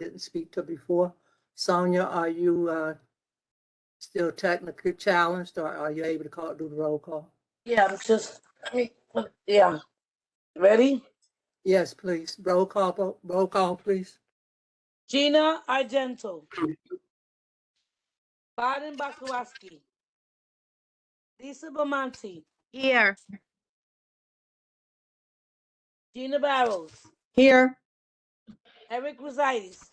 didn't speak to before. Sonia, are you still technically challenged, or are you able to do the roll call? Yeah, I'm just, yeah. Ready? Yes, please. Roll call, please. Gina Argento. Baden Bakuaski. Lisa Bamonte. Here. Gina Barrows. Here. Eric Rosaitis.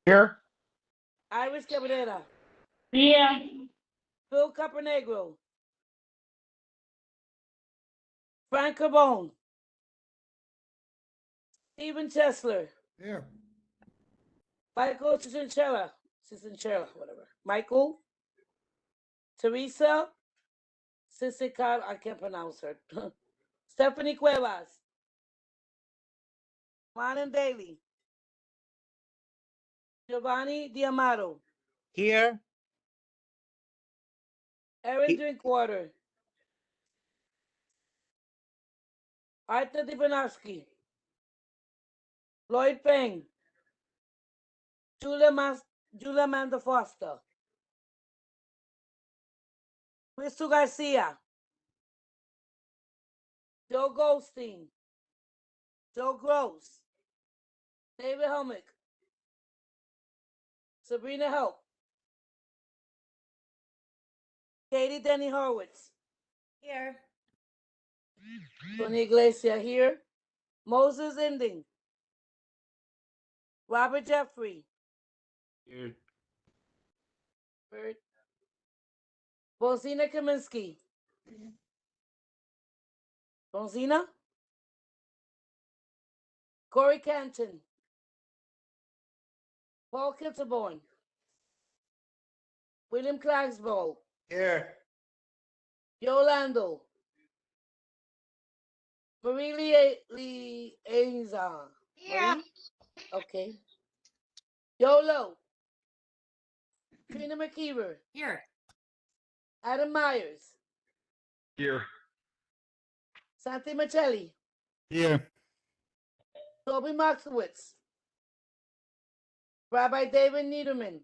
Here. Iris Cabrera. Here. Phil Caponegro. Frank Carbone. Stephen Chesler. Here. Michael Cicinchella, whatever. Michael. Teresa. Sisicar, I can't pronounce her. Stephanie Cuevas. Marlon Daly. Giovanni Diamato. Here. Erin Drinkwater. Arthur Dibanowski. Lloyd Peng. Julia Manda Foster. Crystal Garcia. Joe Goldstein. Joe Gross. David Helmick. Sabrina Help. Katie Denny Horowitz. Here. Tony Iglesias here. Moses Ending. Robert Jeffrey. Here. Bert. Bonsina Kaminsky. Bonsina. Corey Canton. Paul Kitterborn. William Clagsball. Here. Yolando. Marie Lee Ainzan. Here. Okay. Yolo. Trina McKeever. Here. Adam Myers. Here. Santi Michelli. Here. Toby Moxowitz. Rabbi David Niederman.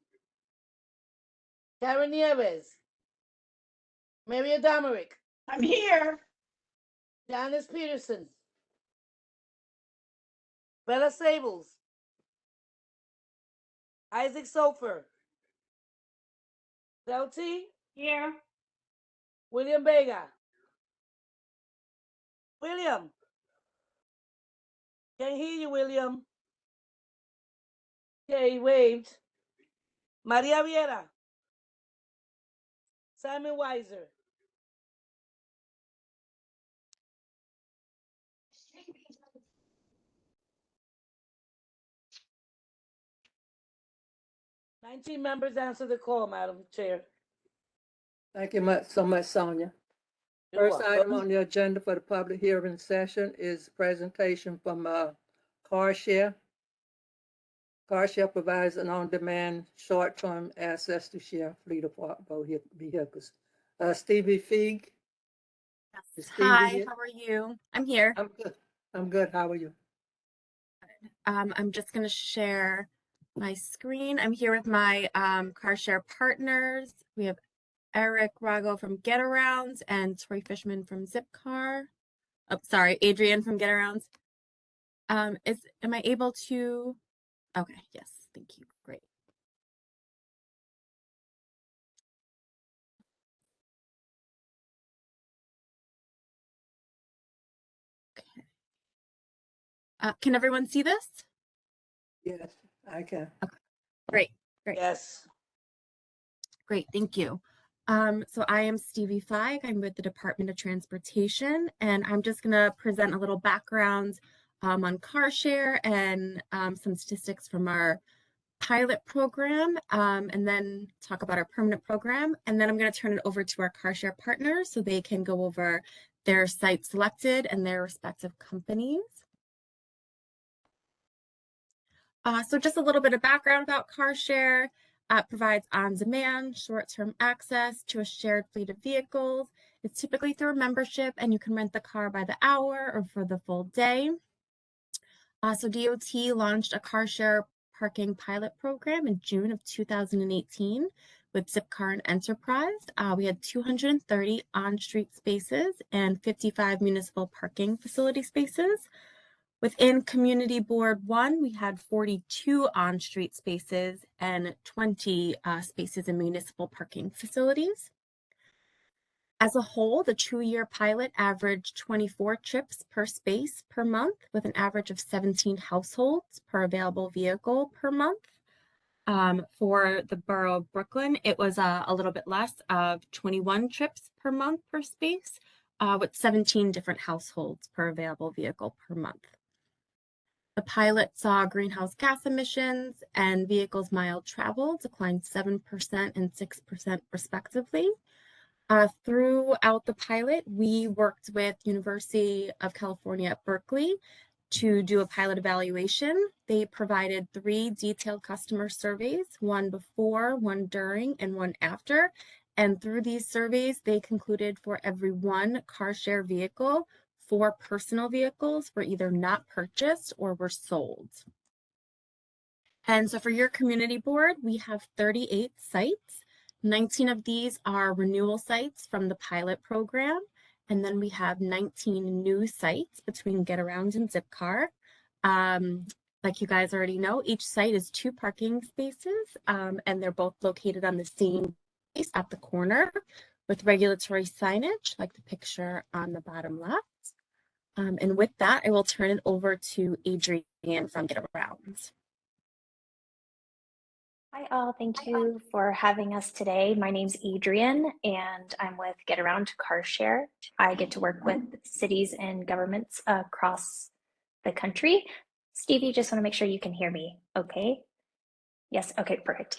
Karen Nieves. Mary Adamarick. I'm here. Janice Peterson. Bella Sables. Isaac Sofer. Delty. Here. William Vega. William. Can't hear you, William. Okay, he waved. Maria Viera. Simon Weiser. "19 members answer the call, Madam Chair." Thank you so much, Sonia. You're First welcome. item on the agenda for the public hearing session is presentation from CarShare. CarShare provides an on-demand, short-term access to share fleet of vehicles. Stevie Feig. Is Stevie Hi, here? how are you? I'm here. I'm good. I'm good. How are you? I'm just going to share my screen. I'm here with my CarShare partners. We have Eric Rago from Getarounds and Tori Fishman from Zipcar. Oh, sorry, Adrian from Getarounds. Am I able to? Okay, yes, thank you. Great. Okay. Can everyone see this? Yes, I can. Okay. Great. Yes. Great, thank you. So I am Stevie Feig. I'm with the Department of Transportation, and I'm just going to present a little background on CarShare and some statistics from our pilot program, and then talk about our permanent program. And then I'm going to turn it over to our CarShare partners so they can go over their site selected and their respective companies. So just a little bit of background about CarShare. Provides on-demand, short-term access to a shared fleet of vehicles. It's typically through a membership, and you can rent the car by the hour or for the full day. So DOT launched a CarShare parking pilot program in June of 2018 with Zipcar and Enterprise. We had 230 on-street spaces and 55 municipal parking facility spaces. Within Community Board 1, we had 42 on-street spaces and 20 spaces in municipal parking facilities. As a whole, the 2-year pilot averaged 24 trips per space per month with an average of 17 households per available vehicle per month. For the borough of Brooklyn, it was a little bit less of 21 trips per month per space with 17 different households per available vehicle per month. The pilot saw greenhouse gas emissions and vehicles mile traveled decline 7% and 6% respectively. Throughout the pilot, we worked with University of California at Berkeley to do a pilot evaluation. They provided 3 detailed customer surveys, one before, one during, and one after. And through these surveys, they concluded for every 1 car share vehicle, 4 personal vehicles were either not purchased or were sold. And so for your community board, we have 38 sites. 19 of these are renewal sites from the pilot program. And then we have 19 new sites between GetAround and Zipcar. Like you guys already know, each site is 2 parking spaces, and they're both located on the same space at the corner with regulatory signage, like the picture on the bottom left. And with that, I will turn it over to Adrienne from GetAround. Hi all, thank you for having us today. My name's Adrienne and I'm with GetAround Car Share. I get to work with cities and governments across the country. Stevie, just want to make sure you can hear me, okay? Yes, okay, perfect.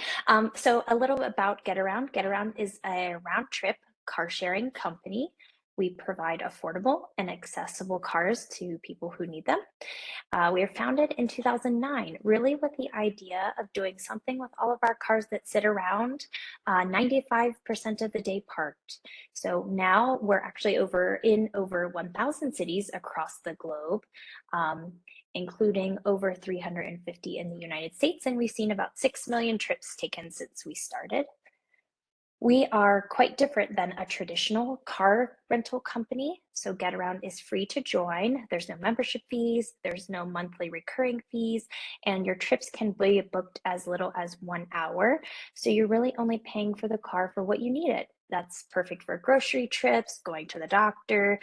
So a little bit about GetAround. GetAround is a round trip car sharing company. We provide affordable and accessible cars to people who need them. We were founded in 2009, really with the idea of doing something with all of our cars that sit around 95% of the day parked. So now we're actually in over 1,000 cities across the globe, including over 350 in the United States, and we've seen about 6 million trips taken since we started. We are quite different than a traditional car rental company. So GetAround is free to join. There's no membership fees, there's no monthly recurring fees, and your trips can be booked as little as 1 hour. So you're really only paying for the car for what you need it. That's perfect for grocery trips, going to the doctor,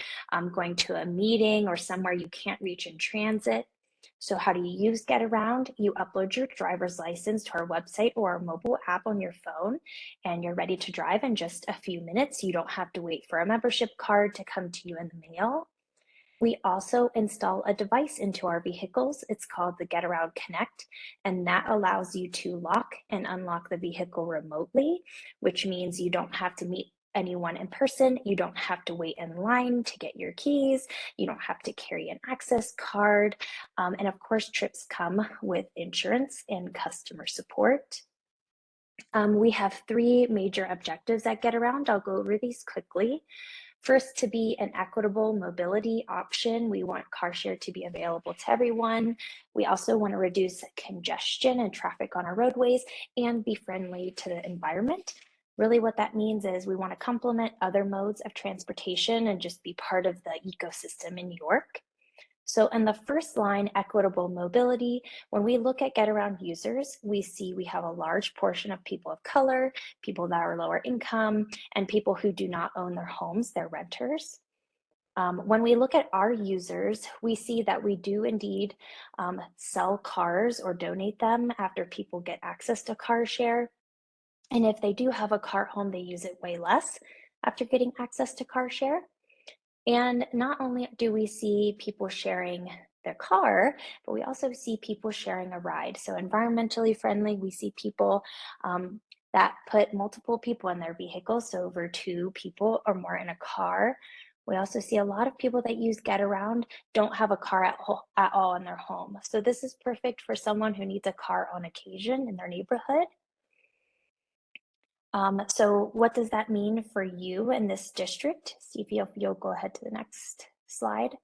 going to a meeting or somewhere you can't reach in transit. So how do you use GetAround? You upload your driver's license to our website or our mobile app on your phone, and you're ready to drive in just a few minutes. You don't have to wait for a membership card to come to you in the mail. We also install a device into our vehicles. It's called the GetAround Connect, and that allows you to lock and unlock the vehicle remotely, which means you don't have to meet anyone in person. You don't have to wait in line to get your keys. You don't have to carry an access card. And of course, trips come with insurance and customer support. We have 3 major objectives at GetAround. I'll go over these quickly. First, to be an equitable mobility option, we want car share to be available to everyone. We also want to reduce congestion and traffic on our roadways and be friendly to the environment. Really what that means is we want to complement other modes of transportation and just be part of the ecosystem in New York. So in the first line, equitable mobility, when we look at GetAround users, we see we have a large portion of people of color, people that are lower income, and people who do not own their homes, they're renters. When we look at our users, we see that we do indeed sell cars or donate them after people get access to car share. And if they do have a car at home, they use it way less after getting access to car share. And not only do we see people sharing their car, but we also see people sharing a ride. So environmentally friendly, we see people that put multiple people in their vehicles, so over 2 people or more in a car. We also see a lot of people that use GetAround don't have a car at all in their home. So this is perfect for someone who needs a car on occasion in their neighborhood. So what does that mean for you in this district? See if you'll go ahead to the next slide.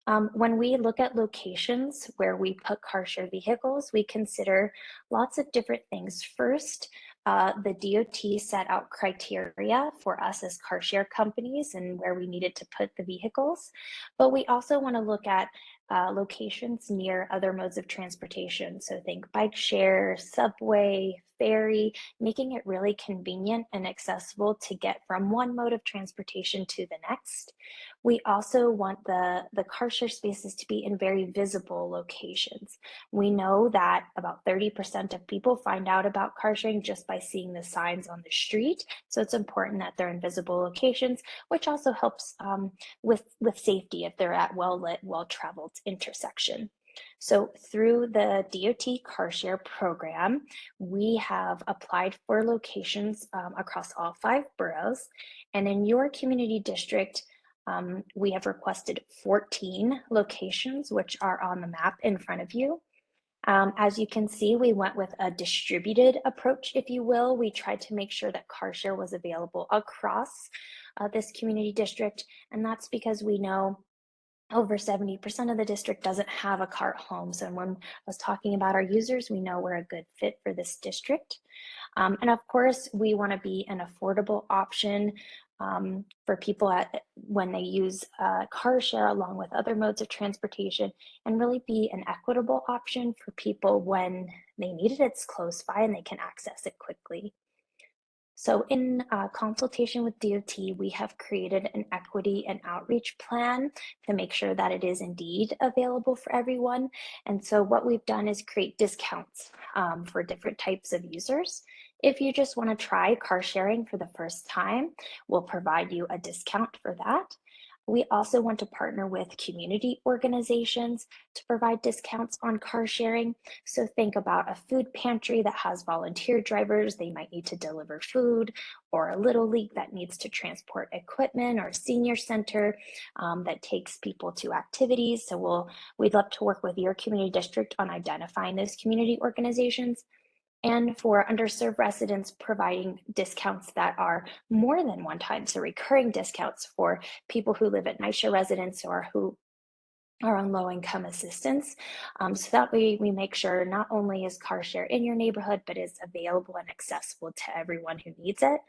When we look at locations where we put car share vehicles, we consider lots of different things. First, the DOT set out criteria for us as car share companies and where we needed to put the vehicles. But we also want to look at locations near other modes of transportation. So think bike share, subway, ferry, making it really convenient and accessible to get from one mode of transportation to the next. We also want the car share spaces to be in very visible locations. We know that about 30% of people find out about car sharing just by seeing the signs on the street. So it's important that they're in visible locations, which also helps with safety if they're at well-lit, well-traveled intersection. So through the DOT car share program, we have applied for locations across all 5 boroughs. And in your community district, we have requested 14 locations, which are on the map in front of you. As you can see, we went with a distributed approach, if you will. We tried to make sure that car share was available across this community district, and that's because we know over 70% of the district doesn't have a car at home. So when I was talking about our users, we know we're a good fit for this district. And of course, we want to be an affordable option for people when they use car share along with other modes of transportation, and really be an equitable option for people when they need it. It's close by and they can access it quickly. So in consultation with DOT, we have created an equity and outreach plan to make sure that it is indeed available for everyone. And so what we've done is create discounts for different types of users. If you just want to try car sharing for the first time, we'll provide you a discount for that. We also want to partner with community organizations to provide discounts on car sharing. So think about a food pantry that has volunteer drivers. They might need to deliver food, or a Little League that needs to transport equipment, or a senior center that takes people to activities. So we'd love to work with your community district on identifying those community organizations. And for underserved residents, providing discounts that are more than one time, so recurring discounts for people who live at NYCHA residence or who are on low-income assistance. So that way we make sure not only is car share in your neighborhood, but is available and accessible to everyone who needs it.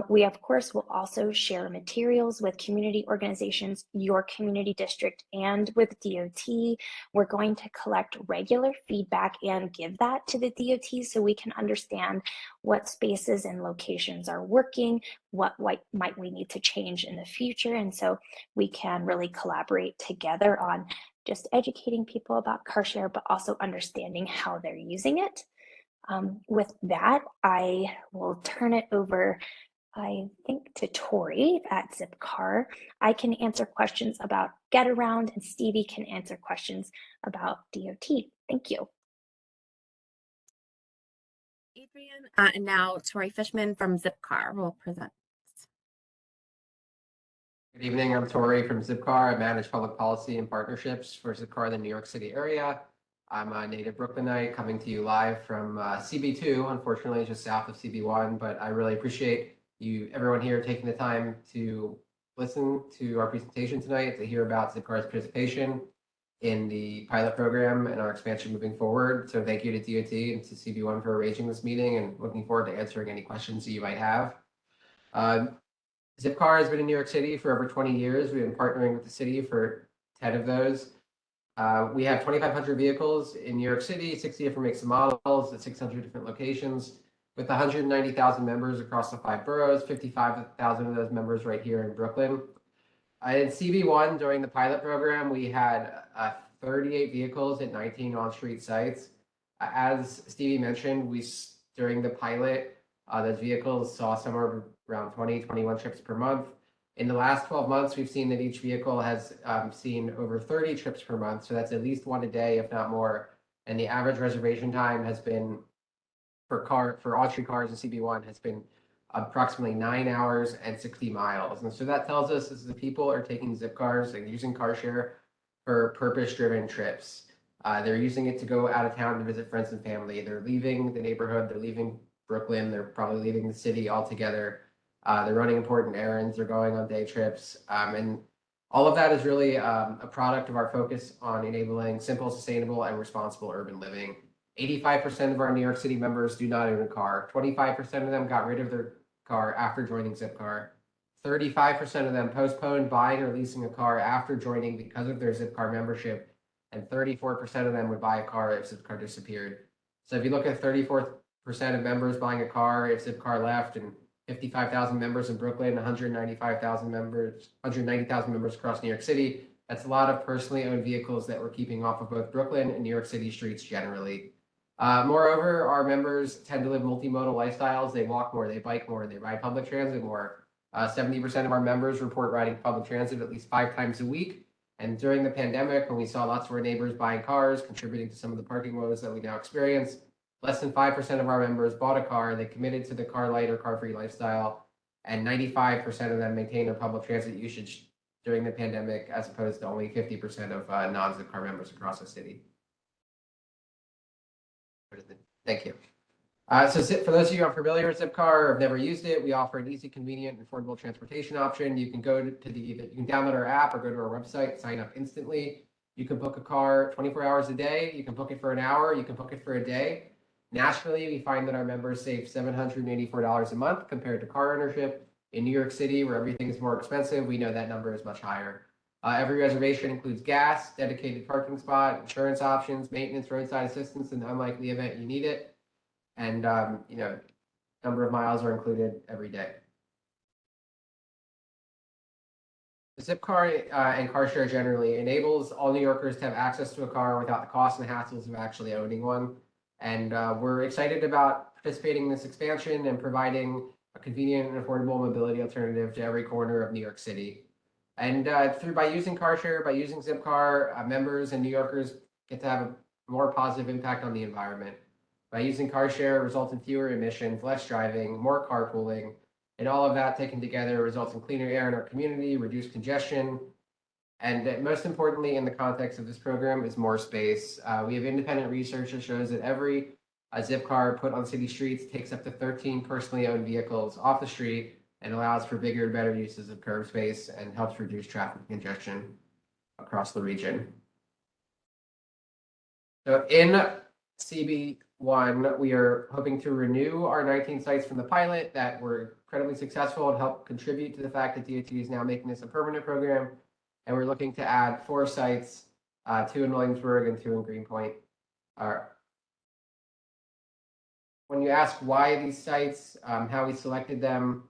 We, of course, will also share materials with community organizations, your community district, and with DOT. We're going to collect regular feedback and give that to the DOT so we can understand what spaces and locations are working, what might we need to change in the future. And so we can really collaborate together on just educating people about car share, but also understanding how they're using it. With that, I will turn it over, I think, to Tori at Zipcar. I can answer questions about Get Around, and Stevie can answer questions about DOT. Thank you. Adrian, and now Tori Fishman from Zipcar will present. Good evening, I'm Tori from Zipcar. I manage public policy and partnerships for Zipcar in the New York City area. I'm a native Brooklynite coming to you live from CB2, unfortunately just south of CB1, but I really appreciate everyone here taking the time to listen to our presentation tonight, to hear about Zipcar's participation in the pilot program and our expansion moving forward. So thank you to DOT and to CB1 for arranging this meeting, and looking forward to answering any questions that you might have. Zipcar has been in New York City for over 20 years. We've been partnering with the city for 10 of those. We have 2,500 vehicles in New York City, 60 different makes and models at 600 different locations, with 190,000 members across the 5 boroughs, 55,000 of those members right here in Brooklyn. In CB1, during the pilot program, we had 38 vehicles at 19 on-street sites. As Stevie mentioned, during the pilot, those vehicles saw somewhere around 21 trips per month. In the last 12 months, we've seen that each vehicle has seen over 30 trips per month. So that's at least one a day, if not more. And the average reservation time has been for on-street cars in CB1 has been approximately 9 hours and 60 miles. And so that tells us is the people are taking Zipcars and using car share for purpose-driven trips. They're using it to go out of town to visit friends and family. They're leaving the neighborhood, they're leaving Brooklyn, they're probably leaving the city altogether. They're running important errands, they're going on day trips. And All of that is really a product of our focus on enabling simple, sustainable, and responsible urban living. 85% of our New York City members do not own a car. 25% of them got rid of their car after joining Zipcar. 35% of them postponed buying or leasing a car after joining because of their Zipcar membership. And 34% of them would buy a car if Zipcar disappeared. So if you look at 34% of members buying a car if Zipcar left, and 55,000 members in Brooklyn, 190,000 members across New York City, that's a lot of personally owned vehicles that we're keeping off of both Brooklyn and New York City streets generally. Moreover, our members tend to live multimodal lifestyles. They walk more, they bike more, they ride public transit more. 70% of our members report riding public transit at least 5 times a week. And during the pandemic, when we saw lots of our neighbors buying cars, contributing to some of the parking woes that we now experience, less than 5% of our members bought a car. They committed to the car light or car free lifestyle, and 95% of them maintained their public transit usage during the pandemic, as opposed to only 50% of non-Zipcar members across the city. Thank you. So for those of you unfamiliar with Zipcar or have never used it, we offer an easy, convenient, and affordable transportation option. You can go to you can download our app or go to our website, sign up instantly. You can book a car 24 hours a day. You can book it for an hour. You can book it for a day. Nationally, we find that our members save $784 a month compared to car ownership. In New York City, where everything is more expensive, we know that number is much higher. Every reservation includes gas, dedicated parking spot, insurance options, maintenance, roadside assistance in the unlikely event you need it. And, number of miles are included every day. The Zipcar and CarShare generally enables all New Yorkers to have access to a car without the costs and hassles of actually owning one. And we're excited about participating in this expansion and providing a convenient and affordable mobility alternative to every corner of New York City. And by using CarShare, by using Zipcar, members and New Yorkers get to have a more positive impact on the environment. By using CarShare, it results in fewer emissions, less driving, more carpooling, and all of that taken together results in cleaner air in our community, reduced congestion, and most importantly, in the context of this program, is more space. We have independent research that shows that every Zipcar put on city streets takes up to 13 personally owned vehicles off the street and allows for bigger and better uses of curb space and helps reduce traffic congestion across the region. So in CB1, we are hoping to renew our 19 sites from the pilot that were incredibly successful and help contribute to the fact that DOT is now making this a permanent program. And we're looking to add 4 sites, 2 in Williamsburg and 2 in Greenpoint. When you ask why these sites, how we selected them,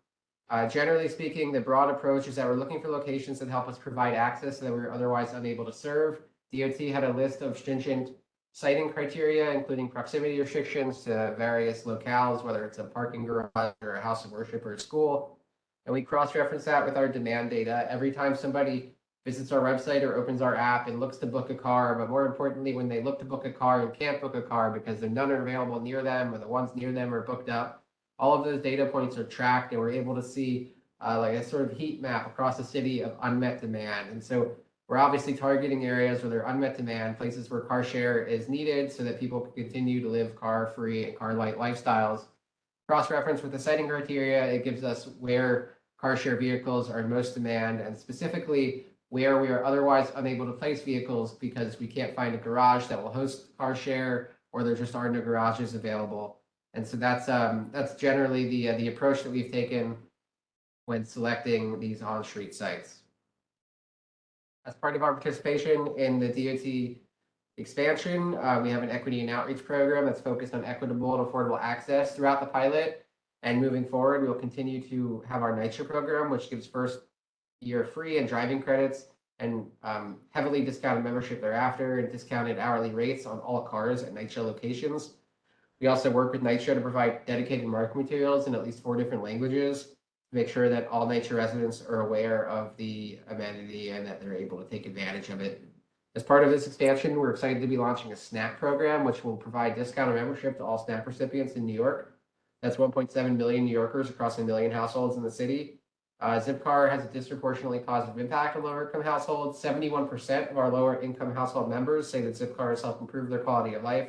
generally speaking, the broad approach is that we're looking for locations that help us provide access that we're otherwise unable to serve. DOT had a list of stringent siting criteria, including proximity restrictions to various locales, whether it's a parking garage or a house of worship or a school. And we cross-reference that with our demand data. Every time somebody visits our website or opens our app and looks to book a car, but more importantly, when they look to book a car and can't book a car because there are none available near them or the ones near them are booked up, all of those data points are tracked and we're able to see like a sort of heat map across the city of unmet demand. And so we're obviously targeting areas where there are unmet demand, places where car share is needed so that people can continue to live car-free and car-light lifestyles. Cross-reference with the siting criteria, it gives us where car share vehicles are in most demand, and specifically where we are otherwise unable to place vehicles because we can't find a garage that will host car share or there just aren't no garages available. And so that's generally the approach that we've taken when selecting these on-street sites. As part of our participation in the DOT expansion, we have an equity and outreach program that's focused on equitable and affordable access throughout the pilot. And moving forward, we will continue to have our NYCHA program, which gives first year free and driving credits and heavily discounted membership thereafter and discounted hourly rates on all cars at NYCHA locations. We also work with NYCHA to provide dedicated marketing materials in at least 4 different languages to make sure that all NYCHA residents are aware of the amenity and that they're able to take advantage of it. As part of this expansion, we're excited to be launching a SNAP program, which will provide discounted membership to all SNAP recipients in New York. That's 1.7 million New Yorkers across 1 million households in the city. Zipcar has a disproportionately positive impact on lower income households. 71% of our lower income household members say that Zipcar has helped improve their quality of life.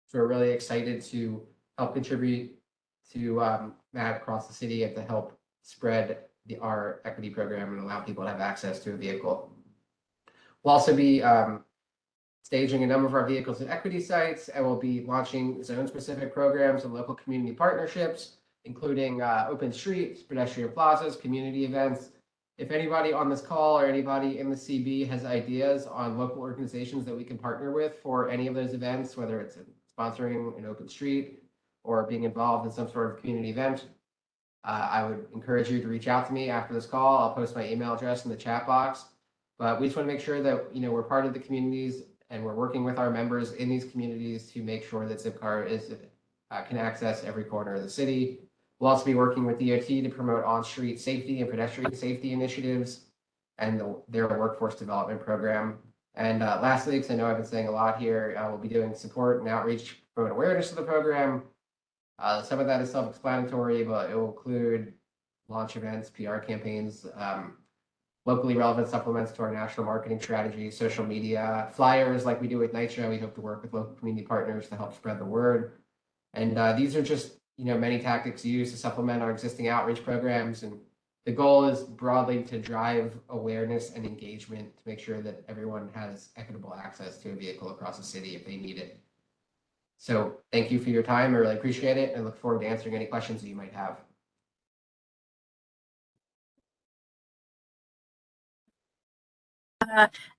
So we're really excited to help contribute to that across the city and to help spread our equity program and allow people to have access to a vehicle. We'll also be staging a number of our vehicles at equity sites, and we'll be launching zone-specific programs and local community partnerships, including open streets, pedestrian plazas, community events. If anybody on this call or anybody in the CB has ideas on local organizations that we can partner with for any of those events, whether it's sponsoring an open street or being involved in some sort of community event, I would encourage you to reach out to me after this call. I'll post my email address in the chat box. But we just want to make sure that we're part of the communities and we're working with our members in these communities to make sure that Zipcar can access every corner of the city. We'll also be working with DOT to promote on-street safety and pedestrian safety initiatives and their workforce development program. And lastly, because I know I've been saying a lot here, we'll be doing support and outreach to promote awareness of the program. Some of that is self-explanatory, but it will include launch events, PR campaigns, locally relevant supplements to our national marketing strategy, social media, flyers like we do with NYCHA. We hope to work with local community partners to help spread the word. And these are just many tactics used to supplement our existing outreach programs. And the goal is broadly to drive awareness and engagement to make sure that everyone has equitable access to a vehicle across the city if they need it. So thank you for your time. I really appreciate it and look forward to answering any questions that you might have.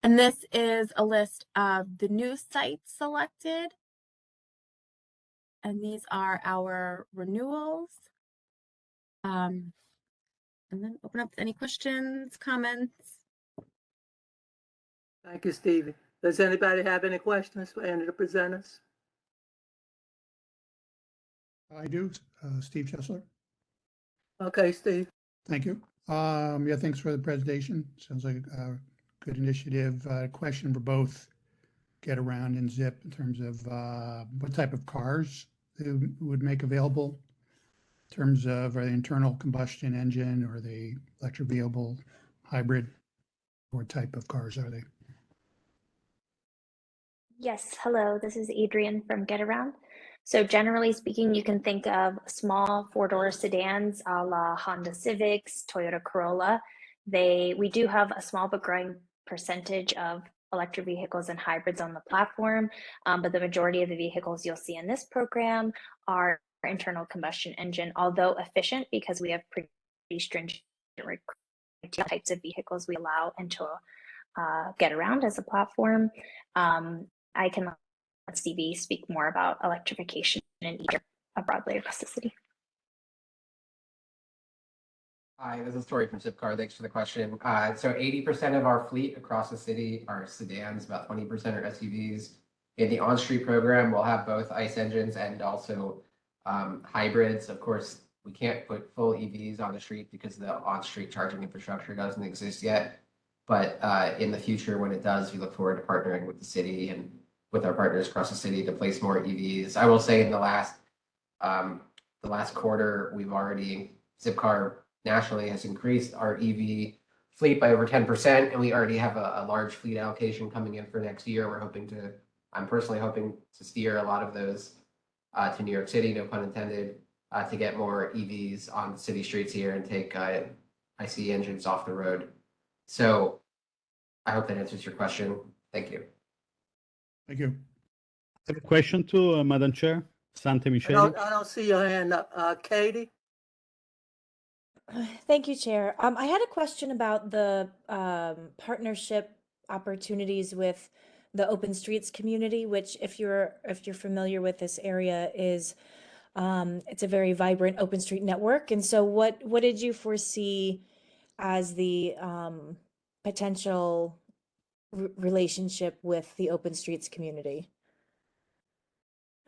And this is a list of the new sites selected. And these are our renewals. And then open up to any questions, comments. Thank you, Stevie. Does anybody have any questions for any of the presenters? I do. Steve Chesler. Okay, Steve. Thank you. Yeah, thanks for the presentation. Sounds like a good initiative. Question for both Get Around and Zip in terms of what type of cars they would make available in terms of are they internal combustion engine or are they electric vehicle, hybrid? What type of cars are they? Yes, hello, this is Adrian from Get Around. So generally speaking, you can think of small four-door sedans a la Honda Civics, Toyota Corolla. We do have a small but growing percentage of electric vehicles and hybrids on the platform, but the majority of the vehicles you'll see in this program are internal combustion engine, although efficient because we have pretty stringent types of vehicles we allow into Get Around as a platform. I can let Stevie speak more about electrification and broadly across the city. Hi, this is Tori from Zipcar. Thanks for the question. So 80% of our fleet across the city are sedans, about 20% are SUVs. In the on-street program, we'll have both ICE engines and also hybrids. Of course, we can't put full EVs on the street because the on-street charging infrastructure doesn't exist yet. But in the future, when it does, we look forward to partnering with the city and with our partners across the city to place more EVs. I will say in the last quarter, Zipcar nationally has increased our EV fleet by over 10%, and we already have a large fleet allocation coming in for next year. I'm personally hoping to steer a lot of those to New York City, no pun intended, to get more EVs on the city streets here and take ICE engines off the road. So I hope that answers your question. Thank you. Thank you. I have a question to Madam Chair, Sante Micheli. I don't see your hand up. Katie? Thank you, Chair. I had a question about the partnership opportunities with the Open Streets community, which if you're familiar with this area is it's a very vibrant open street network. And so what did you foresee as the potential relationship with the Open Streets community?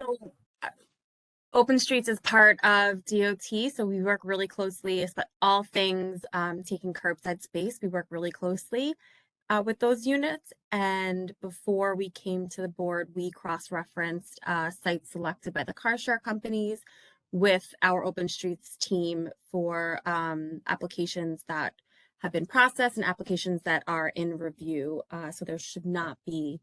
So, Open Streets is part of DOT, so we work really closely, all things taking curbside space. We work really closely with those units. And before we came to the board, we cross-referenced sites selected by the car share companies with our Open Streets team for applications that have been processed and applications that are in review. So there should not be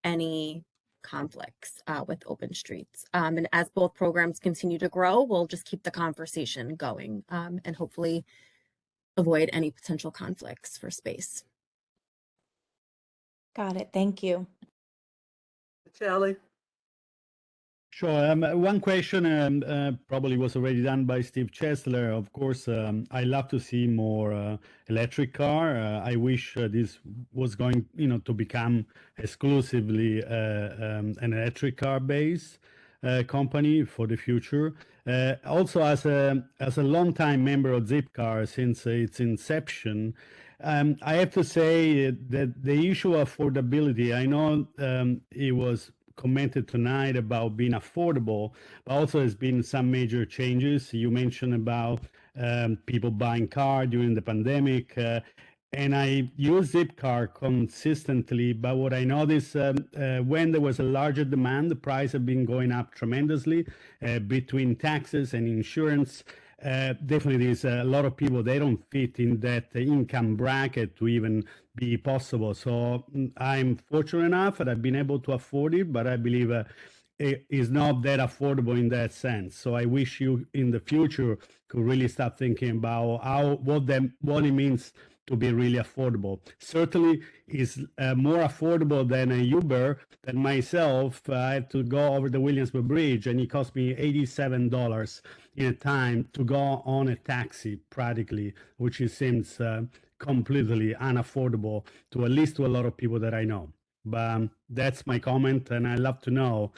any conflicts with Open Streets. And as both programs continue to grow, we'll just keep the conversation going and hopefully avoid any potential conflicts for space. Got it. Thank you. Charlie? Sure. One question probably was already done by Steve Chesler. Of course, I love to see more electric car. I wish this was going, to become exclusively an electric car base company for the future. Also, as a longtime member of Zipcar since its inception, I have to say that the issue of affordability, I know it was commented tonight about being affordable, but also there's been some major changes. You mentioned about people buying car during the pandemic, and I use Zipcar consistently. But what I noticed when there was a larger demand, the price have been going up tremendously between taxes and insurance. Definitely, there's a lot of people, they don't fit in that income bracket to even be possible. So I'm fortunate enough that I've been able to afford it, but I believe it is not that affordable in that sense. So I wish you in the future could really start thinking about what it means to be really affordable. Certainly is more affordable than a Uber. Than myself, I had to go over the Williamsburg Bridge, and it cost me $87 in a time to go on a taxi, practically, which seems completely unaffordable to at least to a lot of people that I know. But that's my comment, and I'd love to know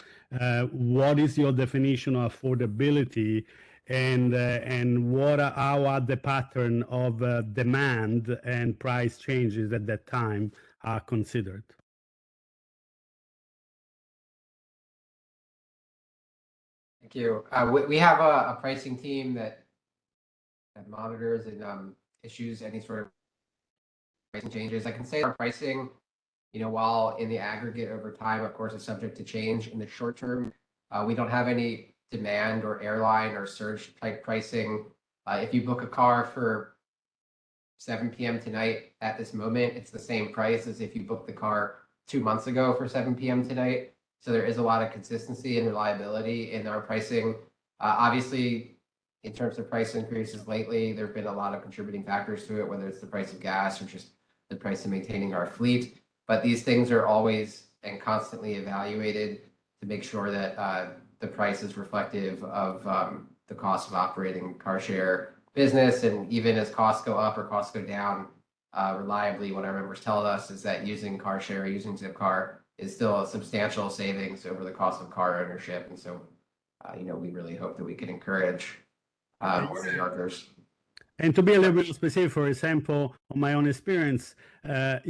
what is your definition of affordability, and how are the pattern of demand and price changes at that time are considered. Thank you. We have a pricing team that monitors and issues any sort of pricing changes. I can say our pricing, while in the aggregate over time, of course, is subject to change. In the short term, we don't have any demand or airline or surge type pricing. If you book a car for 7 p.m. tonight at this moment, it's the same price as if you booked the car 2 months ago for 7 p.m. tonight. So there is a lot of consistency and reliability in our pricing. Obviously, in terms of price increases lately, there have been a lot of contributing factors to it, whether it's the price of gas or just the price of maintaining our fleet. But these things are always and constantly evaluated to make sure that the price is reflective of the cost of operating car share business. And even as costs go up or costs go down, reliably, what our members tell us is that using car share, using Zipcar, is still a substantial savings over the cost of car ownership. And so, we really hope that we can encourage more New Yorkers. And to be a little bit specific, for example, on my own experience, a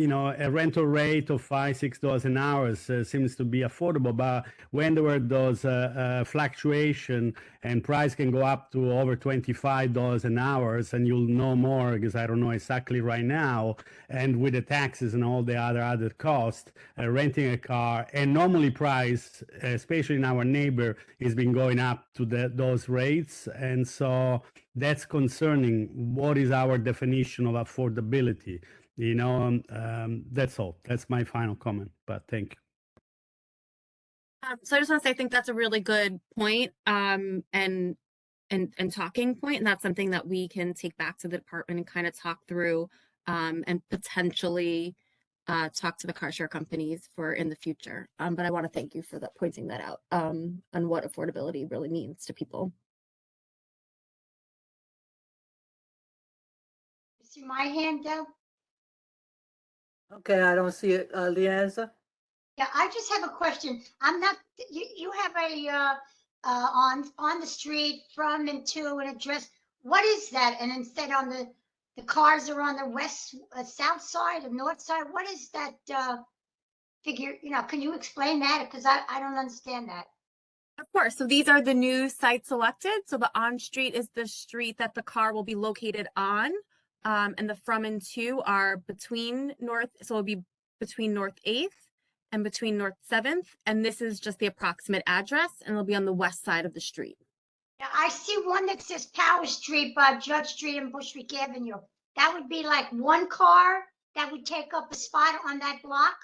rental rate of $5-6 an hour seems to be affordable. But when there were those fluctuation and price can go up to over $25 an hour, and you'll know more because I don't know exactly right now. And with the taxes and all the other costs, renting a car, and normally price, especially in our neighbor, has been going up to those rates. And so that's concerning. What is our definition of affordability? That's all. That's my final comment, but thank you. So I just want to say, I think that's a really good point, and talking point, and that's something that we can take back to the department and kind of talk through, and potentially talk to the car share companies for in the future. But I want to thank you for pointing that out, on what affordability really means to people. See my hand, Deb? Okay, I don't see it. Leanza? Yeah, I just have a question. I'm not, you have a, on the street from and to an address. What is that? And instead on the cars are on the west, south side or north side. What is that, figure? Can you explain that? Because I don't understand that. Of course. So these are the new sites selected. So the on street is the street that the car will be located on. And the from and to are between North, so it'll be between North 8th and between North 7th. And this is just the approximate address, and it'll be on the west side of the street. Yeah, I see one that says Power Street by Judge Street and Bushwick Avenue. That would be like one car that would take up a spot on that block?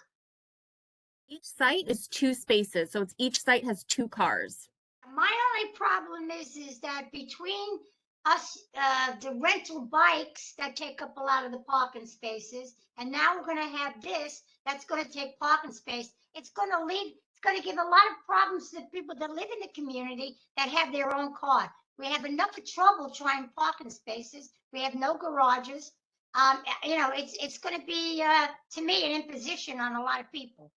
Each site is 2 spaces, so each site has 2 cars. My only problem is that between the rental bikes that take up a lot of the parking spaces. And now we're gonna have this, that's gonna take parking space. It's gonna give a lot of problems to the people that live in the community that have their own car. We have enough of trouble trying parking spaces. We have no garages. It's gonna be, to me, an imposition on a lot of people.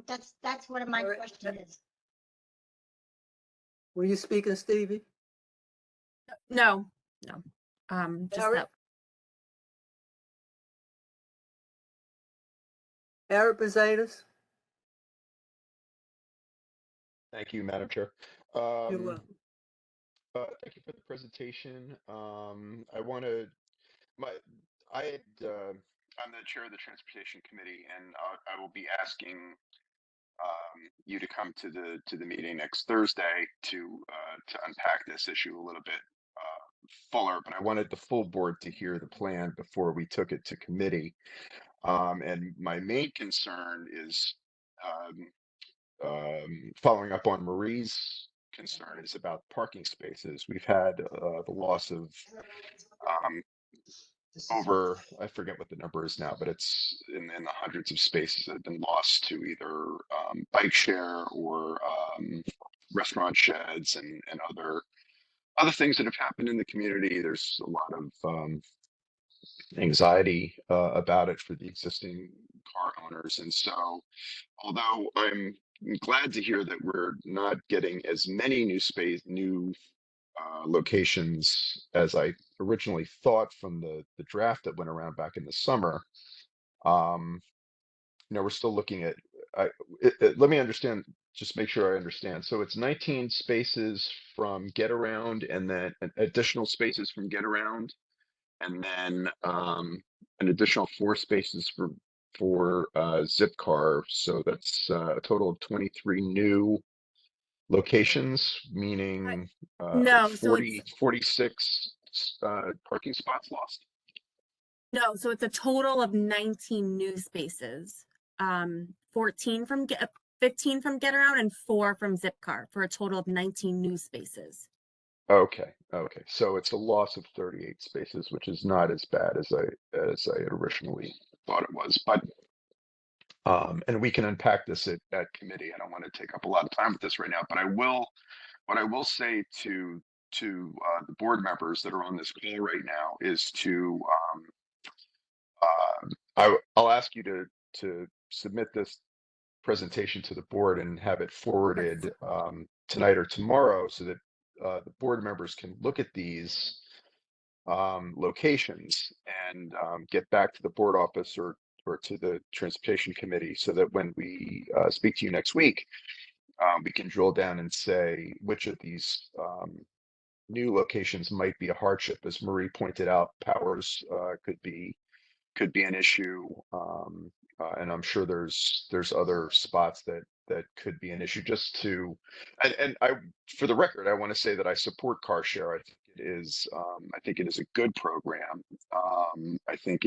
That's what my All right. question is. Were you speaking, Stevie? No, just Eric? that. Eric Bazadas? Thank you, Madam Chair. You're welcome. Thank you for the presentation. I'm the chair of the Transportation Committee, and I will be asking you to come to the meeting next Thursday to unpack this issue a little bit fuller. But I wanted the full board to hear the plan before we took it to committee. And my main concern is following up on Marie's concern is about parking spaces. We've had the loss of I forget what the number is now, but it's in the hundreds of spaces that have been lost to either bike share or restaurant sheds and other things that have happened in the community. There's a lot of anxiety about it for the existing car owners. And so, although I'm glad to hear that we're not getting as many new locations as I originally thought from the draft that went around back in the summer, we're still looking at, let me understand, just make sure I understand. So it's 19 spaces from Get Around, and then additional spaces from Get Around, and then an additional 4 spaces for Zipcar. So that's a total of 23 new locations, meaning No, so 46 parking spots lost. No, so it's a total of 19 new spaces. 15 from Get Around and 4 from Zipcar, for a total of 19 new spaces. Okay. So it's a loss of 38 spaces, which is not as bad as I had originally thought it was. But and we can unpack this at committee. I don't want to take up a lot of time with this right now, but what I will say to the board members that are on this call right now is to I'll ask you to submit this presentation to the board and have it forwarded tonight or tomorrow, so that the board members can look at these locations and get back to the board office or to the Transportation Committee, so that when we speak to you next week, we can drill down and say which of these new locations might be a hardship. As Marie pointed out, Powers could be an issue, and I'm sure there's other spots that could be an issue. Just to, and I, for the record, I want to say that I support car share. I think it is a good program. I think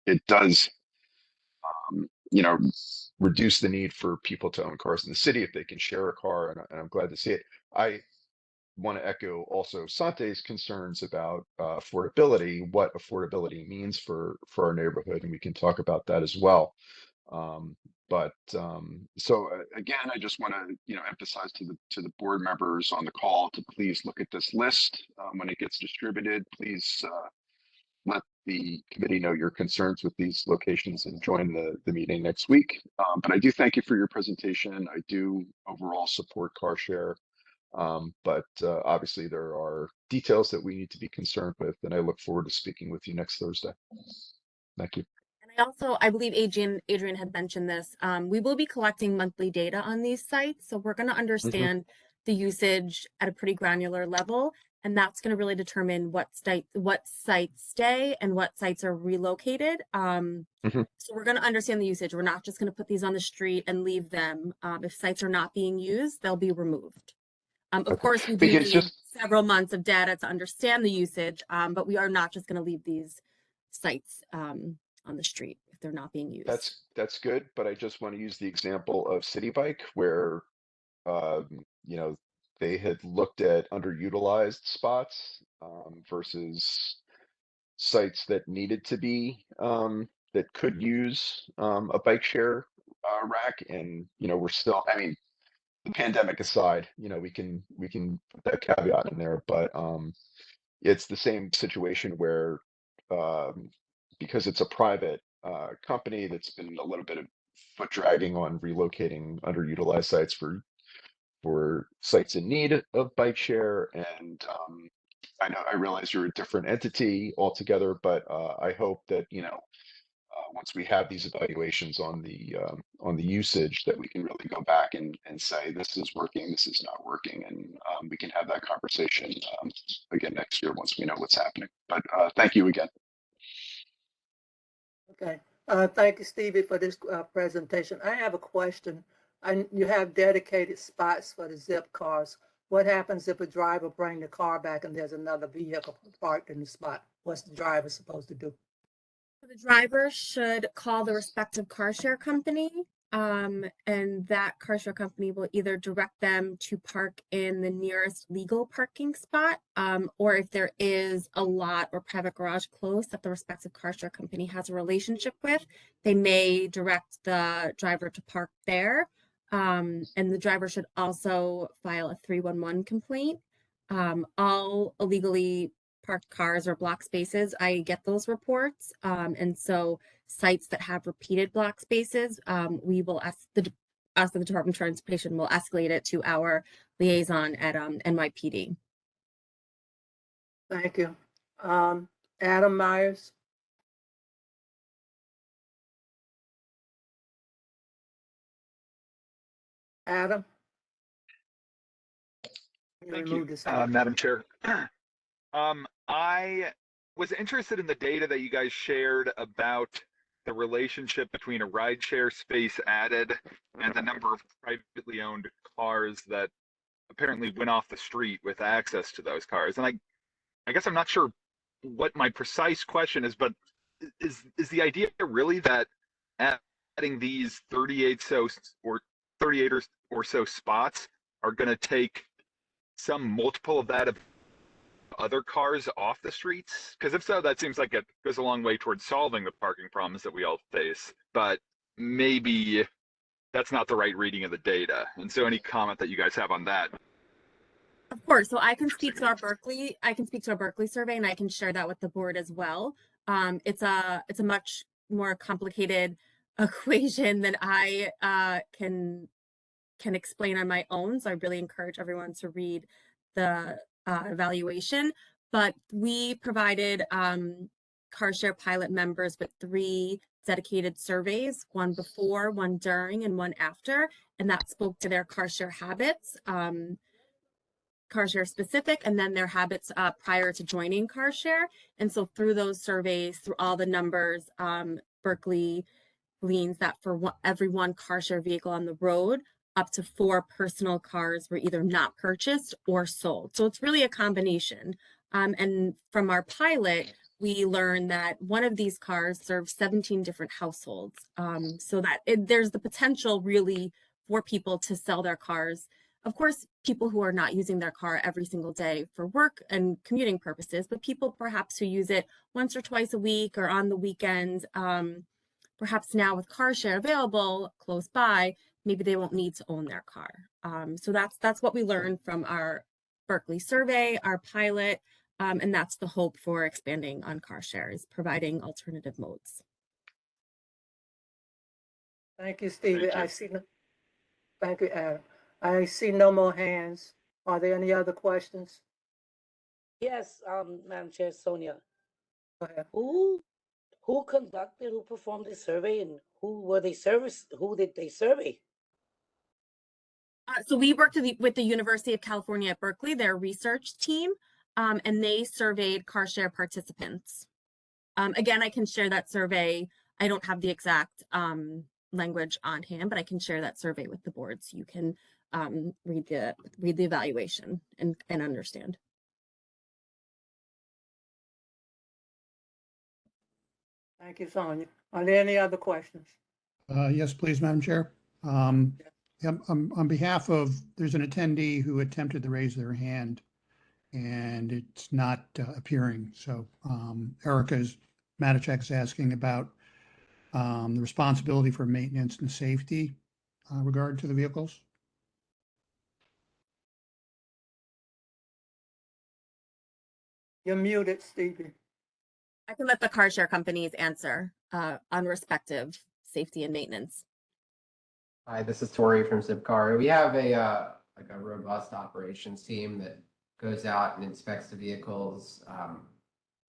it does reduce the need for people to own cars in the city if they can share a car, and I'm glad to see it. I want to echo also Sante's concerns about affordability, what affordability means for our neighborhood, and we can talk about that as well. So again, I just want to emphasize to the board members on the call to please look at this list when it gets distributed. Please let the committee know your concerns with these locations and join the meeting next week. But I do thank you for your presentation. I do overall support car share. But obviously there are details that we need to be concerned with, and I look forward to speaking with you next Thursday. Thank you. And I believe Adrian had mentioned this. We will be collecting monthly data on these sites, so we're going to understand the usage at a pretty granular level, and that's going to really determine what sites stay and what sites are relocated. So we're going to understand the usage. We're not just going to put these on the street and leave them. If sites are not being used, they'll be removed. Of course, we do need several months of data to understand the usage, but we are not just going to leave these sites on the street. they're not being used. That's good, but I just want to use the example of City Bike where, you know, they had looked at underutilized spots, versus sites that needed to be, that could use, a bike share, rack. And, you know, we're still, I mean, the pandemic aside, you know, we can put that caveat in there, but, it's the same situation where, um, because it's a private company that's been a little bit of foot dragging on relocating underutilized sites for sites in need of bike share. And I realize you're a different entity altogether, but I hope that, you know, once we have these evaluations on the usage, that we can really go back and say this is working, this is not working, and we can have that conversation again next year once we know what's happening. But thank you again. Okay. Thank you, Stevie, for this presentation. I have a question. You have dedicated spots for the Zip cars. What happens if a driver bring the car back and there's another vehicle parked in the spot? What's the driver supposed to do? The driver should call the respective car share company, and that car share company will either direct them to park in the nearest legal parking spot, or if there is a lot or private garage close that the respective car share company has a relationship with, they may direct the driver to park there. And the driver should also file a 311 complaint. All illegally parked cars or block spaces, I get those reports. And so sites that have repeated block spaces, we will ask the Department of Transportation will escalate it to our liaison at NYPD. Thank you. Adam Myers. Adam? Thank you, Madam Chair. I was interested in the data that you guys shared about the relationship between a rideshare space added and the number of privately owned cars that apparently went off the street with access to those cars. And I guess I'm not sure what my precise question is, but is the idea really that adding these 38 or so spots are going to take some multiple of that of other cars off the streets? Because if so, that seems like it goes a long way towards solving the parking problems that we all face. But maybe that's not the right reading of the data. And so any comment that you guys have on that? Of course. So I can speak to our Berkeley survey, and I can share that with the board as well. It's a much more complicated equation than I can explain on my own. So I really encourage everyone to read the evaluation. But we provided CarShare pilot members with 3 dedicated surveys, one before, one during, and one after, and that spoke to their CarShare habits, CarShare specific, and then their habits prior to joining CarShare. And so through those surveys, through all the numbers, Berkeley gleans that for every one CarShare vehicle on the road, up to 4 personal cars were either not purchased or sold. So it's really a combination. And from our pilot, we learned that one of these cars serves 17 different households. So that there's the potential really for people to sell their cars. Of course, people who are not using their car every single day for work and commuting purposes, but people perhaps who use it once or twice a week or on the weekends. Perhaps now with CarShare available close by, maybe they won't need to own their car. So that's what we learned from our Berkeley survey, our pilot, and that's the hope for expanding on CarShare, is providing alternative modes. Thank you, Stevie. Thank you, Adam. I see no more hands. Are there any other questions? Yes, Madam Chair, Sonia. Go ahead. Who performed the survey, and who did they survey? So we worked with the University of California at Berkeley, their research team, and they surveyed CarShare participants. Again, I can share that survey. I don't have the exact language on hand, but I can share that survey with the board so you can read the evaluation and understand. Thank you, Sonia. Are there any other questions? Yes, please, Madam Chair. Yeah, on behalf of, there's an attendee who attempted to raise their hand and it's not appearing. So Erica's Matichak's asking about the responsibility for maintenance and safety regard to the vehicles. You're muted, Stevie. I can let the car share companies answer on respective safety and maintenance. Hi, this is Tori from Zipcar. We have a like a robust operations team that goes out and inspects the vehicles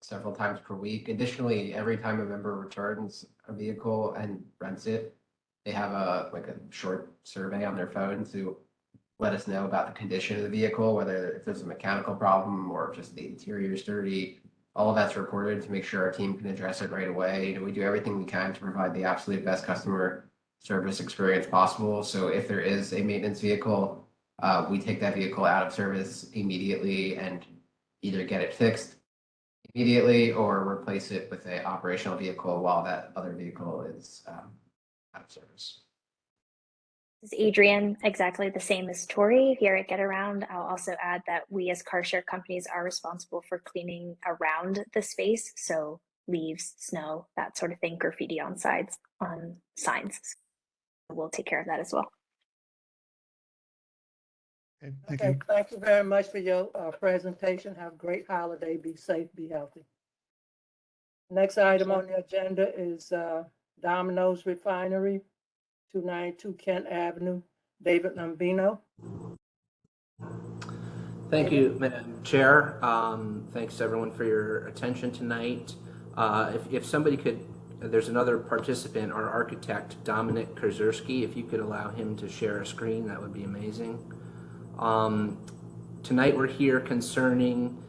several times per week. Additionally, every time a member returns a vehicle and rents it, they have a short survey on their phone to let us know about the condition of the vehicle, whether if there's a mechanical problem or if just the interior is dirty. All of that's reported to make sure our team can address it right away. And we do everything we can to provide the absolute best customer service experience possible. So if there is a maintenance vehicle, we take that vehicle out of service immediately and either get it fixed immediately or replace it with an operational vehicle while that other vehicle is out of service. This is Adrian, exactly the same as Tori here at Get Around. I'll also add that we as car share companies are responsible for cleaning around the space. So leaves, snow, that sort of thing, graffiti on sides, on signs. We'll take care of that as well. Okay, thank Okay, you. thank you very much for your presentation. Have a great holiday. Be safe, be healthy. Next item on the agenda is Domino's Refinery, 292 Kent Avenue. David Lambino. Thank you, Madam Chair. Thanks everyone for your attention tonight. If somebody could, there's another participant, our architect, Dominic Krzyzewski. If you could allow him to share a screen, that would be amazing. Tonight we're here concerning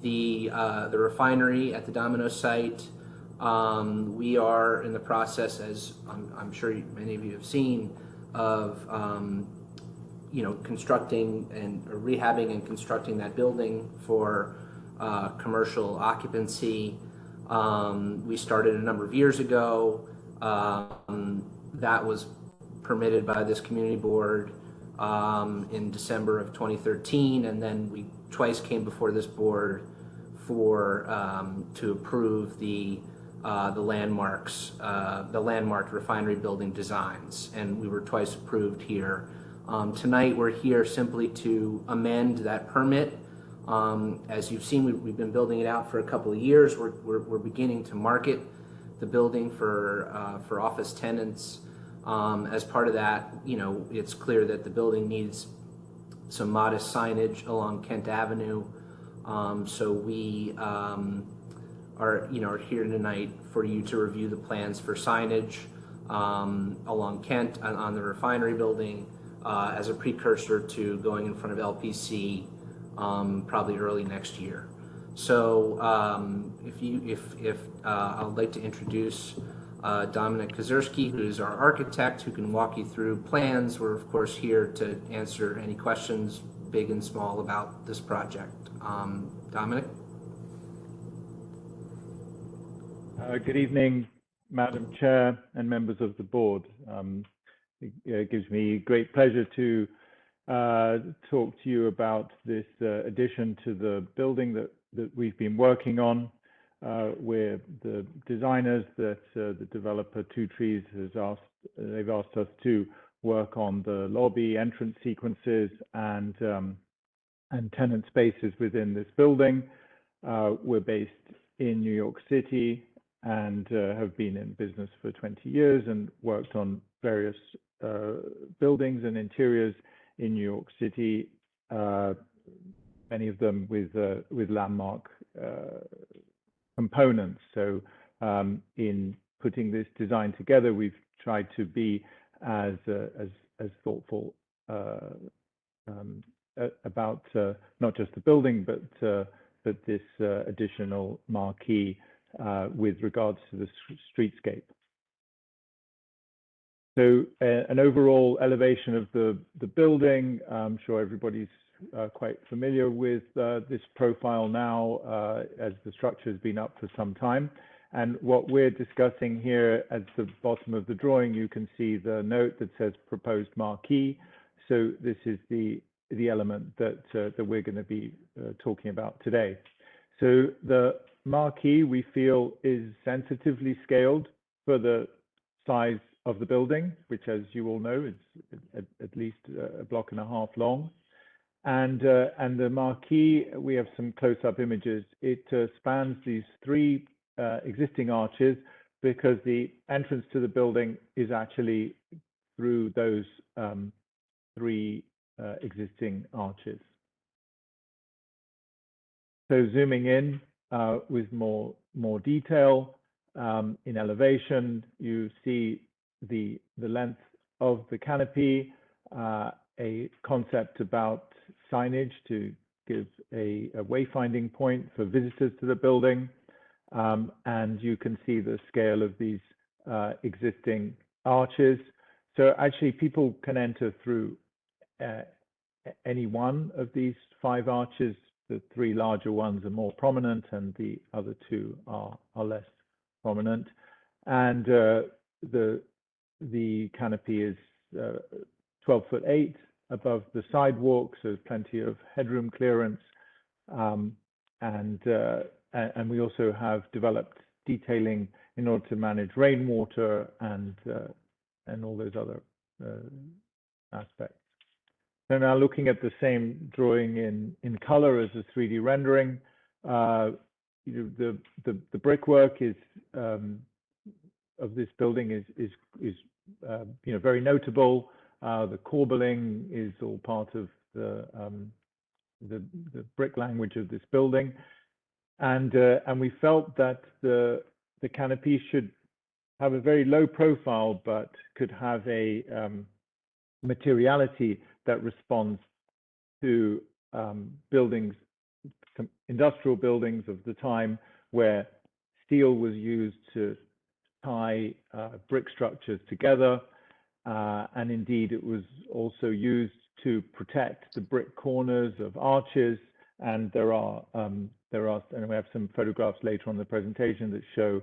the refinery at the Domino site. We are in the process, as I'm sure many of you have seen, of constructing and rehabbing and constructing that building for commercial occupancy. We started a number of years ago. That was permitted by this community board in December of 2013, and then we twice came before this board for to approve the landmarks, the landmarked refinery building designs, and we were twice approved here. Tonight we're here simply to amend that permit. As you've seen, we've been building it out for a couple of years. We're beginning to market the building for office tenants. As part of that, it's clear that the building needs some modest signage along Kent Avenue. So we are here tonight for you to review the plans for signage along Kent on the refinery building as a precursor to going in front of LPC probably early next year. So I'd like to introduce Dominic Krzyzewski, who is our architect, who can walk you through plans. We're of course here to answer any questions, big and small, about this project. Dominic? Good evening, Madam Chair and members of the board. It gives me great pleasure to talk to you about this addition to the building that we've been working on. We're the designers that the developer Two Trees they've asked us to work on the lobby entrance sequences and tenant spaces within this building. We're based in New York City and have been in business for 20 years and worked on various buildings and interiors in New York City, many of them with landmark components. So in putting this design together, we've tried to be as thoughtful about not just the building, but this additional marquee with regards to the streetscape. So an overall elevation of the building. I'm sure everybody's quite familiar with this profile now, as the structure has been up for some time. And what we're discussing here at the bottom of the drawing, you can see the note that says proposed marquee. So this is the element that we're going to be talking about today. So the marquee, we feel, is sensitively scaled for the size of the building, which, as you all know, is at least a block and a half long. And the marquee, we have some close-up images. It spans these three existing arches because the entrance to the building is actually through those three existing arches. So zooming in with more detail, in elevation, you see the length of the canopy, a concept about signage to give a wayfinding point for visitors to the building, and you can see the scale of these existing arches. So actually people can enter through any one of these 5 arches. The 3 larger ones are more prominent and the other 2 are less prominent. And the canopy is 12'8" above the sidewalk, so plenty of headroom clearance. And we also have developed detailing in order to manage rainwater and all those other aspects. So now looking at the same drawing in color as a 3D rendering, the brickwork is of this building is very notable. The corbelling is all part of the brick language of this building, and we felt that the canopy should have a very low profile, but could have a materiality that responds to buildings, industrial buildings of the time, where steel was used to tie brick structures together, and indeed it was also used to protect the brick corners of arches. And and we have some photographs later on in the presentation that show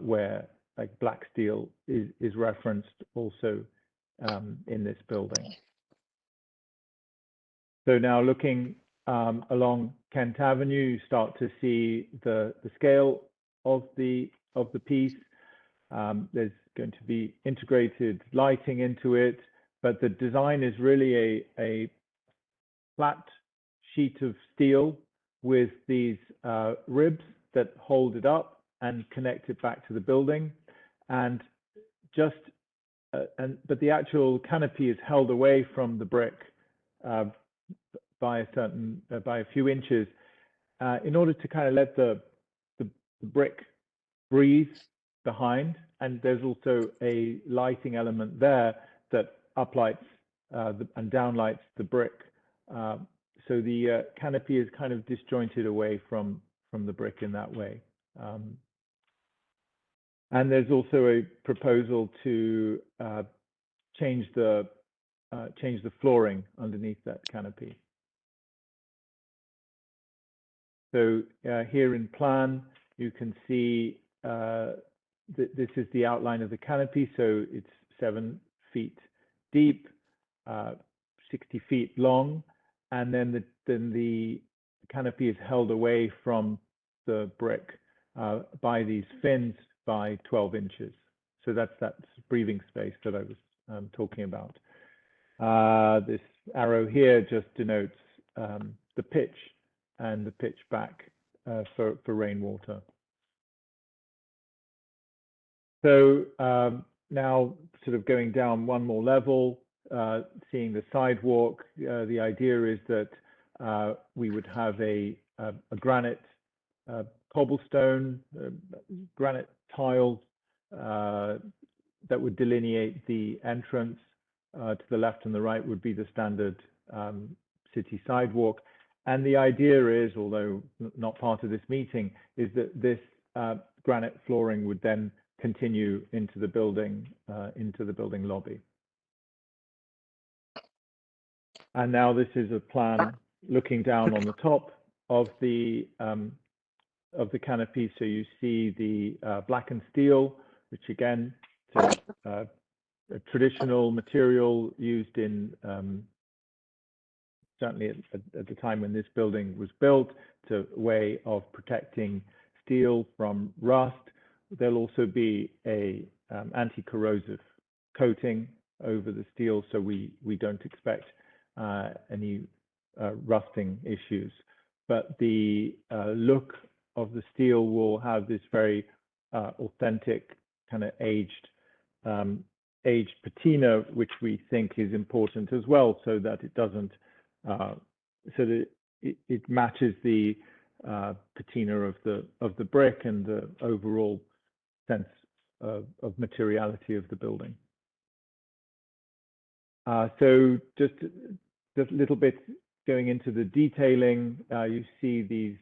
where like black steel is referenced also in this building. So now looking along Kent Avenue, you start to see the scale of the piece. There's going to be integrated lighting into it, but the design is really a flat sheet of steel with these ribs that hold it up and connect it back to the building. And just but the actual canopy is held away from the brick by a few inches in order to kind of let the brick breathe behind. And there's also a lighting element there that uplights and downlights the brick. So the canopy is kind of disjointed away from the brick in that way. And there's also a proposal to change the flooring underneath that canopy. So here in plan, you can see this is the outline of the canopy. So it's 7 feet deep, 60 feet long, and then the canopy is held away from the brick by these fins by 12 inches. So that's that breathing space that I was talking about. This arrow here just denotes the pitch and the pitch back for rainwater. So now sort of going down one more level, seeing the sidewalk, the idea is that we would have a granite cobblestone, granite tiles that would delineate the entrance. To the left and the right would be the standard city sidewalk. And the idea is, although not part of this meeting, is that this granite flooring would then continue into the building lobby. And now this is a plan looking down on the top of the the canopy. So you see the blackened steel, which again, is a traditional material used in certainly at the time when this building was built. It's a way of protecting steel from rust. There'll also be a anti-corrosive coating over the steel, so we don't expect any rusting issues. But the look of the steel will have this very authentic kind of aged patina, which we think is important as well, so that it doesn't so that it matches the patina of the brick and the overall sense of materiality of the building. So just a little bit going into the detailing, you see these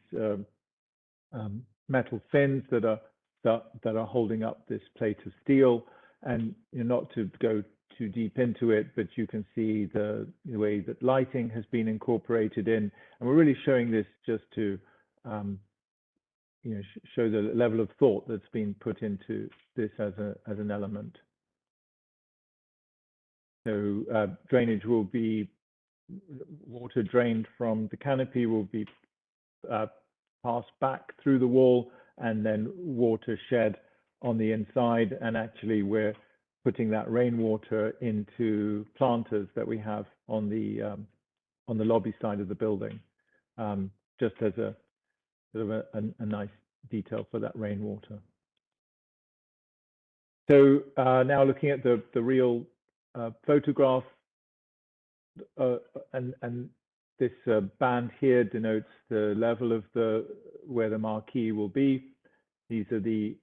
metal fins that are holding up this plate of steel, and not to go too deep into it, but you can see the way that lighting has been incorporated in, and we're really showing this just to show the level of thought that's been put into this as an element. So drainage will be, water drained from the canopy will be passed back through the wall, and then water shed on the inside, and actually we're putting that rainwater into planters that we have on the lobby side of the building, just as a sort of a nice detail for that rainwater. So now looking at the real photograph, and this band here denotes the level of where the marquee will be. These are the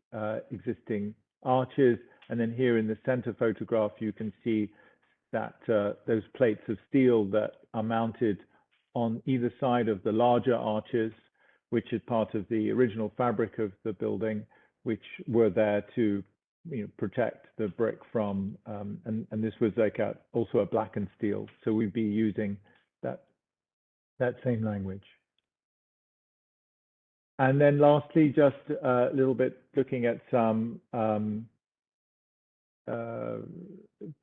existing arches. And then here in the center photograph, you can see that those plates of steel that are mounted on either side of the larger arches, which is part of the original fabric of the building, which were there to protect the brick from, and this was like also a blackened steel. So we'd be using that same language. And then lastly, just a little bit looking at some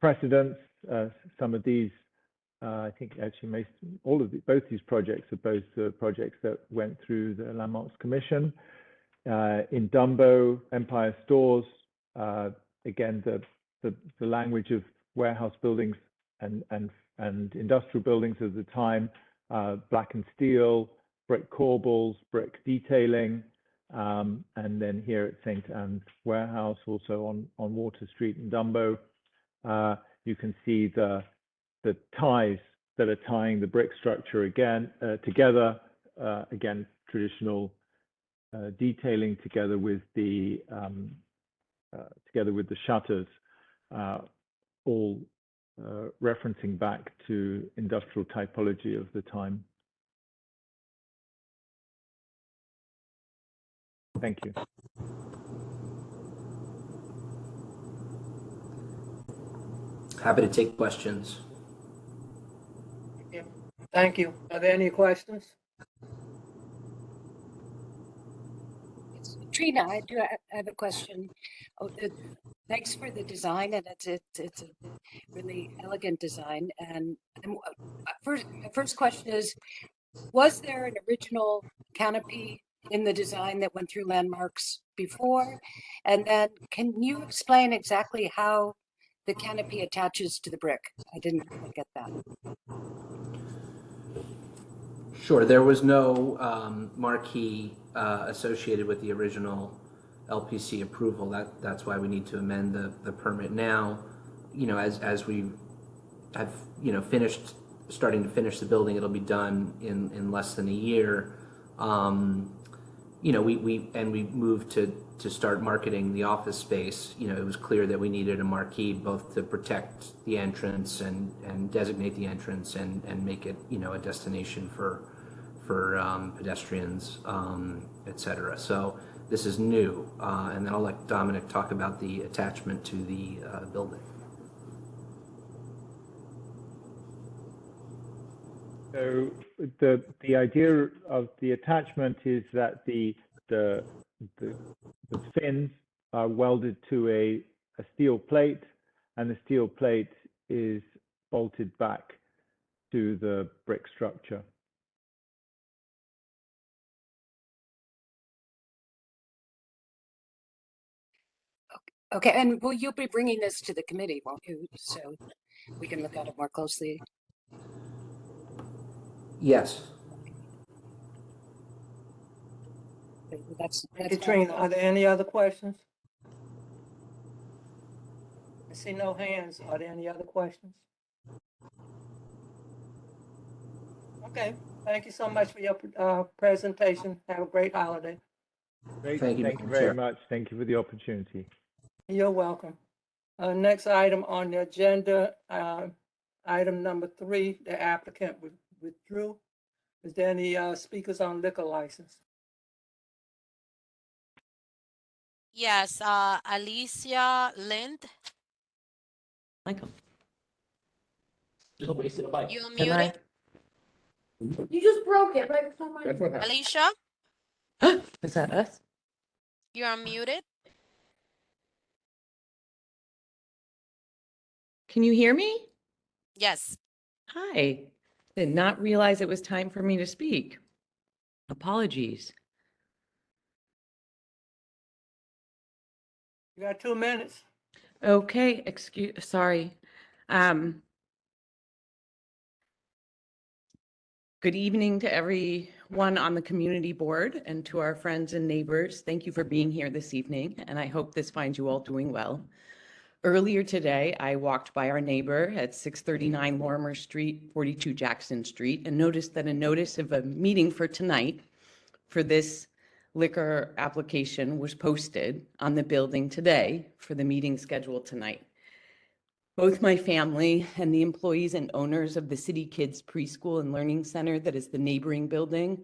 precedents. Some of these, I think actually both these projects are both the projects that went through the Landmarks Commission. In Dumbo, Empire Stores, again, the language of warehouse buildings and industrial buildings at the time, blackened steel, brick corbels, brick detailing, and then here at St. Anne's Warehouse, also on Water Street in Dumbo, you can see the ties that are tying the brick structure again together. Again, traditional detailing together with the shutters, all referencing back to industrial typology of the time. Thank you. Happy to take questions. Thank you. Are there any questions? Trina, I have a question. Thanks for the design, and it's a really elegant design. And first question is, was there an original canopy in the design that went through Landmarks before? And then can you explain exactly how the canopy attaches to the brick? I didn't really get that. Sure, there was no marquee associated with the original LPC approval. That's why we need to amend the permit now. As we have starting to finish the building, it'll be done in less than a year. We moved to start marketing the office space. It was clear that we needed a marquee both to protect the entrance and designate the entrance and make it a destination for pedestrians, etc. So this is new, and then I'll let Dominic talk about the attachment to the building. So the idea of the attachment is that the the fins are welded to a steel plate, and the steel plate is bolted back to the brick structure. Okay, and will you be bringing this to the committee, won't you? So we can look at it more closely. Yes. That's Katrina, are there any other questions? I see no hands. Are there any other questions? Okay, thank you so much for your presentation. Have a great holiday. Great. Thank you, Thank you Madam very Chair. much. Thank you for the opportunity. You're welcome. Next item on the agenda, item number 3, the applicant withdrew. Is there any speakers on liquor license? Yes, Alicia Lind, Michael, you am I? unmuted. You just broke it right before my. That's what happened. Alicia, Is that us? you're unmuted. Can you hear me? Yes. Hi. Did not realize it was time for me to speak. Apologies. You got 2 minutes. Okay, sorry. Good evening to everyone on the community board and to our friends and neighbors. Thank you for being here this evening, and I hope this finds you all doing well. Earlier today, I walked by our neighbor at 639 Lorimer Street, 42 Jackson Street, and noticed that a notice of a meeting for tonight for this liquor application was posted on the building today for the meeting scheduled tonight. Both my family and the employees and owners of the City Kids Preschool and Learning Center that is the neighboring building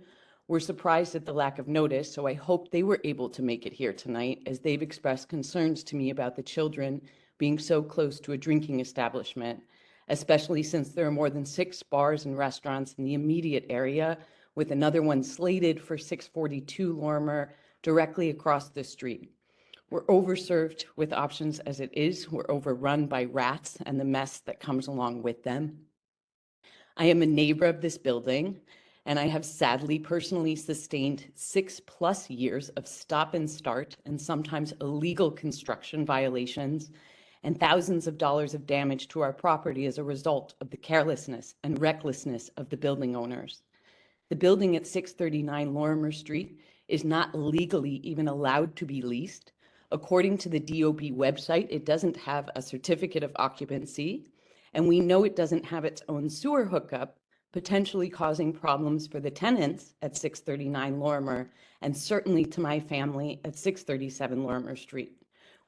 were surprised at the lack of notice, so I hope they were able to make it here tonight, as they've expressed concerns to me about the children being so close to a drinking establishment, especially since there are more than 6 bars and restaurants in the immediate area, with another one slated for 642 Lorimer directly across the street. We're overserved with options as it is. We're overrun by rats and the mess that comes along with them. I am a neighbor of this building, and I have sadly personally sustained 6+ years of stop and start and sometimes illegal construction violations and thousands of dollars of damage to our property as a result of the carelessness and recklessness of the building owners. The building at 639 Lorimer Street is not legally even allowed to be leased. According to the DOB website, it doesn't have a certificate of occupancy, and we know it doesn't have its own sewer hookup, potentially causing problems for the tenants at 639 Lorimer, and certainly to my family at 637 Lorimer Street.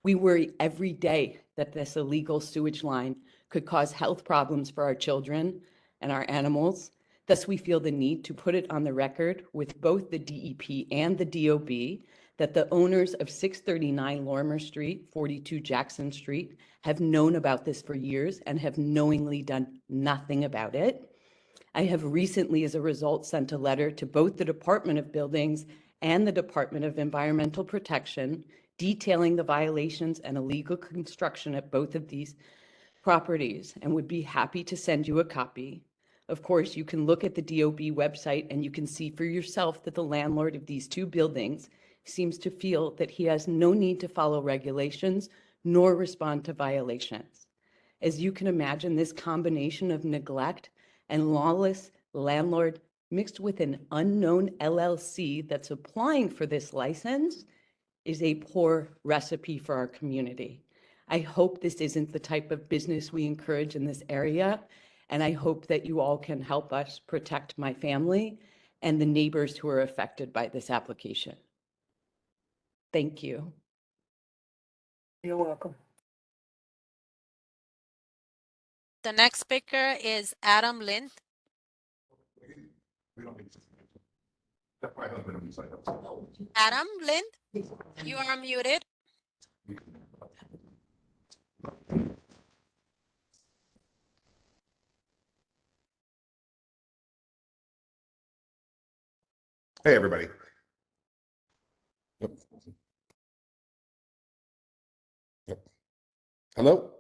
We worry every day that this illegal sewage line could cause health problems for our children and our animals. Thus, we feel the need to put it on the record with both the DEP and the DOB that the owners of 639 Lorimer Street, 42 Jackson Street, have known about this for years and have knowingly done nothing about it. I have recently, as a result, sent a letter to both the Department of Buildings and the Department of Environmental Protection detailing the violations and illegal construction at both of these properties, and would be happy to send you a copy. Of course, you can look at the DOB website and you can see for yourself that the landlord of these 2 buildings seems to feel that he has no need to follow regulations nor respond to violations. As you can imagine, this combination of neglect and lawless landlord mixed with an unknown LLC that's applying for this license is a poor recipe for our community. I hope this isn't the type of business we encourage in this area, and I hope that you all can help us protect my family and the neighbors who are affected by this application. Thank you. You're welcome. The next speaker is Adam Lind. Adam Lind, you are muted. Hey, everybody. Hello?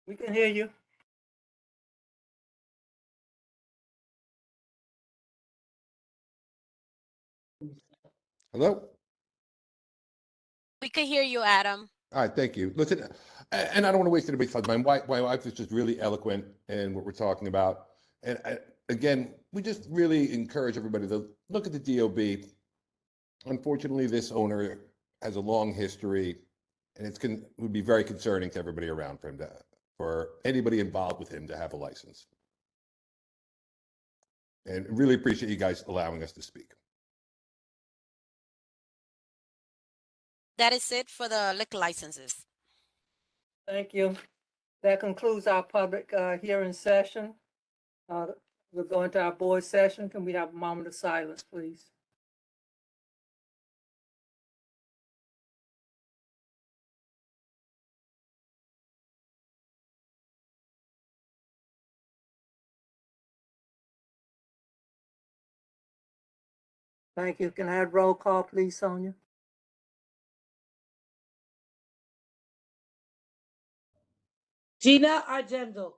We can hear you. Hello? We can hear you, Adam. All right, thank you. Listen, and I don't want to waste anybody's time. My wife is just really eloquent in what we're talking about. And again, we just really encourage everybody to look at the DOB. Unfortunately, this owner has a long history, and would be very concerning to everybody around for him for anybody involved with him to have a license. And really appreciate you guys allowing us to speak. That is it for the liquor licenses. Thank you. That concludes our public hearing session. We're going to our board session. Can we have a moment of silence, please? Thank you. Can I have roll call, please, Sonia? Gina Argento.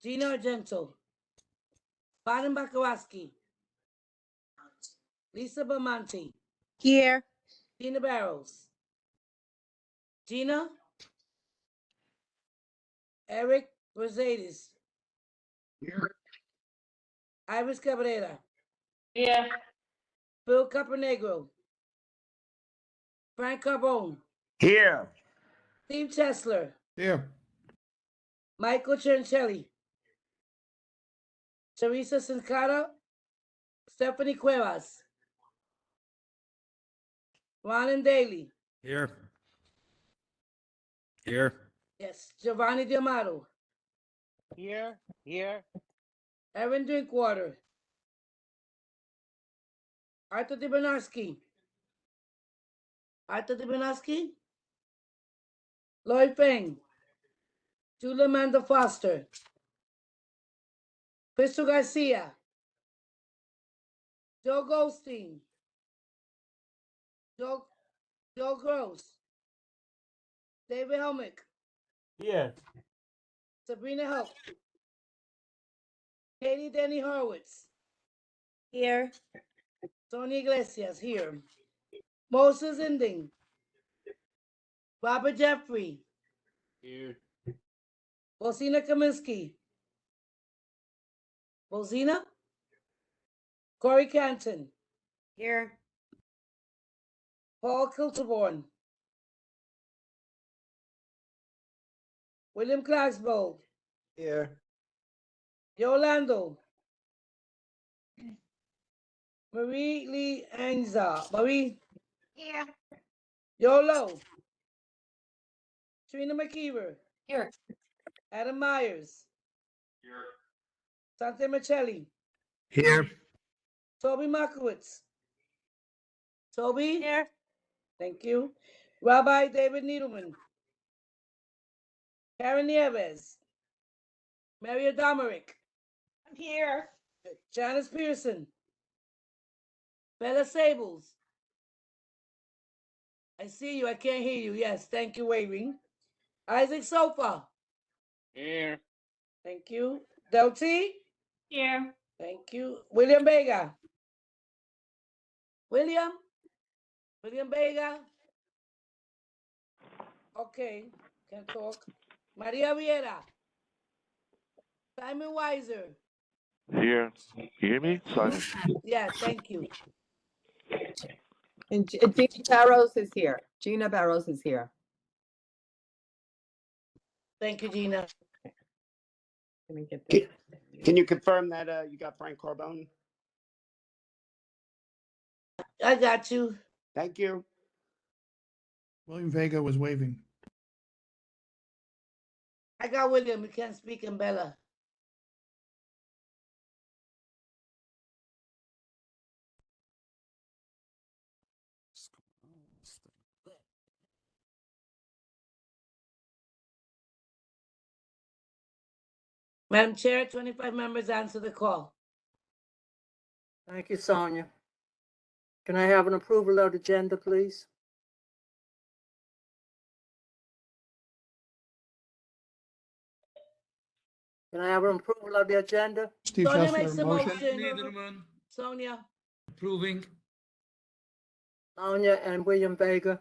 Gina Argento. Bottom Bakawaski. Lisa Bamonte. Here. Gina Barrows. Gina. Eric Rosades. Here. Iris Cabrera. Here. Bill Capernegro. Frank Carbone. Here. Steve Chesler. Here. Michael Chernchelli. Teresa Sincara. Stephanie Cuevas. Ron Daly. Here. Here. Yes. Giovanni D'Amato. Here. Evan Drinkwater. Arthur Dibernowski. Lloyd Feng. Julia Amanda Foster. Crystal Garcia. Joe Goldstein. Joe Gross. David Helmick. Here. Sabrina Help. Katie Denny Horowitz. Here. Tony Iglesias here. Moses Inding. Robert Jeffrey. Here. Bosina Kaminsky. Bosina. Corey Canton. Here. Paul Kilterborn. William Clarksbow. Here. Yolando. Marie Lee Angza. Marie. Here. Yolo. Trina McKeever. Here. Adam Myers. Here. Sante Michelli. Here. Toby Markowitz. Toby. Here. Thank you. Rabbi David Needleman. Karen Nieves. Mary Domerick. I'm here. Janice Pearson. Bella Sables. I see you. I can't hear you. Yes, thank you, waving. Isaac Sofa. Here. Thank you. Delty. Here. Thank you. William Vega. William Vega. Okay, can talk. Maria Viera. Simon Weiser. Here. You hear me? Simon? Yeah, thank you. And Gina Barrows is here. Gina Barrows is here. Thank you, Gina. Let me get this. Can you confirm that you got Frank Carbone? I got you. Thank you. William Vega was waving. I got William. You can't speak in Bella. Madam Chair, 25 members answer the call. Thank you, Sonia. Can I have an approval of the agenda, please? Can I have an approval of the agenda? Steve Sonia Chester, makes the motion. motion. Niederman, Sonia. approving. Sonia and William Vega.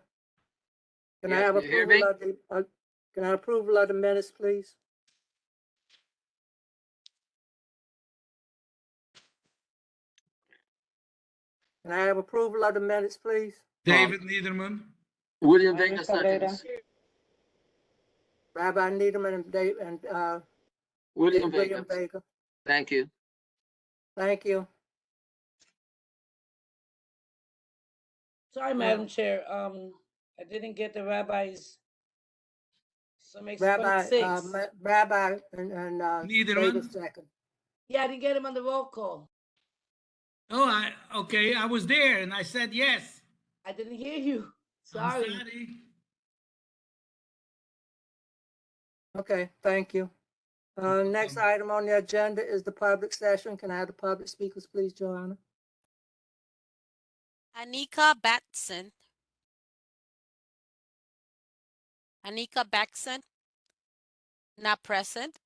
Can I Yeah, have you hear approval me? of the, can I have approval of the minutes, please? Can I have approval of the minutes, please? David Niederman. William Vega seconds. Rabbi Needleman and Dave and William William Vega. Vega. Thank you. Thank you. Sorry, Madam Chair. I didn't get the rabbis. So it makes it Rabbi, 26. Rabbi and Vega Niederman. second. Yeah, I didn't get him on the roll call. Oh, okay. I was there and I said yes. I didn't hear you. I'm Sorry. sorry. Okay, thank you. Next item on the agenda is the public session. Can I have the public speakers, please, Joanna? Anika Batson. Anika Batson. Not present.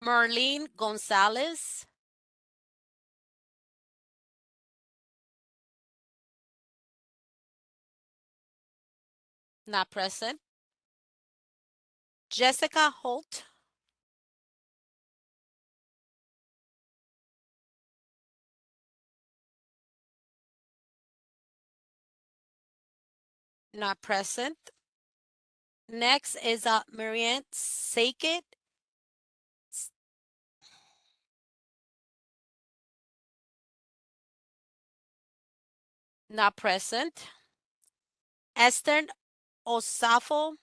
Marlene Gonzalez. Not present. Jessica Holt. Not present. Next is Marianne Sakit. Not present. Esther Osafo.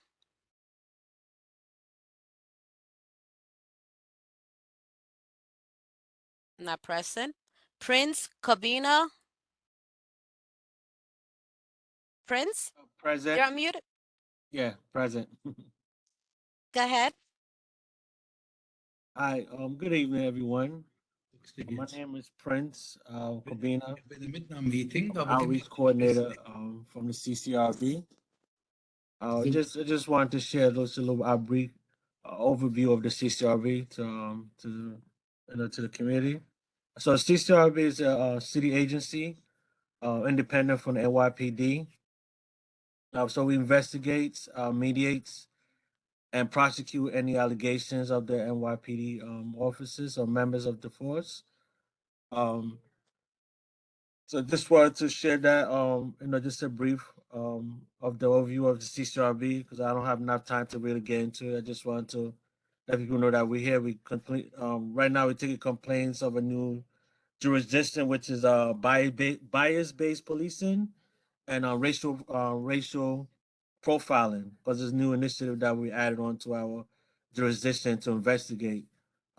Not present. Prince Kabina. Prince, Present. you're unmuted. Yeah, present. Go ahead. Hi, good evening, everyone. My name is Prince Kobina, Meeting. outreach coordinator from the CCRB. I just wanted to share a brief overview of the CCRB to the community. So CCRB is a city agency, independent from the NYPD. So we investigate, mediates, and prosecute any allegations of the NYPD officers or members of the force. So just wanted to share that, just a brief of the overview of the CCRB because I don't have enough time to really get into it. I just want to let people know that we're here. We complete right now. We're taking complaints of a new jurisdiction, which is bias-based policing and racial profiling, because it's a new initiative that we added onto our jurisdiction to investigate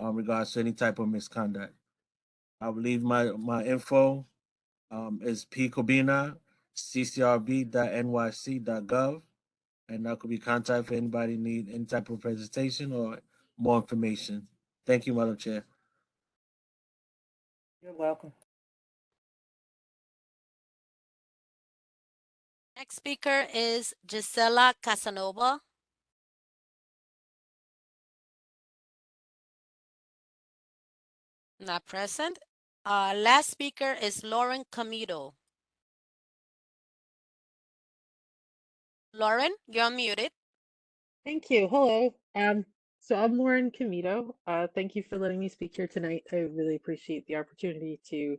regards to any type of misconduct. I will leave my info is pkobina, ccrb.nyc.gov, and that could be contact for anybody need any type of presentation or more information. Thank you, Madam Chair. You're welcome. Next speaker is Gisela Casanova. Not present. Last speaker is Lauren Camito. Lauren, you're unmuted. Thank you. Hello. So I'm Lauren Camito. Thank you for letting me speak here tonight. I really appreciate the opportunity to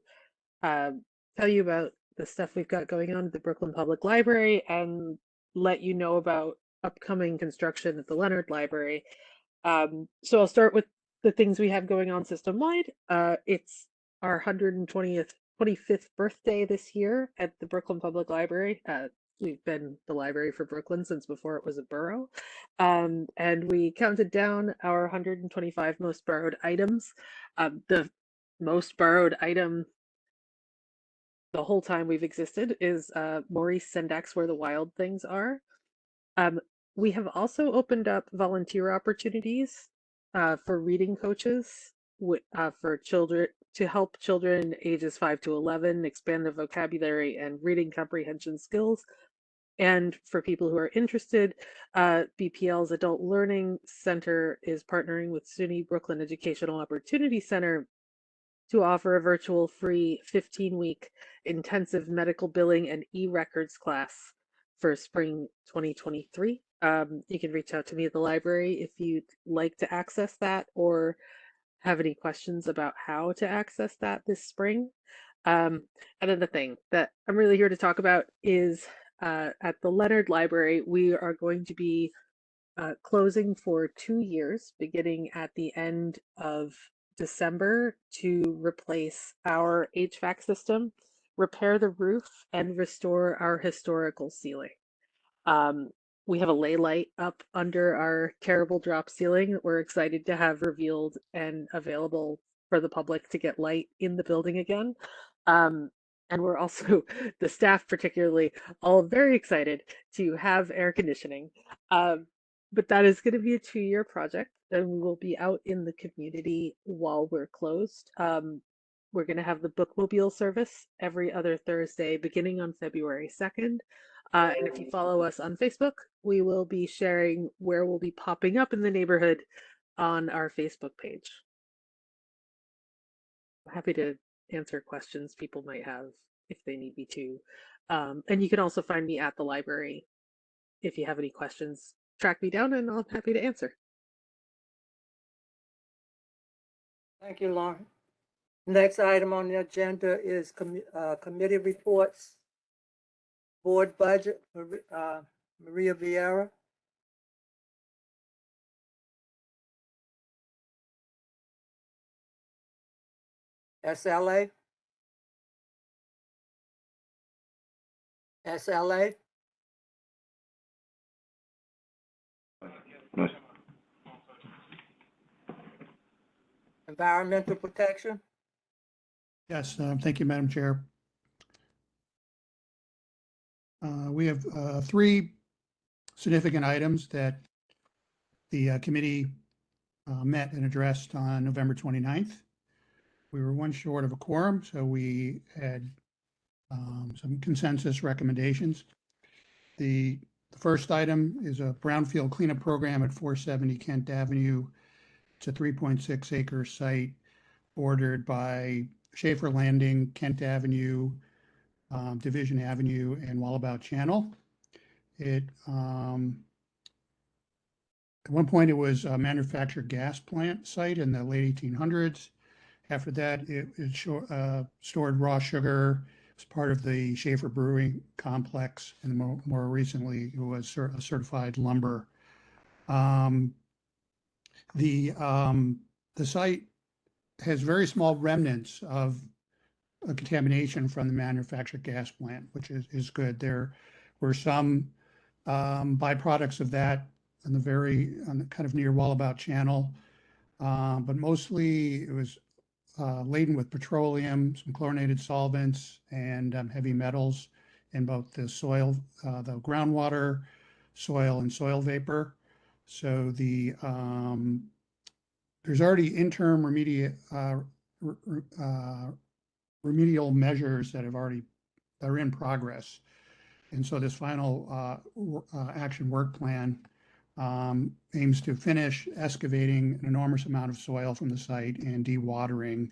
tell you about the stuff we've got going on at the Brooklyn Public Library and let you know about upcoming construction at the Leonard Library. So I'll start with the things we have going on system-wide. It's our 125th birthday this year at the Brooklyn Public Library. We've been the library for Brooklyn since before it was a borough. And we counted down our 125 most borrowed items. The most borrowed item the whole time we've existed is Maurice Sendak's Where the Wild Things Are. We have also opened up volunteer opportunities for reading coaches for children to help children ages 5 to 11 expand their vocabulary and reading comprehension skills. And for people who are interested, BPL's Adult Learning Center is partnering with SUNY Brooklyn Educational Opportunity Center to offer a virtual free 15-week intensive medical billing and e-records class for spring 2023. You can reach out to me at the library if you'd like to access that or have any questions about how to access that this spring. And then the thing that I'm really here to talk about is at the Leonard Library, we are going to be closing for 2 years, beginning at the end of December, to replace our HVAC system, repair the roof, and restore our historical ceiling. We have a lay light up under our terrible drop ceiling that we're excited to have revealed and available for the public to get light in the building again. And we're also, the staff particularly, all very excited to have air conditioning. But that is going to be a 2-year project, and we will be out in the community while we're closed. We're going to have the bookmobile service every other Thursday, beginning on February 2nd. And if you follow us on Facebook, we will be sharing where we'll be popping up in the neighborhood on our Facebook page. I'm happy to answer questions people might have if they need me to. And you can also find me at the library if you have any questions. Track me down and I'm happy to answer. Thank you, Lauren. Next item on the agenda is committee reports, board budget, Maria Vieira. SLA. SLA. Environmental protection. Yes, thank you, Madam Chair. We have 3 significant items that the committee met and addressed on November 29th. We were one short of a quorum, so we had some consensus recommendations. The first item is a brownfield cleanup program at 470 Kent Avenue. It's a 3.6 acre site bordered by Schaefer Landing, Kent Avenue, Division Avenue, and Wallabout Channel. It at one point it was a manufactured gas plant site in the late 1800s. After that, it stored raw sugar. It was part of the Schaefer Brewing Complex, and more recently, it was certified lumber. The site has very small remnants of a contamination from the manufactured gas plant, which is good. There were some byproducts of that on the kind of near Wallabout Channel, but mostly it was laden with petroleum, some chlorinated solvents, and heavy metals in both the soil, the groundwater, soil, and soil vapor. So there's already interim remedial measures that are in progress. And so this final action work plan aims to finish excavating an enormous amount of soil from the site and dewatering.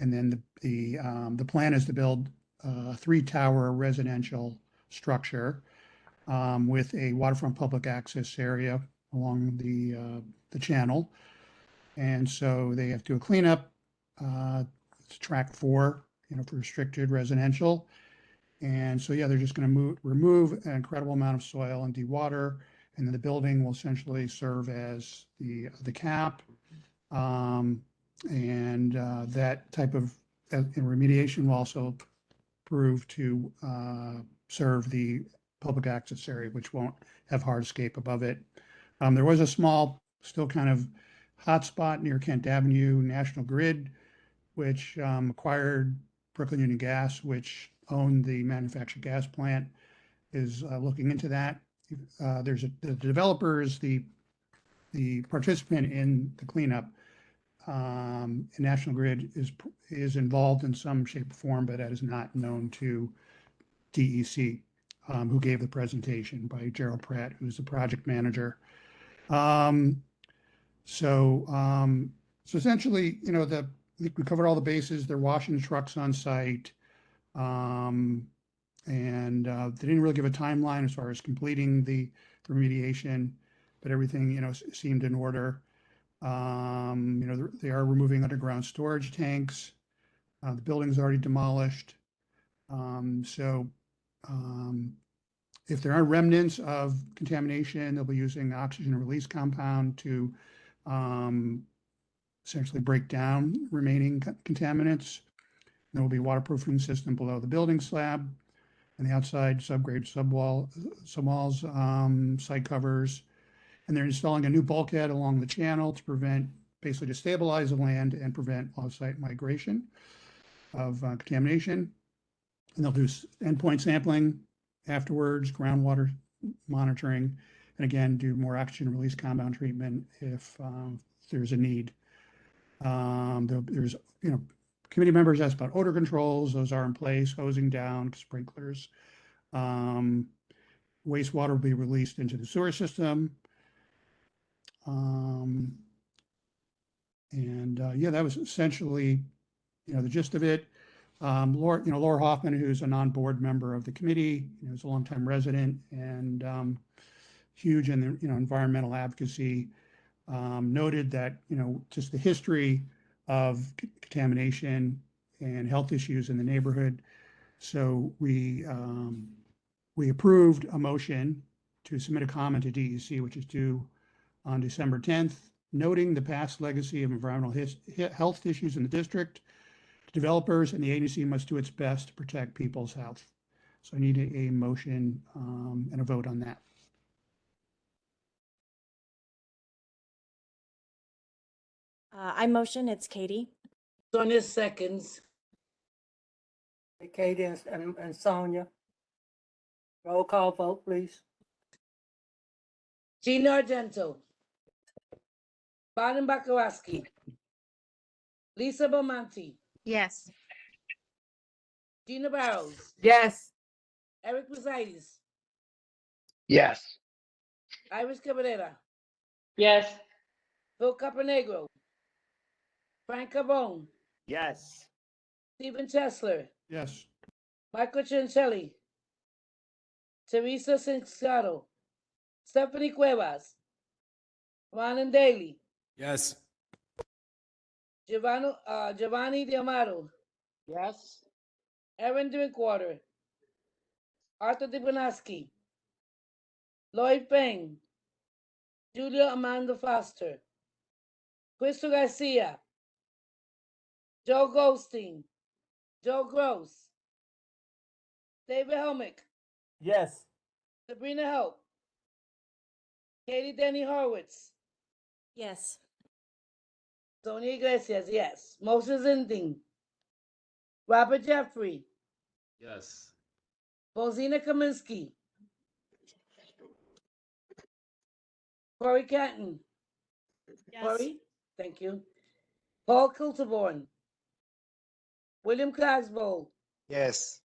And then the plan is to build a 3-tower residential structure with a waterfront public access area along the channel. And so they have to do a cleanup. It's track 4, for restricted residential. And so, yeah, they're just going to remove an incredible amount of soil and dewater. And then the building will essentially serve as the cap. That type of remediation will also prove to serve the public access area, which won't have hardscape above it. There was a small, still kind of hotspot near Kent Avenue, National Grid, which acquired Brooklyn Union Gas, which owned the manufactured gas plant, is looking into that. The developer is the participant in the cleanup. And National Grid is involved in some shape or form, but that is not known to DEC. who gave the presentation by Gerald Pratt, who's the project manager. So essentially, you know, I think we covered all the bases. They're washing the trucks on site. And they didn't really give a timeline as far as completing the remediation, but everything, you know, seemed in order. You know, they are removing underground storage tanks. The building's already demolished. If there are remnants of contamination, they'll be using oxygen release compound to essentially break down remaining contaminants. There will be a waterproofing system below the building slab and the outside subgrade subwalls, site covers. And they're installing a new bulkhead along the channel to basically to stabilize the land and prevent off-site migration of contamination. And they'll do endpoint sampling afterwards, groundwater monitoring, and again, do more oxygen release compound treatment if there's a need. There's, you know, committee members asked about odor controls. Those are in place, hosing down, sprinklers. Wastewater will be released into the sewer system. Yeah, that was essentially, you know, the gist of it. Laura Hoffman, who's a non-board member of the committee, you know, is a longtime resident and huge in the, you know, environmental advocacy, noted that, you know, just the history of contamination and health issues in the neighborhood. So we approved a motion to submit a comment to DEC, which is due on December 10th, noting the past legacy of environmental health issues in the district. Developers and the agency must do its best to protect people's health. So I need a motion and a vote on that. I motion, it's Katie. Sonia seconds. Katie and Sonia. Roll call vote, please. Gina Argento. Barnum Bakawaski. Lisa Belmonte. Yes. Gina Barrows. Yes. Eric Brusitis. Yes. Iris Cabrera. Yes. Phil Caponegro. Frank Carbone. Yes. Stephen Chesler. Yes. Michael Ciancelli. Teresa Cincato. Stephanie Cuevas. Ron Daly. Yes. Giovanni D'Amato. Yes. Aaron Drinkwater. Arthur Dibanaski. Lloyd Payne. Julia Amanda Foster. Crystal Garcia. Joe Goldstein. Joe Gross. David Helmick. Yes. Sabrina Help. Katie Denny Horowitz. Yes. Sonia Iglesias, yes. Moses Zinding. Robert Jeffrey. Yes. Bozina Kaminsky. Corey Canton. Yes. Corey, thank you. Paul Kilterborn. William Cogsbold. Yes.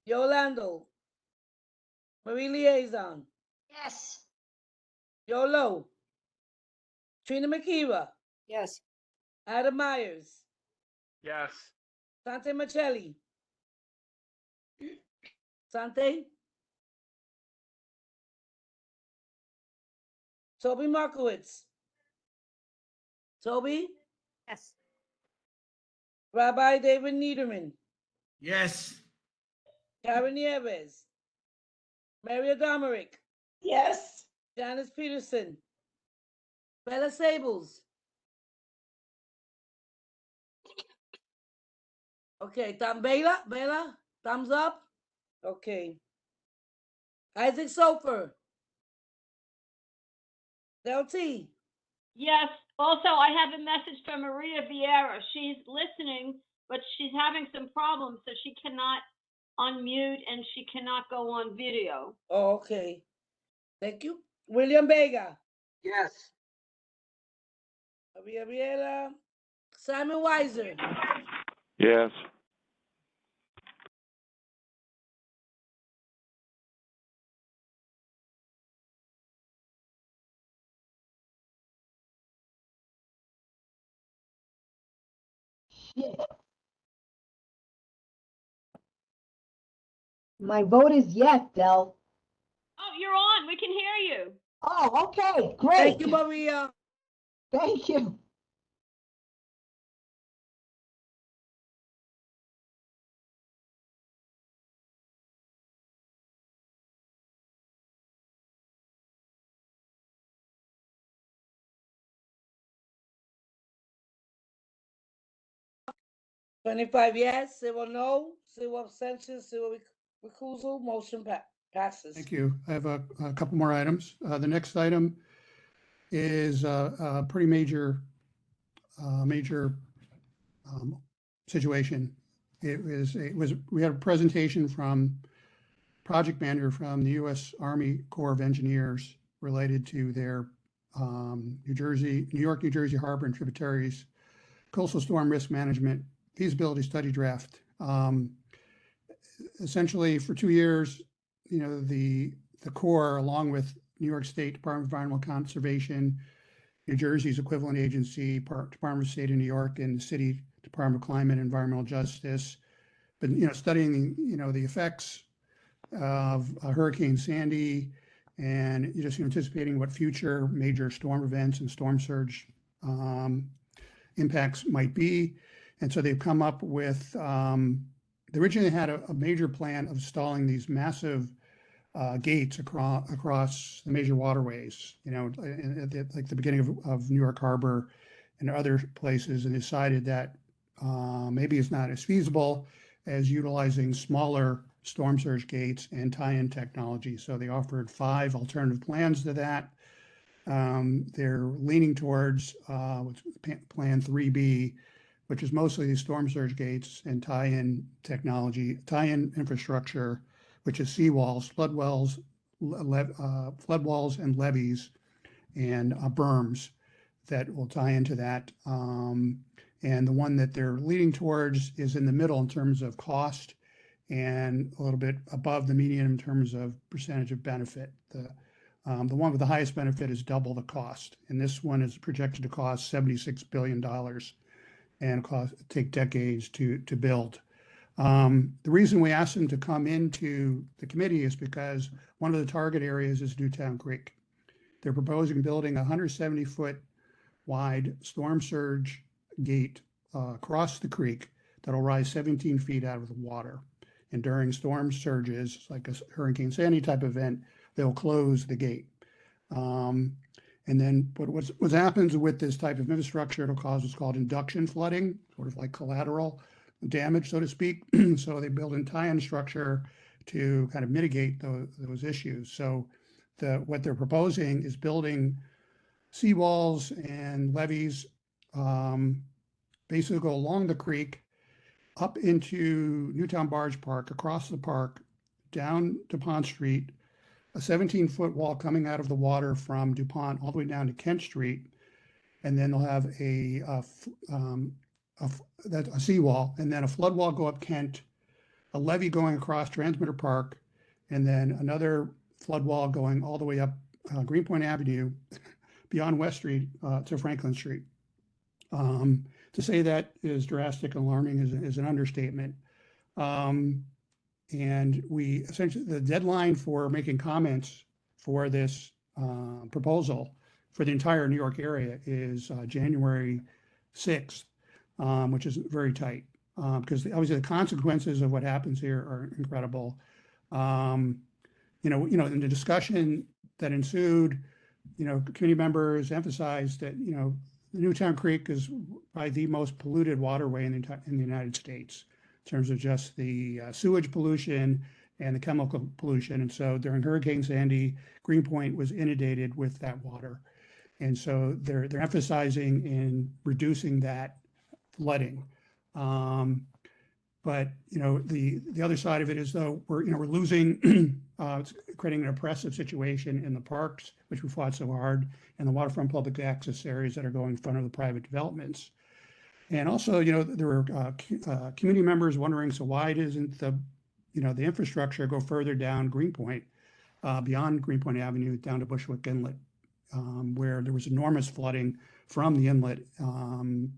Yolando. Marie Liaison. Yes. Yolo. Trina McKeever. Yes. Adam Myers. Yes. Sante Michelli. Sante. Toby Markowitz. Toby. Yes. Rabbi David Niederman. Yes. Karen Nieves. Maria Domerick. Yes. Janice Peterson. Bella Sables. Okay, Bella, thumbs up. Okay. Isaac Sofer. Del T. Yes. Also, I have a message from Maria Vieira. She's listening, but she's having some problems, so she cannot unmute and she cannot go on video. Oh, okay. Thank you. William Vega. Yes. Maria Viera. Simon Weiser. Yes. My vote is yes, Del. Oh, you're on. We can hear you. Oh, okay, great. Thank you, Maria. Thank you. Twenty-five yes, 0 no, 0 abstentions, 0 recusal, motion passes. Thank you. I have a couple more items. The next item is a pretty major situation. We had a presentation from project manager from the U.S. Army Corps of Engineers related to their New York, New Jersey Harbor and tributaries coastal storm risk management feasibility study draft. Essentially, for 2 years, the Corps, along with New York State Department of Environmental Conservation, New Jersey's equivalent agency, Department of State of New York, and the city Department of Climate and Environmental Justice, but studying the effects of Hurricane Sandy and just anticipating what future major storm events and storm surge impacts might be. And so they've come up with, they originally had a major plan of installing these massive gates across the major waterways, like the beginning of New York Harbor and other places, and decided that maybe it's not as feasible as utilizing smaller storm surge gates and tie-in technology. So they offered 5 alternative plans to that. They're leaning towards Plan 3B, which is mostly the storm surge gates and tie-in technology, tie-in infrastructure, which is seawalls, flood walls and levees, and berms that will tie into that. And the one that they're leaning towards is in the middle in terms of cost and a little bit above the median in terms of percentage of benefit. The one with the highest benefit is double the cost. And this one is projected to cost $76 billion and take decades to build. The reason we asked them to come into the committee is because one of the target areas is Newtown Creek. They're proposing building a 170-foot wide storm surge gate across the creek that'll rise 17 feet out of the water. And during storm surges, like a Hurricane Sandy type event, they'll close the gate. And then what happens with this type of infrastructure, it'll cause what's called induction flooding, sort of like collateral damage, so to speak. So they build in tie-in structure to kind of mitigate those issues. So what they're proposing is building seawalls and levees basically go along the creek, up into Newtown Barge Park, across the park, down DuPont Street, a 17-foot wall coming out of the water from DuPont all the way down to Kent Street, and then they'll have a seawall, and then a flood wall go up Kent, a levee going across Transmitter Park, and then another flood wall going all the way up Greenpoint Avenue, beyond West Street to Franklin Street. To say that is drastic and alarming is an understatement. And we essentially, the deadline for making comments for this proposal for the entire New York area is January 6th, which is very tight because obviously the consequences of what happens here are incredible. In the discussion that ensued, committee members emphasized that, Newtown Creek is probably the most polluted waterway in the United States in terms of just the sewage pollution and the chemical pollution. And so during Hurricane Sandy, Greenpoint was inundated with that water. And so they're emphasizing in reducing that flooding. But the other side of it is, though, we're losing, it's creating an oppressive situation in the parks, which we fought so hard, and the waterfront public access areas that are going in front of the private developments. And also, there were community members wondering, so why doesn't the infrastructure go further down Greenpoint, beyond Greenpoint Avenue, down to Bushwick Inlet? where there was enormous flooding from the inlet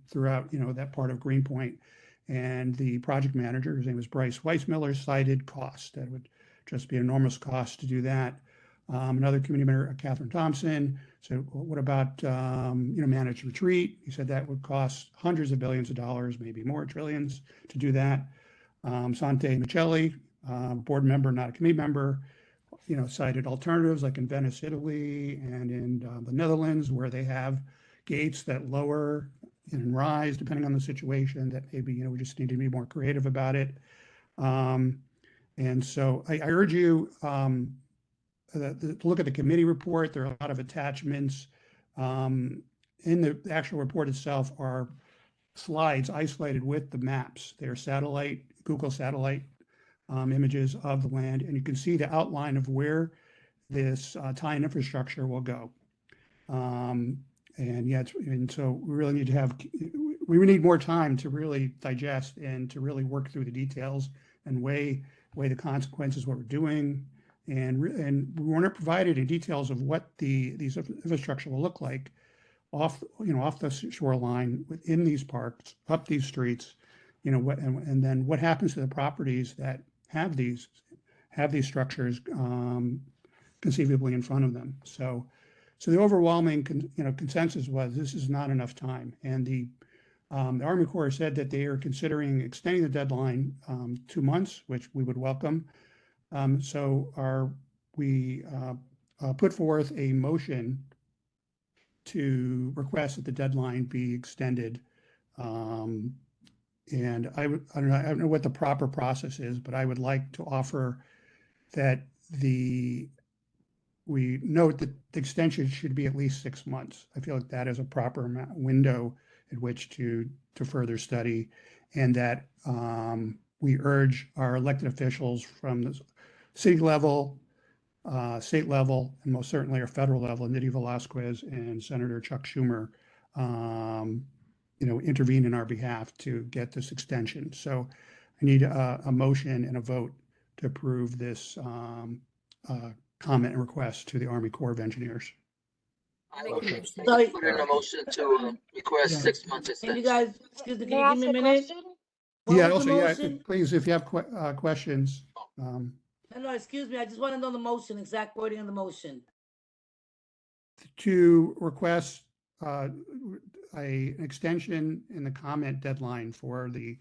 throughout, that part of Greenpoint. And the project manager, his name was Bryce Weissmiller, cited cost. That would just be enormous cost to do that. Another community member, Catherine Thompson, said, well, what about, managed retreat? He said that would cost hundreds of billions of dollars, maybe more, trillions to do that. Sante Michelli, board member, not a committee member, cited alternatives like in Venice, Italy, and in the Netherlands, where they have gates that lower and rise depending on the situation, that maybe, we just need to be more creative about it. And so I urge you to look at the committee report. There are a lot of attachments. In the actual report itself are slides isolated with the maps. They are Google satellite images of the land, and you can see the outline of where this tie-in infrastructure will go. And so we really need to we need more time to really digest and to really work through the details and weigh the consequences of what we're doing. And we weren't provided any details of what these infrastructure will look like off the shoreline, within these parks, up these streets, and then what happens to the properties that have these structures conceivably in front of them. So the overwhelming consensus was this is not enough time. And the Army Corps said that they are considering extending the deadline 2 months, which we would welcome. We put forth a motion to request that the deadline be extended. And I don't know what the proper process is, but I would like to offer that we note that the extension should be at least 6 months. I feel like that is a proper window at which to further study, and that we urge our elected officials from the city level, state level, and most certainly our federal level, Nydia Velázquez and Senator Chuck Schumer, intervene in our behalf to get this extension. So I need a motion and a vote to approve this comment and request to the Army Corps of Engineers. Sorry. Put in a motion to request 6 months Can you extension. guys, excuse me, May can I you give me a ask a minute? question? What Yeah, was the also, motion? please, if you have questions. No, excuse me, I just want to know the motion, exact wording of the motion. To request an extension in the comment deadline for the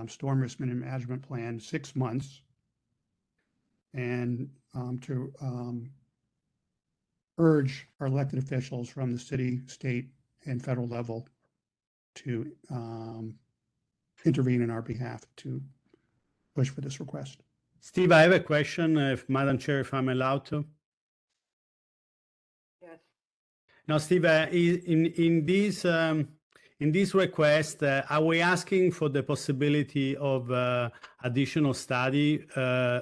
storm risk management plan 6 months, and to urge our elected officials from the city, state, and federal level to intervene in our behalf to push for this request. Steve, I have a question, if Madam Chair, if I'm allowed to. Yes. Now, Steve, in this request, are we asking for the possibility of additional study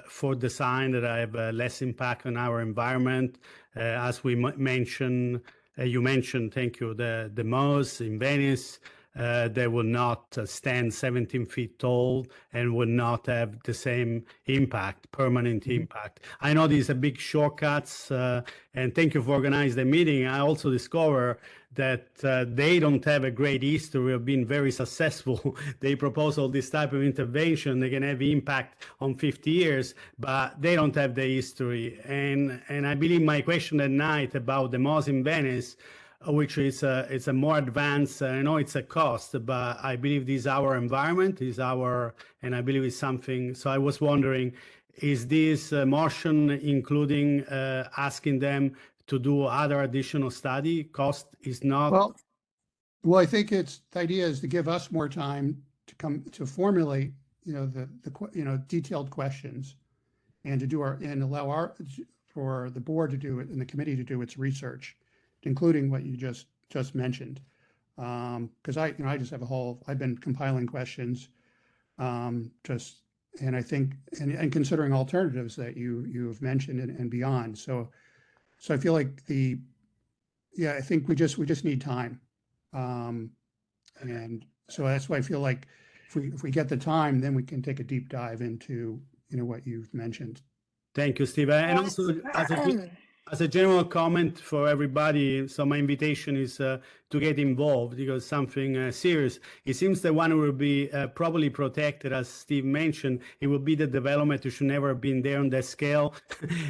for design that have less impact on our environment? As we mentioned, you mentioned, thank you, the MOS in Venice. They will not stand 17 feet tall and will not have the same impact, permanent impact. I know these are big shortcuts, and thank you for organizing the meeting. I also discover that they don't have a great history of being very successful. They propose all this type of intervention. They can have impact on 50 years, but they don't have the history. And I believe my question at night about the MOS in Venice, which is it's a more advanced, I know it's a cost, but I believe this is our environment, and I believe it's something. So I was wondering, is this motion including asking them to do other additional study? Cost is not. Well, I think the idea is to give us more time to formulate, the detailed questions, and allow for the board to do it and the committee to do its research, including what you just mentioned. Because I just have I've been compiling questions, and I think, and considering alternatives that you have mentioned and beyond. So I feel like I think we just need time. And so that's why I feel like if we get the time, then we can take a deep dive into, what you've mentioned. Thank you, Steve. And also, As a general comment for everybody, so my invitation is to get involved because something serious. It seems the one who will be probably protected, as Steve mentioned. It will be the development who should never have been there on that scale.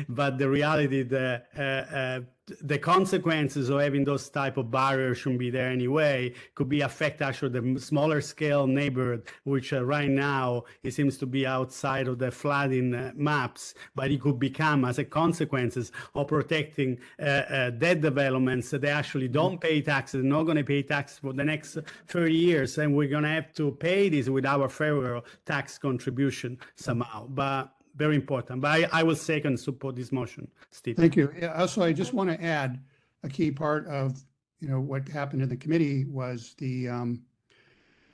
But the reality, the consequences of having those type of barriers shouldn't be there anyway. Could be affect actually the smaller scale neighborhood, which right now it seems to be outside of the flooding maps, but it could become as a consequences of protecting dead developments. They actually don't pay taxes, not going to pay taxes for the next 30 years, and we're going to have to pay this with our federal tax contribution somehow. But very important. But I will second support this motion, Steve. Thank you. Yeah, also, I just want to add a key part of, what happened in the committee was the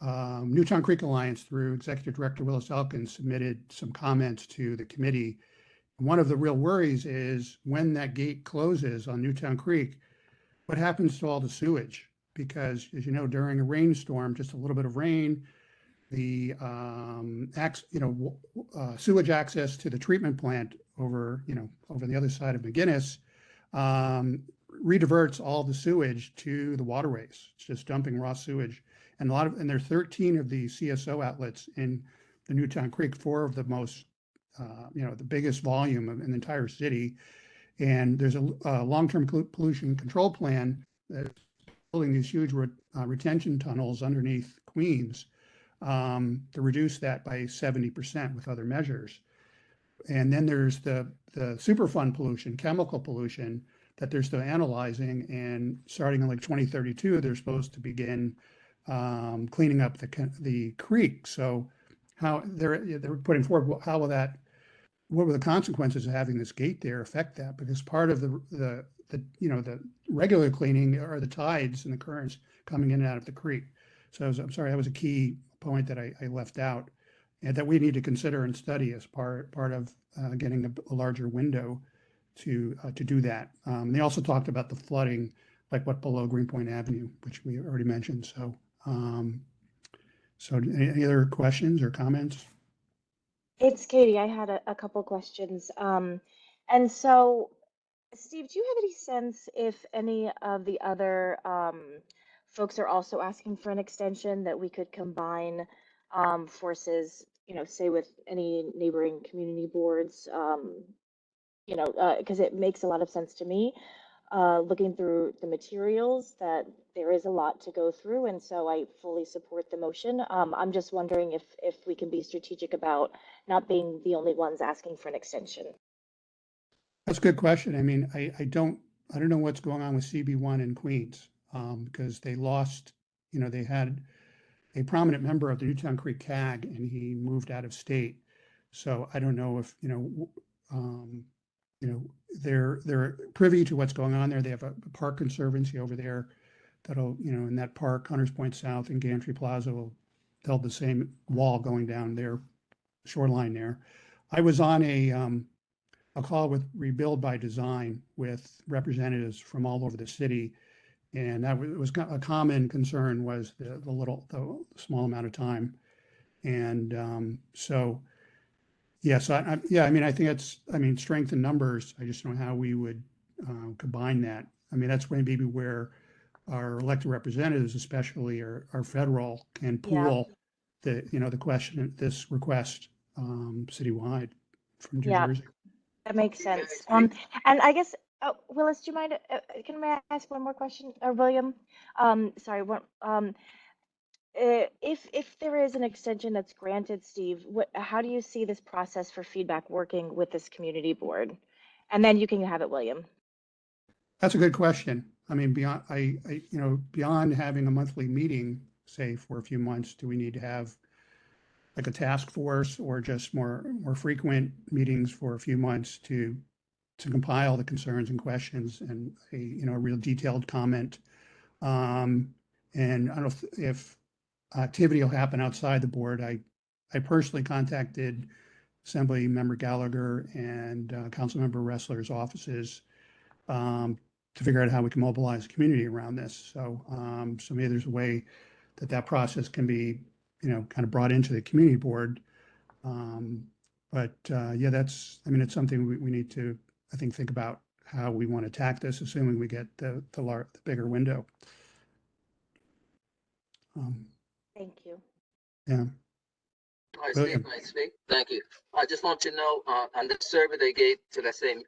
Newtown Creek Alliance through Executive Director Willis Elkins submitted some comments to the committee. One of the real worries is when that gate closes on Newtown Creek, what happens to all the sewage? Because as you know, during a rainstorm, just a little bit of rain, the sewage access to the treatment plant over the other side of McGinnis rediverts all the sewage to the waterways. It's just dumping raw sewage, and there are 13 of the CSO outlets in the Newtown Creek, 4 of the most, the biggest volume in the entire city. And there's a long-term pollution control plan that's building these huge retention tunnels underneath Queens to reduce that by 70% with other measures. And then there's the Superfund pollution, chemical pollution that they're still analyzing. And starting in like 2032, they're supposed to begin cleaning up the creek. So how they're putting forward, what will the consequences of having this gate there affect that? Because part of the regular cleaning are the tides and the currents coming in and out of the creek. So I'm sorry, that was a key point that I left out, and that we need to consider and study as part of getting a larger window to do that. They also talked about the flooding, like what below Greenpoint Avenue, which we already mentioned. So, any other questions or comments? It's Katie. I had a couple questions. And so, Steve, do you have any sense if any of the other folks are also asking for an extension, that we could combine forces, say with any neighboring community boards, because it makes a lot of sense to me, looking through the materials, that there is a lot to go through. And so I fully support the motion. I'm just wondering if we can be strategic about not being the only ones asking for an extension. That's a good question. I mean, I don't know what's going on with CB1 in Queens, because they lost, they had a prominent member of the Newtown Creek CAG, and he moved out of state. So I don't know if, they're privy to what's going on there. They have a park conservancy over there that'll, in that park, Hunters Point South and Gantry Plaza will build the same wall going down their shoreline there. I was on a call with Rebuild by Design with representatives from all over the city, and that was a common concern was the small amount of time, and so yes, I mean, I think strength in numbers. I just don't know how we would combine that. I mean, that's maybe where our elected representatives, especially our federal, can pool the question, this request citywide from New Jersey. That makes sense. And I guess, Willis, do you mind, can I ask one more question, or William? Sorry, if there is an extension that's granted, Steve, how do you see this process for feedback working with this community board? And then you can have it, William. That's a good question. I mean, beyond having a monthly meeting, say for a few months, do we need to have like a task force or just more frequent meetings for a few months to compile the concerns and questions and a real detailed comment? And I don't know if activity will happen outside the board. I personally contacted Assembly Member Gallagher and Councilmember Ressler's offices to figure out how we can mobilize the community around this. So maybe there's a way that process can be, kind of brought into the community board. But it's something we need to, I think about how we want to attack this, assuming we get the bigger window. Thank you. Yeah. Hi, William. Steve, may I speak? Thank you. I just want to know, on the survey they gave to that same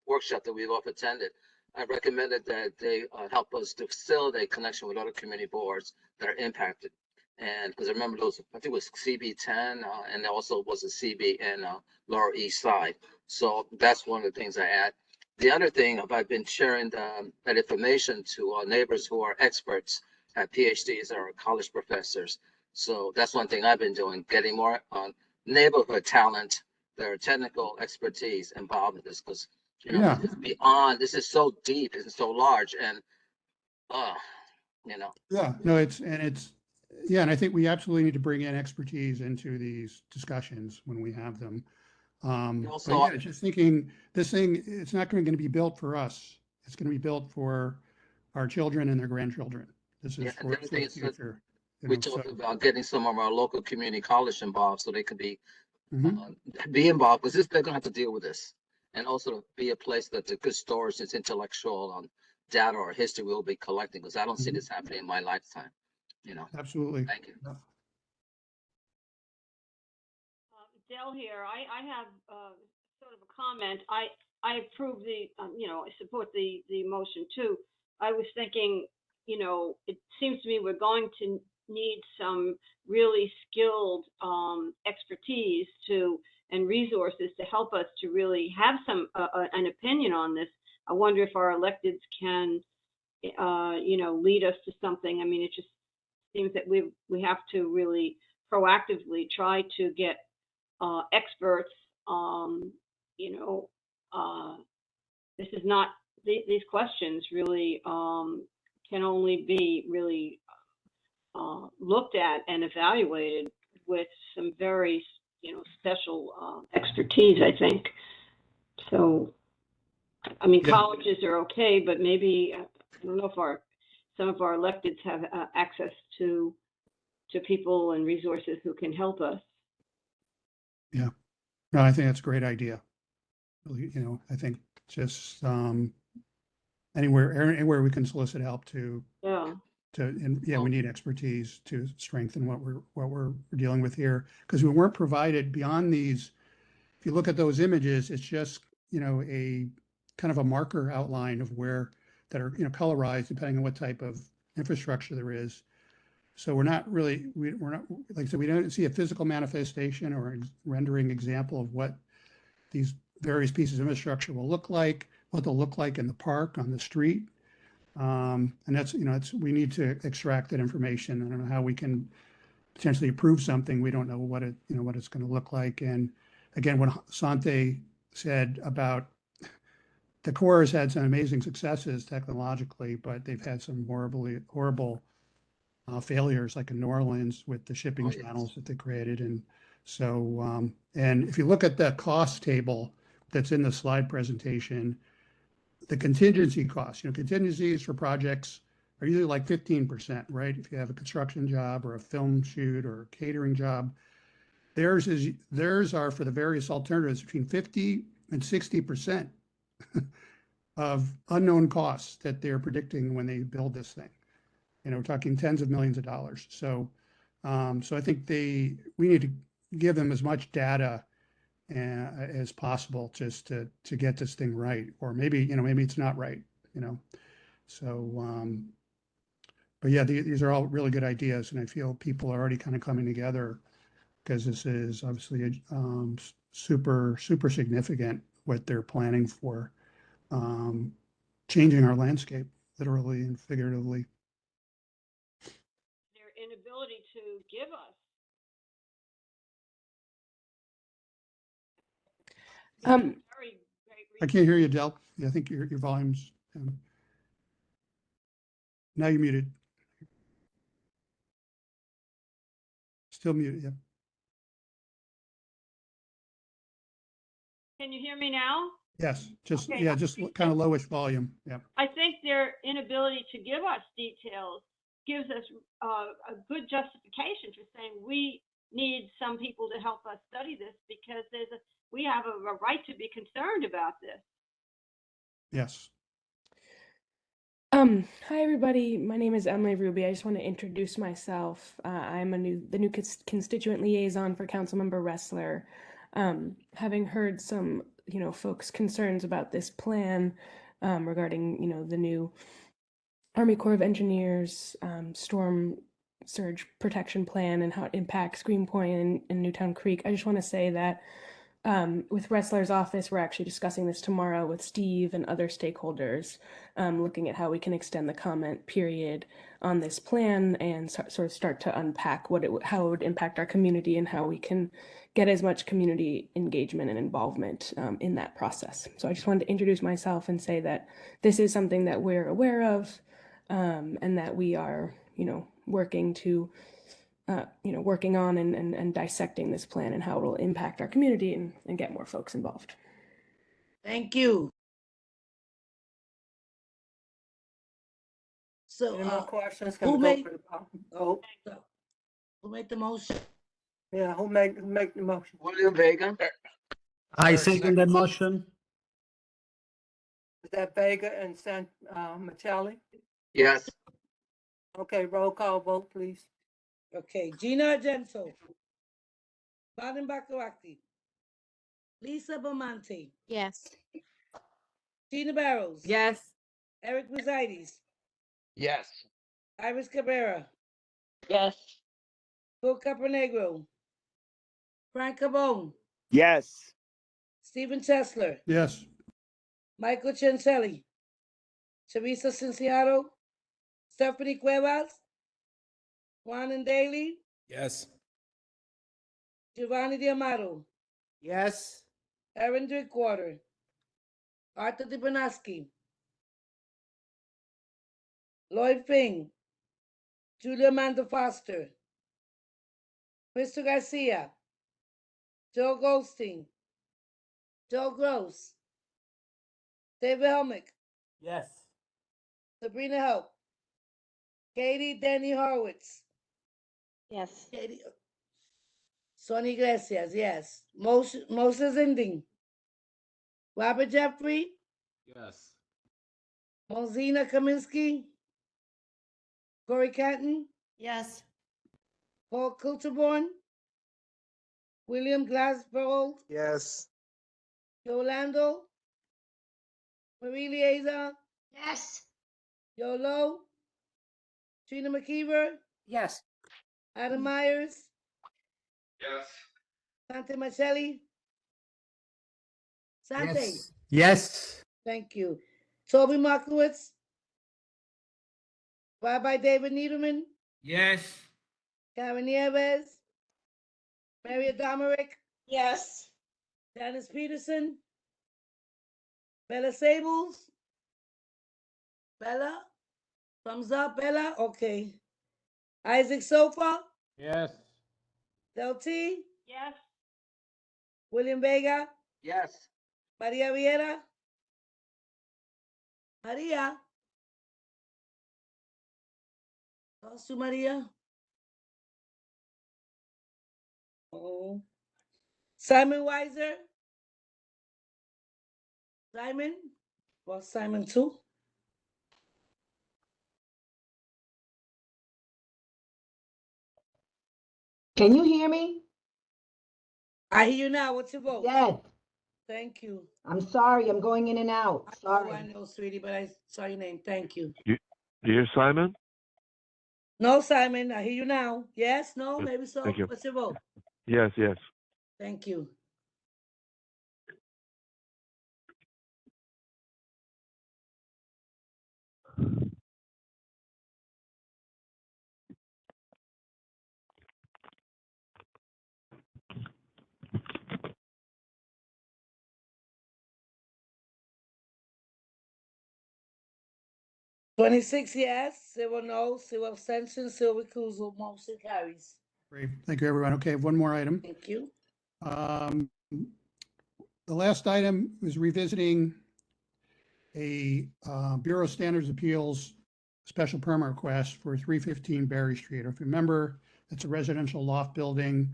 workshop that we've all attended, I recommended that they help us to facilitate connection with other community boards that are impacted. And because I remember those, I think it was CB10, and there also was a CB in Lower East Side. So that's one of the things I add. The other thing, I've been sharing that information to neighbors who are experts, have PhDs or college professors. So that's one thing I've been doing, getting more neighborhood talent, their technical expertise involved in this, because you know, Yeah. this is beyond, this is so deep and so large, and you know. Yeah, no, yeah, and I think we absolutely need to bring in expertise into these discussions when we have them. But Also, yeah, just thinking, this thing, it's not going to be built for us. It's going to be built for our children and their grandchildren. This yeah, is and for the other the thing is that future. we talked about getting some of our local community college involved so they could be Mhm. involved, because they're gonna have to deal with this. And also be a place that the good storage, this intellectual data or history we'll be collecting, because I don't see this happening in my lifetime, you know. Absolutely. Thank you. Dell here. I have sort of a comment. I approve the, you know, I support the motion too. I was thinking, you know, it seems to me we're going to need some really skilled expertise and resources to help us to really have some an opinion on this. I wonder if our electeds can, you know, lead us to something. I mean, it just seems that we have to really proactively try to get experts. You know, this is not these questions really can only be really looked at and evaluated with some very, you know, special expertise, I think. So, I mean, Yeah. colleges are okay, but maybe I don't know if some of our electeds have access to people and resources who can help us. Yeah. No, I think that's a great idea. Really, you know, I think just anywhere we can solicit help Yeah. and yeah, we need expertise to strengthen what we're dealing with here, because we weren't provided beyond these. If you look at those images, it's just, you know, a kind of a marker outline of where that are, you know, colorized depending on what type of infrastructure there is. So we're not really, we're not, like I said, we don't see a physical manifestation or rendering example of what these various pieces of infrastructure will look like, what they'll look like in the park, on the street. And that's, you know, we need to extract that information. I don't know how we can potentially approve something. We don't know what it's going to look like. And again, what Sante said about the Corps has had some amazing successes technologically, but they've had some horrible failures, like in New Orleans with the shipping channels that they created. And so, and if you look at the cost table that's in the slide presentation, the contingency costs, you know, contingencies for projects are usually like 15%, right? If you have a construction job or a film shoot or a catering job, theirs are for the various alternatives between 50 and 60% of unknown costs that they're predicting when they build this thing. You know, we're talking tens of millions of dollars. So, so I think we need to give them as much data as possible just to get this thing right, or maybe, you know, maybe it's not right, you know. So, but yeah, these are all really good ideas, and I feel people are already kind of coming together because this is obviously super significant what they're planning for, changing our landscape, literally and figuratively. Their inability to give us. Very great I can't hear you, Del. Yeah, I think your volume's now you're muted. Still muted, yeah. Can you hear me now? Yes, just Okay. yeah, just kind of lowish volume. Yeah. I think their inability to give us details gives us a good justification for saying we need some people to help us study this, because we have a right to be concerned about this. Yes. Hi everybody. My name is Emily Ruby. I just want to introduce myself. I'm the new constituent liaison for Councilmember Ressler. Having heard some, folks' concerns about this plan, regarding, the new Army Corps of Engineers, storm surge protection plan and how it impacts Greenpoint and Newtown Creek. I just want to say that with Ressler's office, we're actually discussing this tomorrow with Steve and other stakeholders, looking at how we can extend the comment period on this plan and sort of start to unpack how it would impact our community and how we can get as much community engagement and involvement in that process. So I just wanted to introduce myself and say that this is something that we're aware of, and that we are, working to working on and dissecting this plan and how it will impact our community and get more folks involved. Thank you. So, Any more questions? Can who we go made, for the vote? who made the motion? Yeah, who make the motion? William Vega? I second the motion. Is that Vega and Michelli? Yes. Okay, roll call vote, please. Okay, Gina Argento. Baden Bakaraki. Lisa Belmonte. Yes. Gina Barrows. Yes. Eric Brusides. Yes. Iris Cabrera. Yes. Phil Capernegro. Frank Cabone. Yes. Stephen Chesler. Yes. Michael Chancelli. Teresa Cinciano. Stephanie Cuevas. Juan and Daly. Yes. Giovanni D'Amato. Yes. Aaron Drinkwater. Arthur DiBernaschi. Lloyd Fink. Julia Amanda Foster. Mr. Garcia. Joe Goldstein. Joe Gross. David Helmick. Yes. Sabrina Help. Katie Denny Horowitz. Yes. Katie. Sonny Iglesias, yes. Moses Zinding. Robert Jeffrey. Yes. Mozina Kaminsky. Corey Canton. Yes. Paul Kulterborn. William Glasgow. Yes. Yolando. Marie Lieza. Yes. Yolo. Trina McKeever. Yes. Adam Myers. Yes. Sante Marcelli. Sante. Yes. Thank you. Toby Markowitz. Rabbi David Niederman. Yes. Karen Nieves. Maria Domerick. Yes. Dennis Peterson. Bella Sables. Bella. Thumbs up, Bella. Okay. Isaac Sofa. Yes. Del T. Yes. William Vega. Yes. Maria Viera. Maria. Lost you, Maria. Oh. Simon Weiser. Simon. Well, Simon too. Can you hear me? I hear you now. What's your vote? Yes. Thank you. I'm sorry, I'm going in and out. Oh, Sorry. I know, sweetie, but I saw your name. Thank you. Dear Simon? No, Simon, I hear you now. Yes, no, Yes, maybe so. thank you. What's your vote? Yes, yes. Thank you. $26 yes, 0 no, 0 abstentions, 0 recusal. Motion carries. Great. Thank you, everyone. Okay, one more item. Thank you. The last item is revisiting a Bureau of Standards Appeals special permit request for 315 Berry Street. If you remember, it's a residential loft building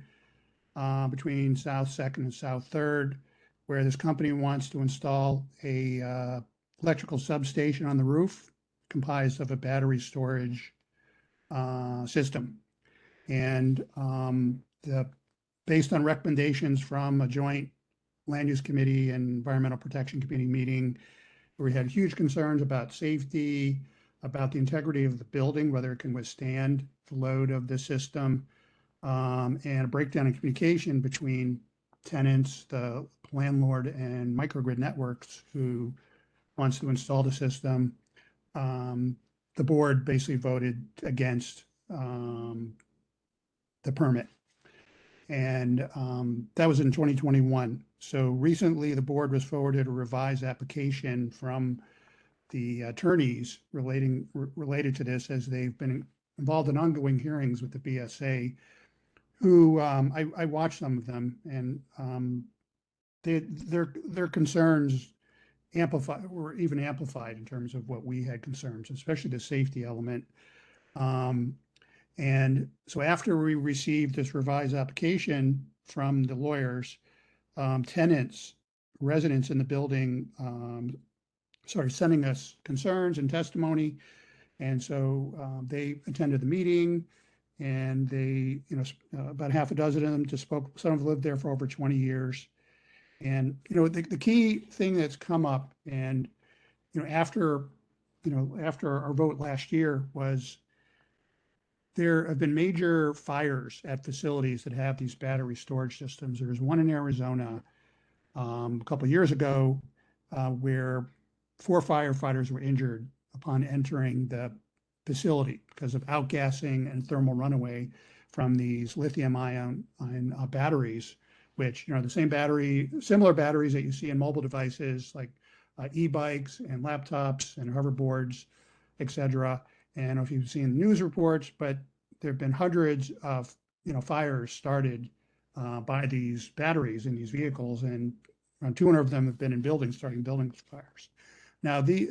between South Second and South Third, where this company wants to install a electrical substation on the roof comprised of a battery storage system. And based on recommendations from a joint land use committee and environmental protection committee meeting, where we had huge concerns about safety, about the integrity of the building, whether it can withstand the load of the system, and a breakdown in communication between tenants, the landlord, and Microgrid Networks, who wants to install the system. The board basically voted against the permit. And that was in 2021. So recently, the board was forwarded a revised application from the attorneys related to this, as they've been involved in ongoing hearings with the BSA, who I watched some of them, and their concerns were even amplified in terms of what we had concerns, especially the safety element. And so after we received this revised application from the lawyers, tenants, residents in the building started sending us concerns and testimony. And so they attended the meeting, and they, about half a dozen of them just spoke. Some have lived there for over 20 years. And, the key thing that's come up, and, after our vote last year, was there have been major fires at facilities that have these battery storage systems. There was one in Arizona a couple of years ago where 4 firefighters were injured upon entering the facility because of outgassing and thermal runaway from these lithium-ion batteries, which, the similar batteries that you see in mobile devices like e-bikes and laptops and hoverboards, et cetera. And I don't know if you've seen news reports, but there have been hundreds of fires started by these batteries in these vehicles, and around 200 of them have been in buildings, starting building fires. Now, the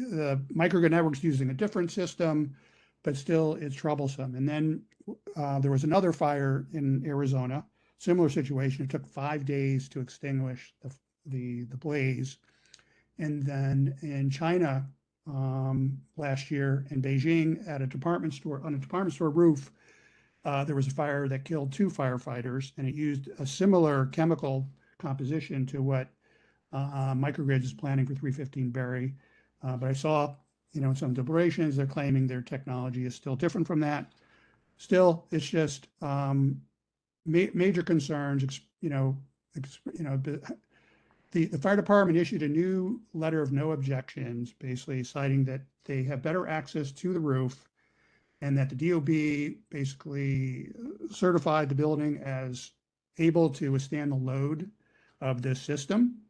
Microgrid Network's using a different system, but still it's troublesome. And then there was another fire in Arizona, similar situation. It took 5 days to extinguish the blaze. And then in China, last year in Beijing, on a department store roof, there was a fire that killed 2 firefighters, and it used a similar chemical composition to what Microgrid is planning for 315 Berry. But I saw, in some deliberations, they're claiming their technology is still different from that. Still, it's just major concerns. The fire department issued a new letter of no objections, basically citing that they have better access to the roof, and that the DOB basically certified the building as able to withstand the load of this system.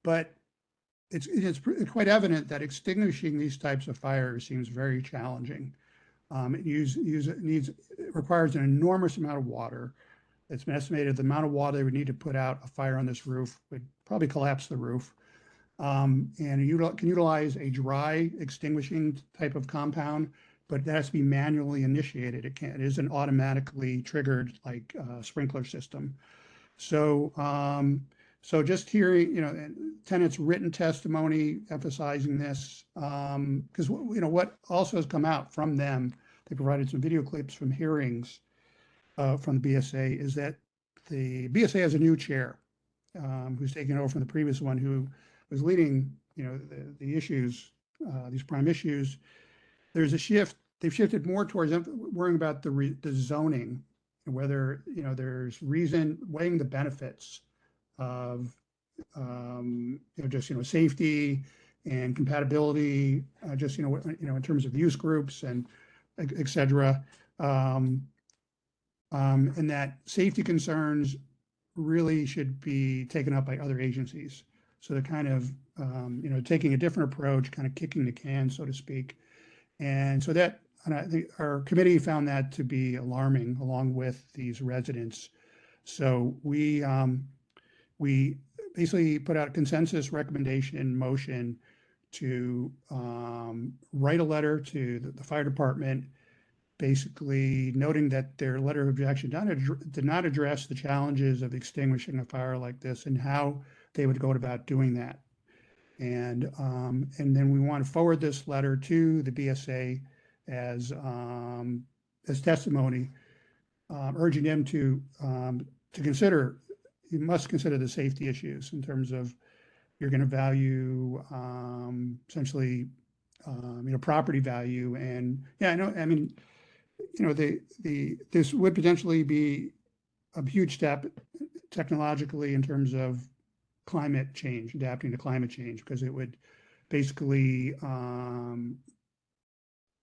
But it's quite evident that extinguishing these types of fires seems very challenging. It requires an enormous amount of water. It's been estimated the amount of water they would need to put out a fire on this roof would probably collapse the roof. And you can utilize a dry extinguishing type of compound, but that has to be manually initiated. It isn't automatically triggered like a sprinkler system. So just hearing, tenants' written testimony emphasizing this, because what also has come out from them, they provided some video clips from hearings from the BSA, is that the BSA has a new chair who's taken over from the previous one, who was leading, the issues, these prime issues. There's a shift. They've shifted more towards worrying about the zoning, and whether there's reason, weighing the benefits of safety and compatibility, in terms of use groups and et cetera. And that safety concerns really should be taken up by other agencies. So they're kind of, taking a different approach, kind of kicking the can, so to speak. And so and I think our committee found that to be alarming, along with these residents. So we basically put out a consensus recommendation motion to write a letter to the fire department, basically noting that their letter of objection did not address the challenges of extinguishing a fire like this and how they would go about doing that. And then we want to forward this letter to the BSA as testimony, urging them to consider, you must consider the safety issues in terms of you're going to value essentially, property value. And yeah, I mean, this would potentially be a huge step technologically in terms of climate change, adapting to climate change, because it would basically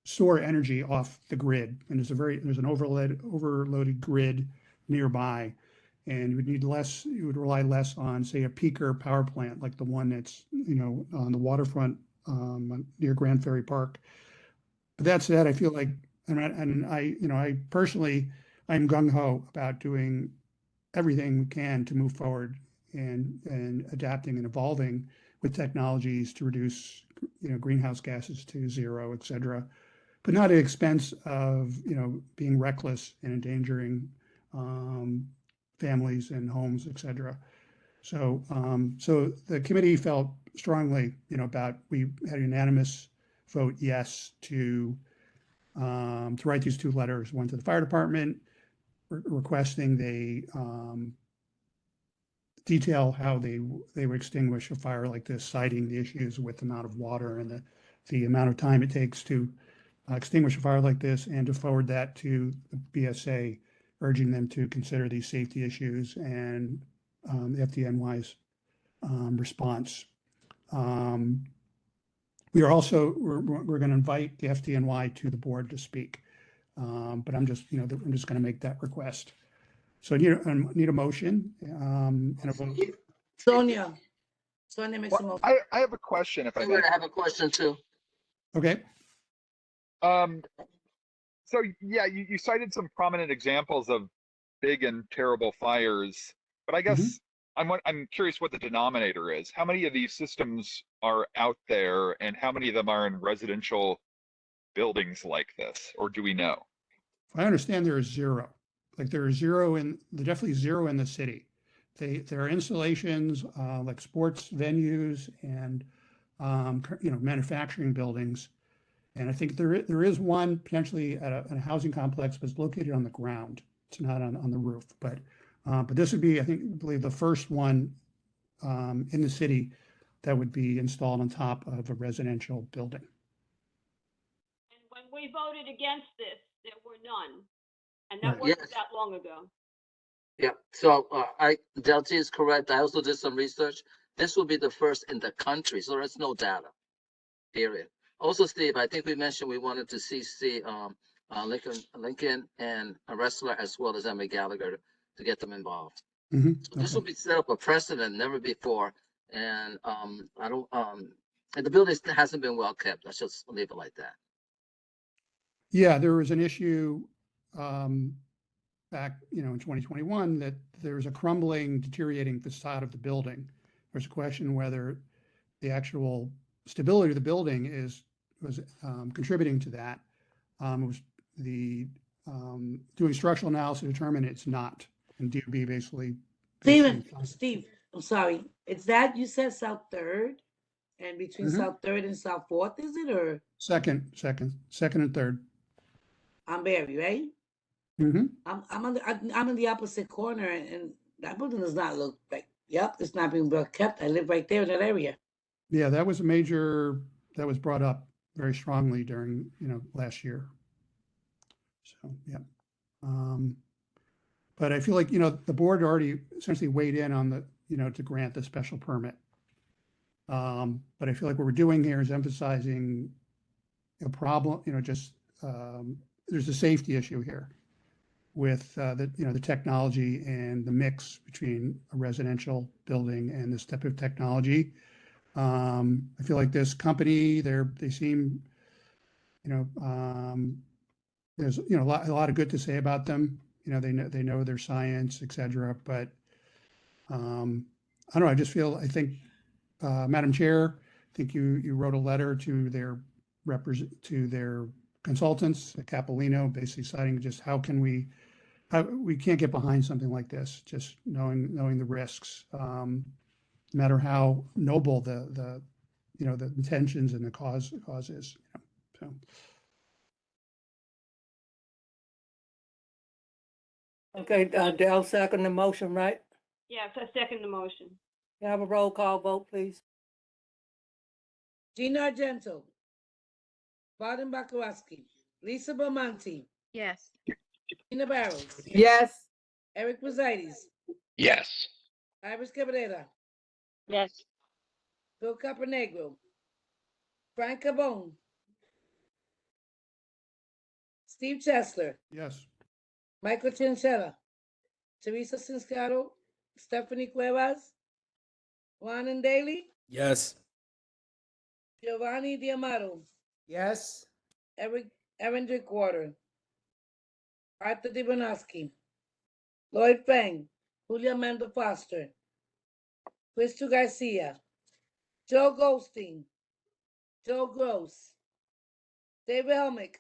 store energy off the grid. And there's an overloaded grid nearby. And you would rely less on, say, a peaker power plant like the one that's, on the waterfront near Grand Ferry Park. But that said, I feel like, I personally, I'm gung ho about doing everything we can to move forward and adapting and evolving with technologies to reduce, greenhouse gases to zero, et cetera, but not at the expense of, being reckless and endangering families and homes, et cetera. So the committee felt strongly, we had a unanimous vote yes to write these two letters, one to the fire department requesting they detail how they would extinguish a fire like this, citing the issues with the amount of water and the amount of time it takes to extinguish a fire like this, and to forward that to the BSA, urging them to consider these safety issues and the FDNY's response. We're going to invite the FDNY to the board to speak, but I'm just going to make that request. So I need a motion and a vote. Sonia makes a motion. I have a question if I I'm may. gonna have a question too. Okay. So yeah, you cited some prominent examples of big and terrible fires, but I guess I'm curious what the denominator is. How many of these systems are out there, and how many of them are in residential buildings like this, or do we know? I understand there is zero. Like there is definitely zero in the city. There are installations like sports venues and manufacturing buildings. And I think there is one potentially at a housing complex, but it's located on the ground. It's not on the roof. But this would be, I believe, the first one in the city that would be installed on top of a residential building. And when we voted against this, there were none. And that Right. wasn't Yes. that long ago. Yeah, so Delty is correct. I also did some research. This will be the first in the country, so there's no data, period. Also, Steve, I think we mentioned we wanted to CC Lincoln and Ressler as well as Emma Gallagher to get them involved. So this will be set up a precedent never before, and and the building hasn't been well kept. Let's just leave it like that. Yeah, there was an issue back, in 2021 that there's a crumbling, deteriorating facade of the building. There's a question whether the actual stability of the building was contributing to that. It was doing structural analysis to determine it's not, and DOB basically. Steve, I'm sorry. It's that you said South Third, and between South Third and South Fourth, is it, or? Second and third. I'm Barry, right? I'm in the opposite corner, and that building does not look like. Yep, it's not being well kept. I live right there in that area. Yeah, that was that was brought up very strongly during, last year. So, yeah. But I feel like, the board already essentially weighed in on to grant the special permit. But I feel like what we're doing here is emphasizing a problem, there's a safety issue here with the technology and the mix between a residential building and this type of technology. I feel like this company, they seem, there's a lot of good to say about them. They know their science, et cetera. But I don't know. I think, Madam Chair, I think you wrote a letter to their consultants at Capolino, basically citing just how we can't get behind something like this, just knowing the risks, no matter how noble the the intentions and the cause is, so. Okay, Dell second the motion, right? Yes, I second the motion. Can I have a roll call vote, please? Gina Argento. Biden Bakarowski. Lisa Belmonte. Yes. Gina Barros. Yes. Eric Brusitis. Yes. Iris Cabrera. Yes. Bill Caponegro. Frank Cabone. Steve Chesler. Yes. Michael Chinchilla. Teresa Cinscaro. Stephanie Cuevas. Juan and Daly. Yes. Giovanni Diamato. Yes. Erin Drinkwater. Arthur DiBonoski. Lloyd Fang. Julia Manda Foster. Crystal Garcia. Joe Goldstein. Joe Gross. David Helmick.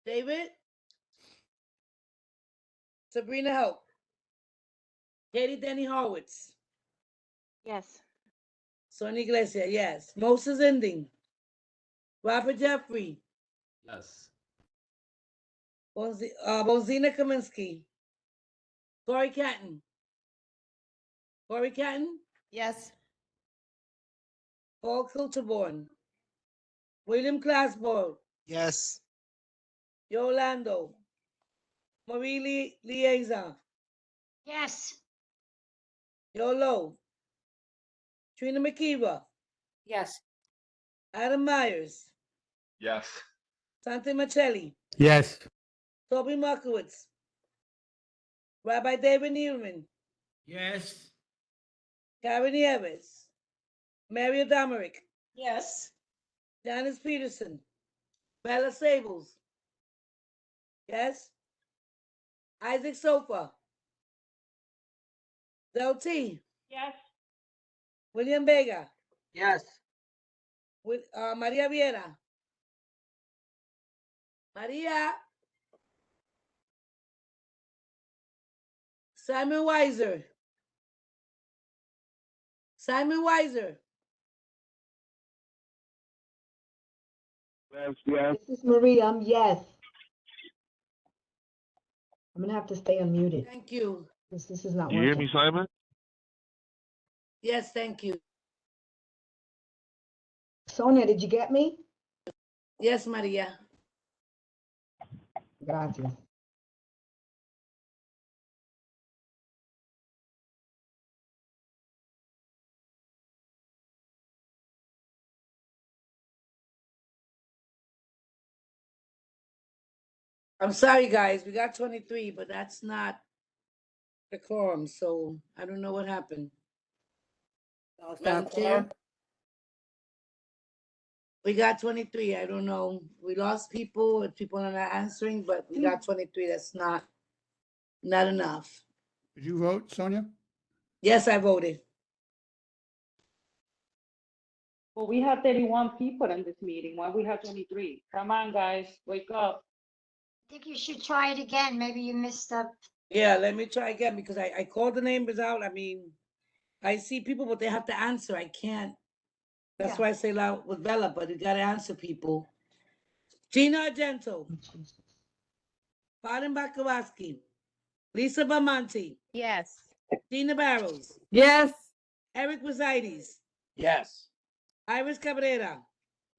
David. Sabrina Hope. Katie Denny Horwitz. Yes. Sonia Iglesias, yes. Moses Ending. Robert Jeffrey. Yes. Bonzina Kaminsky. Corey Catton. Corey Catton. Yes. Paul Kilterborn. William Classborn. Yes. Yolando. Marie Liaison. Yes. Yolo. Trina McKeever. Yes. Adam Myers. Yes. Sante Machelli. Yes. Toby Markowitz. Rabbi David Nealman. Yes. Karen Nieves. Mary Domerick. Yes. Janice Peterson. Bella Sables. Yes. Isaac Sofa. Del T. Yes. William Vega. Yes. Maria Viera. Maria. Simon Weiser. Simon Weiser. Yes. Yes. This is Marie, I'm yes. I'm gonna have to stay unmuted. Thank you. This is not You hear me, working. Simon? Yes, thank you. Sonia, did you get me? Yes, Maria. Gracias. I'm sorry, guys. We got 23, but that's not the quorum, so I don't know what happened. Madam Chair? We got 23. I don't know. We lost people, and people are not answering, but we got 23. That's not enough. Did you vote, Sonia? Yes, I voted. Well, we have 31 people in this meeting. Why we have 23? Come on, guys, wake up. I think you should try it again. Maybe you missed up. Yeah, let me try again because I called the numbers out. I mean, I see people, but they have to answer. I can't. That's Yeah. why I say loud with Bella, but you gotta answer people. Gina Argento. Pardon Bakarowski. Lisa Belmonte. Yes. Gina Barros. Yes. Eric Brusitis. Yes. Iris Cabrera.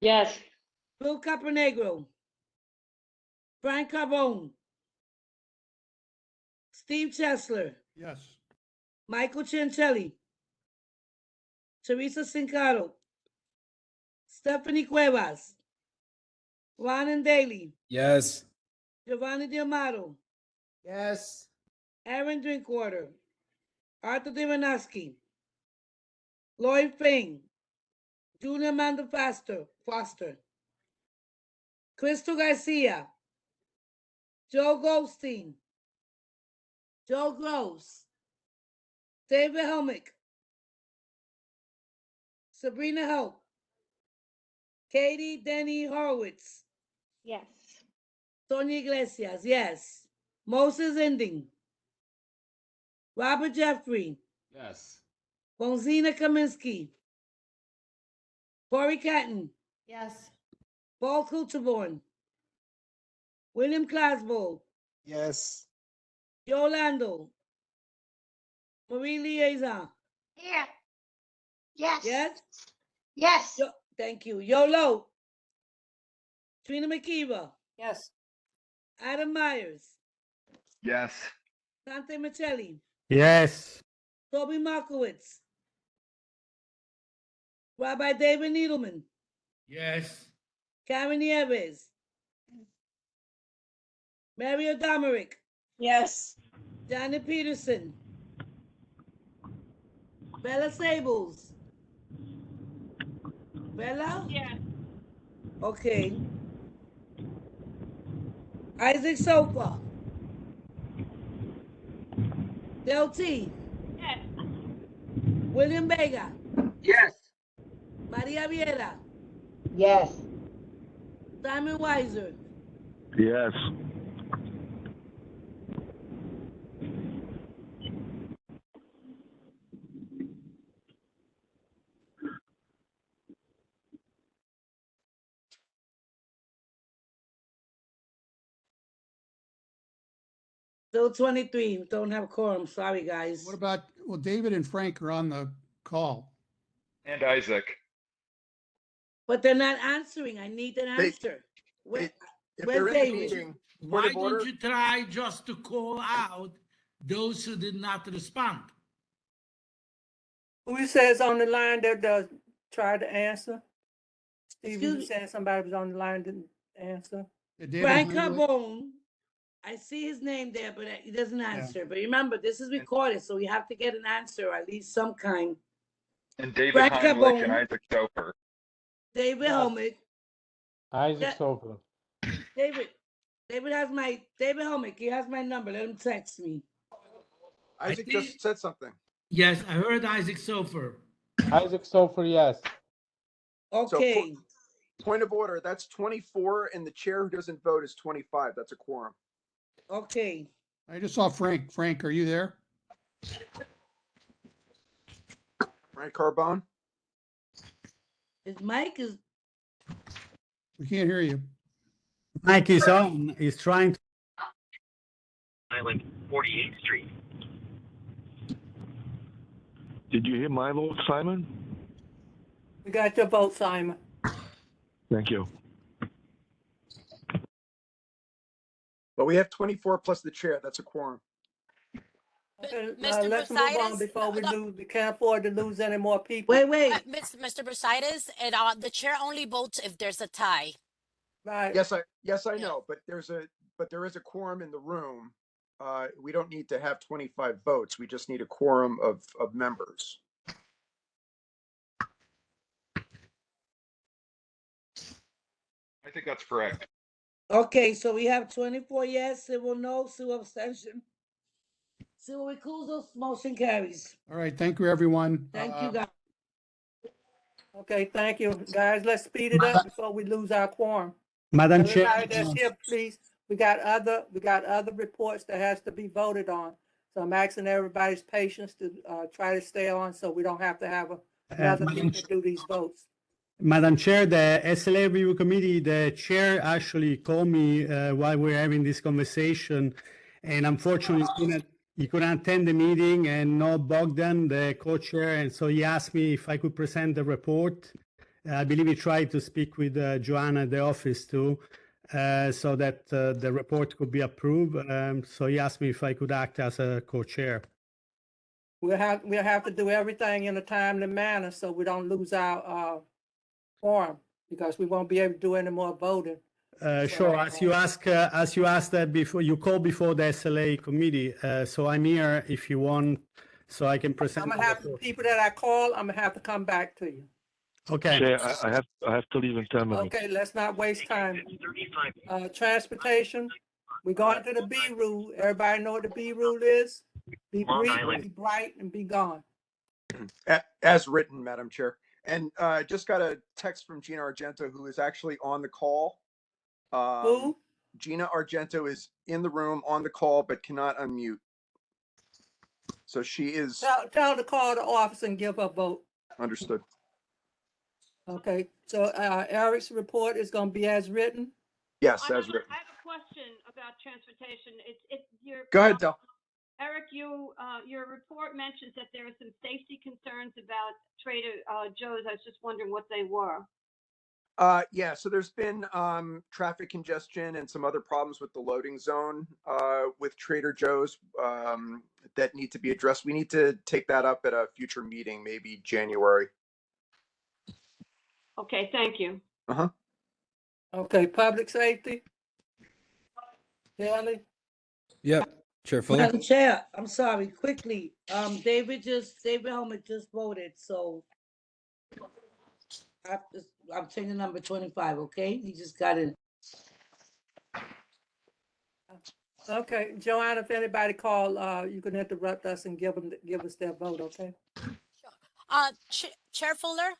Yes. Bill Caponegro. Frank Carbone. Steve Chesler. Yes. Michael Cianchelli. Teresa Cincaro. Stephanie Cuevas. Ron and Daly. Yes. Giovanni Diamato. Yes. Aaron Drinkwater. Arthur DiBonoski. Lloyd Fing. Julia Amanda Foster. Crystal Garcia. Joe Goldstein. Joe Gross. David Helmick. Sabrina Hope. Katie Denny Horwitz. Yes. Sonia Iglesias, yes. Moses Ending. Robert Jeffrey. Yes. Bonzina Kaminsky. Corey Catton, Yes. Paul Kucherborn, William Clasbo, Yes. Yolando, Marie Liaison. Here. Yes. Yes? Yes. Thank you. Yolo, Trina McKeever, Yes. Adam Myers, Yes. Sante Michelli, Yes. Toby Markowitz, Rabbi David Needleman, Yes. Karen Nieves, Mary Odameric, Yes. Janet Peterson, Bella Sables. Bella? Yes. Okay. Isaac Sofa. Del T. Yes. William Vega. Yes. Maria Viera. Yes. Simon Weiser. Yes. Still 23. Don't have quorum. Sorry, guys. What about, well, David and Frank are on the call. And Isaac. But they're not answering. I need an They- answer. Where, If where's they're in the David? meeting, point Why of order. don't you try just to call out those who did not respond? Who says on the line that does try to answer? Steve, Excuse you me? said somebody was on the line didn't answer. Frank Carbone. I see his name there, but he doesn't answer. But remember, this is recorded, so we have to get an answer, or at least some kind. And David Frank Heinrich and Carbone. Isaac Soper. David Helmick. Isaac Yeah. Sofer. David Helmick, he has my number. Let him text me. Isaac just said something. Yes, I heard Isaac Sofer. Isaac Sofer, yes. Okay. Point of order, that's 24, and the chair who doesn't vote is 25. That's a quorum. Okay. I just saw Frank. Frank, are you there? Frank Carbone? His mic is. We can't hear you. Mike is on. He's trying to. Island 48th Street. Did you hear my vote, Simon? We got your vote, Simon. Thank you. But we have 24 plus the chair. That's a quorum. Okay, Mr. let's move on Brasidas? before we No. lose. We can't afford to lose any more people. Mr. Brasidas, and the chair only votes if there's a tie. Right. Yes, I know, but there is a quorum in the room. We don't need to have 25 votes. We just need a quorum of members. I think that's correct. Okay, so we have 24 yes, civil no, civil abstention. Civil recusal, motion carries. All right, thank you, everyone. Thank you, guys. Okay, thank you, guys. Let's speed it up before we lose our quorum. Madam Chair. Everybody that's here, please, we got other reports that has to be voted on. So I'm asking everybody's patience to try to stay on so we don't have to have another Madam meeting to do these votes. Madam Chair, the SLA Review Committee, the chair actually called me while we were having this conversation, and unfortunately he couldn't attend the meeting, and no Bogdan, the co-chair, and so he asked me if I could present the report. I believe he tried to speak with Joanna at the office too, so that the report could be approved. So he asked me if I could act as a co-chair. We'll have to do everything in a timely manner so we don't lose our quorum, because we won't be able to do any more voting. Sure. As you asked that before, you called before the SLA committee. So I'm here if you want, so I can present. I'm gonna have the people that I call, I'm gonna have to come back to you. Okay. Chair, I have to leave in 10 minutes. Okay, let's not waste time. Transportation, we're going to the B rule. Everybody know what the B rule is? Be Long brief, Island. be bright, and be gone. As written, Madam Chair. And just got a text from Gina Argento, who is actually on the call. Who? Gina Argento is in the room on the call, but cannot unmute. So she is Tell her to call the office and give her a vote. understood. Okay, so Eric's report is gonna be as written. Yes, I as have, written. I have a question about transportation. Your. Go ahead, Del. Eric, your report mentions that there are some safety concerns about Trader Joe's. I was just wondering what they were. Yeah, so there's been traffic congestion and some other problems with the loading zone with Trader Joe's that need to be addressed. We need to take that up at a future meeting, maybe January. Okay, thank you. Uh-huh. Okay, public safety. Kelly? Yep, Chair Fuller. Madam Chair, I'm sorry, quickly, David Helmut just voted, so I'm changing number 25, okay? He just got in. Okay, Joanna, if anybody call, you can interrupt us and give us their vote, okay? Chair Fuller,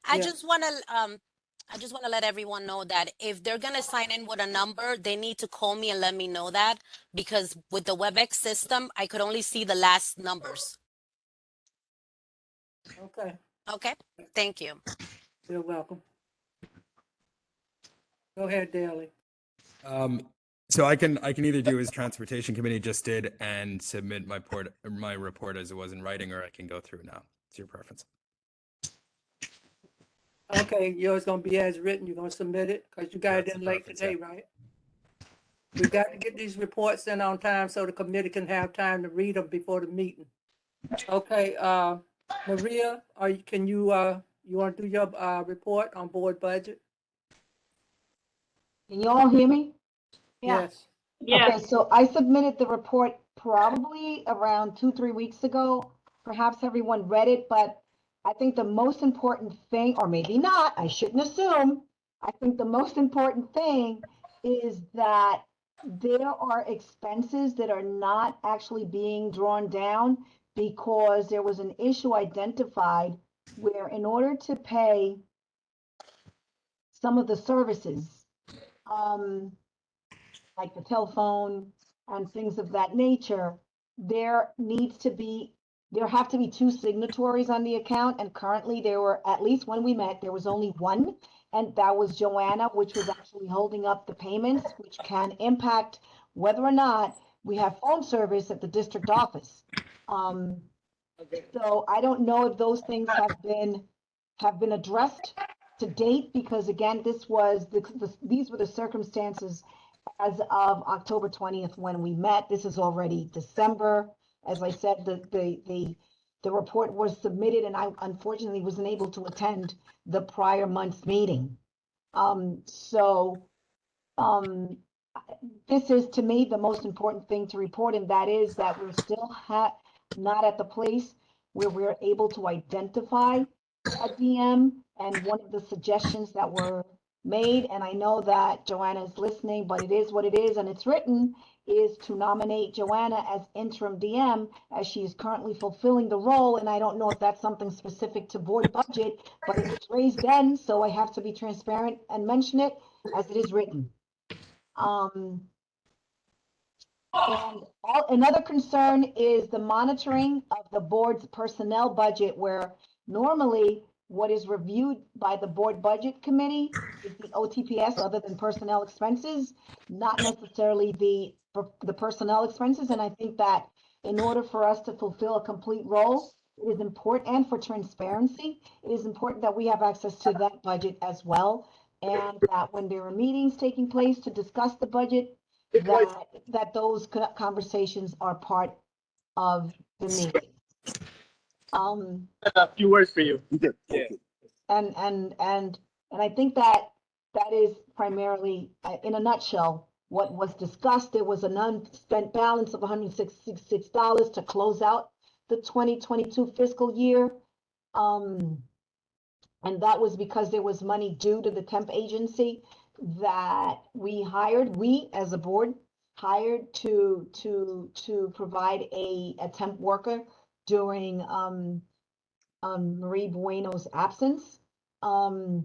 I just want to let everyone know that if they're going to sign in with a number, they need to call me and let me know that, because with the WebEx system, I could only see the last numbers. Okay. Okay, thank you. You're welcome. Go ahead, Daly. So I can either do as Transportation Committee just did and submit my report as it was in writing, or I can go through now. It's your preference. Okay, yours gonna be as written. You're gonna submit it because you got it in late today, right? We got to get these reports in on time so the committee can have time to read them before the meeting. Okay, Maria, can you want to do your report on board budget? Can you all hear me? Yes. Okay, so I submitted the report probably around 2-3 weeks ago. Perhaps everyone read it, but I think the most important thing, or maybe not, I shouldn't assume. I think the most important thing is that there are expenses that are not actually being drawn down because there was an issue identified where in order to pay some of the services, like the telephone and things of that nature, there have to be 2 signatories on the account. And currently there were, at least when we met, there was only one, and that was Joanna, which was actually holding up the payments, which can impact whether or not we have phone service at the district office. So I don't know if those things have been addressed to date, because again, these were the circumstances as of October 20th when we met. This is already December. As I said, the report was submitted and I unfortunately wasn't able to attend the prior month's meeting. This is, to me, the most important thing to report, and that is that we're still not at the place where we're able to identify a DM. And one of the suggestions that were made, and I know that Joanna is listening, but it is what it is, and it's written, is to nominate Joanna as interim DM, as she is currently fulfilling the role. And I don't know if that's something specific to board budget, but it was raised then, so I have to be transparent and mention it as it is written. And another concern is the monitoring of the board's personnel budget, where normally what is reviewed by the board budget committee is the OTPS, other than personnel expenses, not necessarily the personnel expenses. And I think that in order for us to fulfill a complete role, it is important, and for transparency, it is important that we have access to that budget as well. And that when there are meetings taking place to discuss the budget, that those conversations are part of the meeting. A few words for you. Yeah. And I think that is primarily, in a nutshell, what was discussed. There was an unspent balance of $166 to close out the 2022 fiscal year. And that was because there was money due to the temp agency that we as a board hired to provide a temp worker during Marie Bueno's absence. For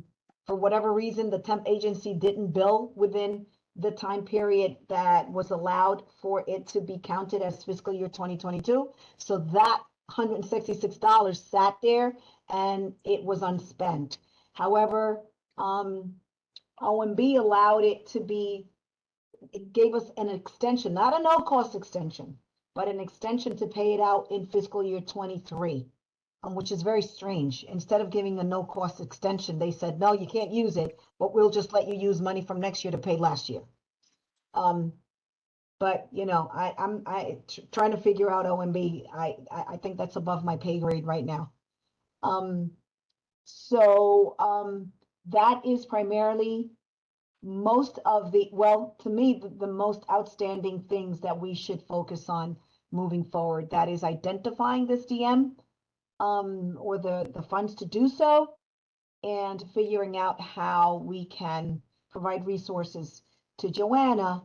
whatever reason, the temp agency didn't bill within the time period that was allowed for it to be counted as fiscal year 2022. So that $166 sat there and it was unspent. However, OMB allowed it to be, it gave us an extension, not a no-cost extension, but an extension to pay it out in fiscal year 23, which is very strange. Instead of giving a no-cost extension, they said, no, you can't use it, but we'll just let you use money from next year to pay last year. But you know, I'm trying to figure out OMB. I think that's above my pay grade right now. That is primarily most of the, well, to me, the most outstanding things that we should focus on moving forward. That is identifying this DM, or the funds to do so, and figuring out how we can provide resources to Joanna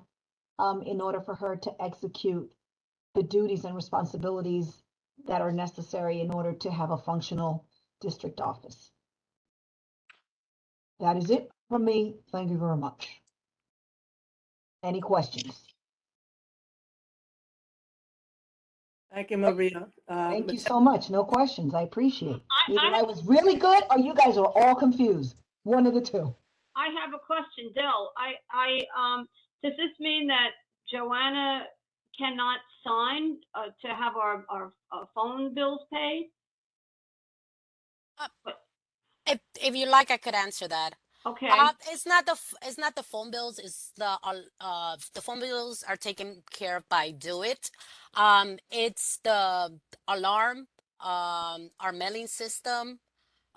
in order for her to execute the duties and responsibilities that are necessary in order to have a functional district office. That is it from me. Thank you very much. Any questions? Thank you, Maria. Thank you so much. No questions. I appreciate it. Either I was really good or you guys are all confused. One of the two. I have a question, Dell. Does this mean that Joanna cannot sign to have our phone bills paid? If you like, I could answer that. Okay. It's not the phone bills. It's the phone bills are taken care of by Do It. It's the alarm, our mailing system,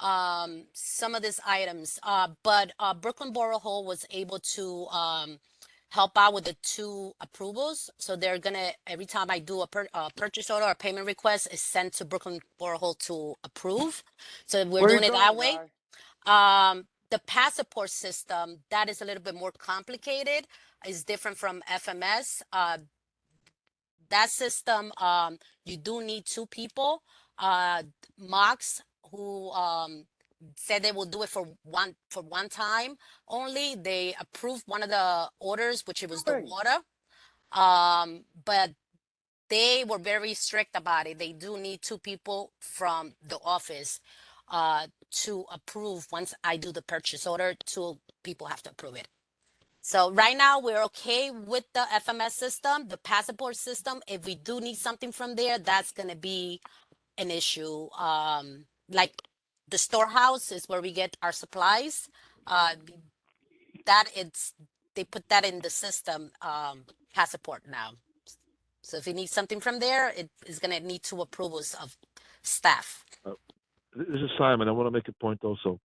some of these items. But Brooklyn Borough Hall was able to help out with the 2 approvals. So they're gonna, every time I do a purchase order or payment request, is sent to Brooklyn Borough Hall to approve. So we're doing it that way. The passport system, that is a little bit more complicated. It's different from FMS. That system, you do need 2 people. Mox, who said they will do it for one time only. They approved one of the orders, which it was the water. But they were very strict about it. They do need 2 people from the office to approve. Once I do the purchase order, 2 people have to approve it. So right now we're okay with the FMS system, the passport system. If we do need something from there, that's gonna be an issue. Like the storehouse is where we get our supplies. They put that in the system, passport now. So if you need something from there, it is gonna need 2 approvals of staff. This is Simon. I want to make a point also.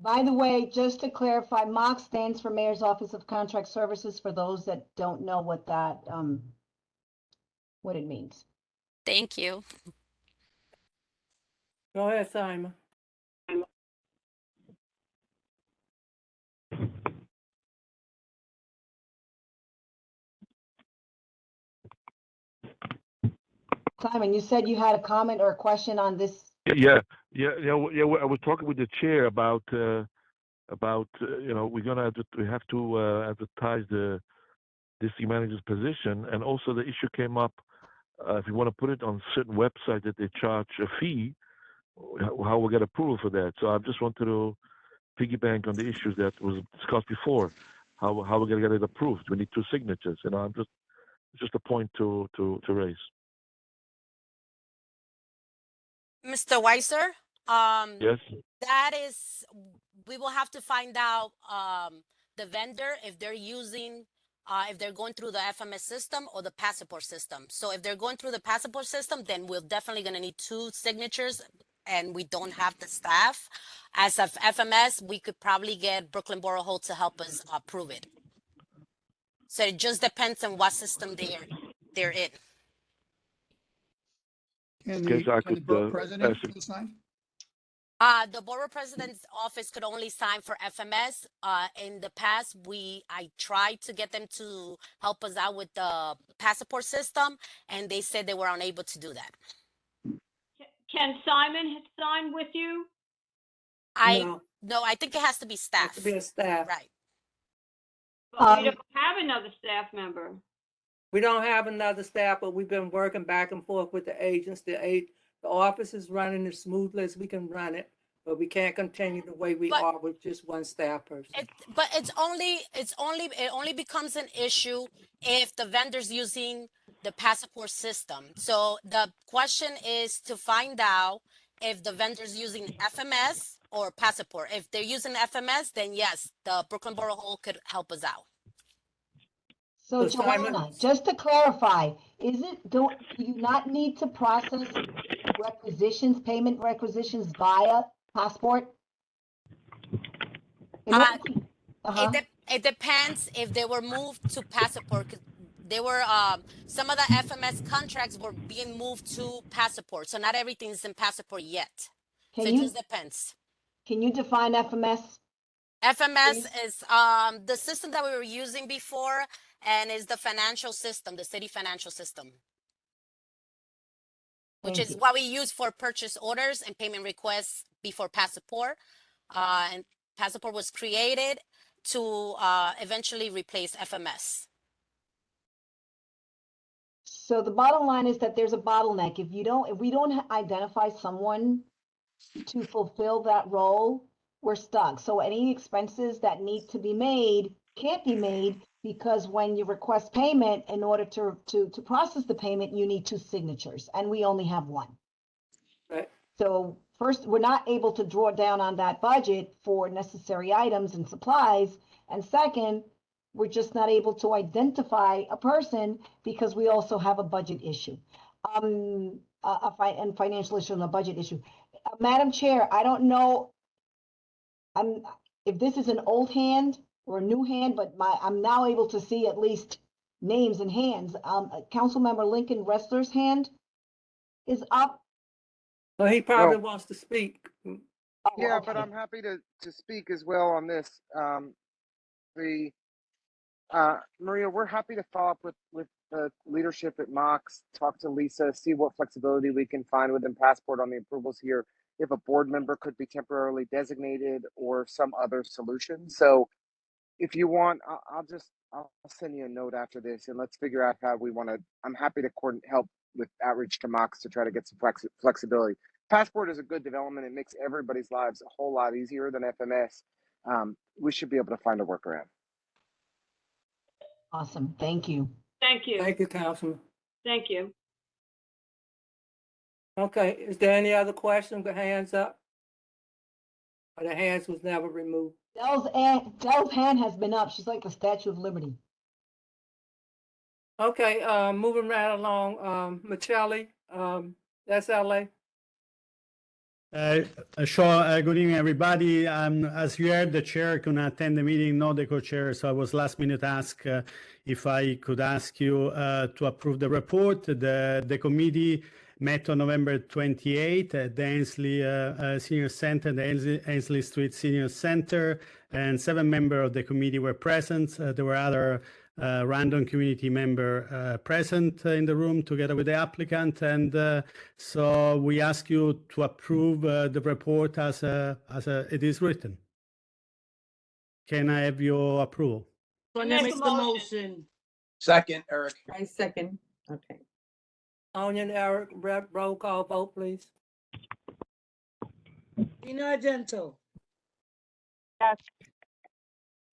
By the way, just to clarify, MOC stands for Mayor's Office of Contract Services, for those that don't know what that, what it means. Thank you. Go ahead, Simon. Simon, you said you had a comment or a question on this. Yeah. I was talking with the chair about you know, we have to advertise the district manager's position, and also the issue came up if you want to put it on certain website that they charge a fee, how we get approval for that. So I just wanted to piggyback on the issues that was discussed before. How we're gonna get it approved? We need 2 signatures. You know, I'm just a point to raise. Mr. Weiser, Yes. that is, we will have to find out the vendor if they're using, if they're going through the FMS system or the passport system. So if they're going through the passport system, then we're definitely going to need 2 signatures, and we don't have the staff. As of FMS, we could probably get Brooklyn Borough Hall to help us approve it. So it just depends on what system they're in. Can Okay, so I the could, borough president ask you- still sign? The borough president's office could only sign for FMS. In the past, I tried to get them to help us out with the passport system, and they said they were unable to do that. Can Simon sign with you? No, I think it has to be staff. To be a staff. Right. But we don't have another staff member. We don't have another staff, but we've been working back and forth with the agents. The office is running as smoothly as we can run it, but we can't continue the way we But- are with just one staff person. But it only becomes an issue if the vendor's using the passport system. So the question is to find out if the vendor's using FMS or passport. If they're using FMS, then yes, the Brooklyn Borough Hall could help us out. So So Simon- Joanna, just to clarify, do you not need to process payment requisitions via passport? In order to- uh-huh. It depends if they were moved to passport. 'Cause they were some of the FMS contracts were being moved to passport, so not everything's in passport yet. So it just depends. Can you define FMS? FMS is the system that we were using before, and is the financial system, the city financial system, which Thank is you. what we use for purchase orders and payment requests before passport. And passport was created to eventually replace FMS. So the bottom line is that there's a bottleneck. If we don't identify someone to fulfill that role, we're stuck. So any expenses that need to be made can't be made because when you request payment, in order to process the payment, you need 2 signatures, and we only have 1. Right. So first, we're not able to draw down on that budget for necessary items and supplies. And second, we're just not able to identify a person because we also have a budget issue. And financial issue and a budget issue. Madam Chair, I don't know if this is an old hand or a new hand, but I'm now able to see at least names and hands. Councilmember Lincoln Ressler's hand is up. So he probably wants to speak. Oh, Yeah, okay. but I'm happy to speak as well on this. Maria, we're happy to follow up with the leadership at Mox, talk to Lisa, see what flexibility we can find within Passport on the approvals here, if a board member could be temporarily designated or some other solution. So if you want, I'll send you a note after this and let's figure out how we want to. I'm happy to help with outreach to Mox to try to get some flexibility. Passport is a good development. It makes everybody's lives a whole lot easier than FMS. We should be able to find a workaround. Awesome. Thank you. Thank you. Thank you, Councilman. Thank you. Okay, is there any other questions with hands up? Or the hands was never removed? Dell's hand has been up. She's like a Statue of Liberty. Okay, moving right along, Michelli, that's LA. Sure. Good evening, everybody. As you heard, the chair couldn't attend the meeting, not the co-chair. So I was last minute asked if I could ask you to approve the report. The committee met on November 28 at the Ainsley Senior Center, the Ainsley Street Senior Center, and 7 members of the committee were present. There were other random community member present in the room together with the applicant, and so we ask you to approve the report as it is written. Can I have your approval? Sonia makes the motion. Second, Eric. I second. Okay. Onion, Eric, roll call vote, please. Gina Argento. Yes.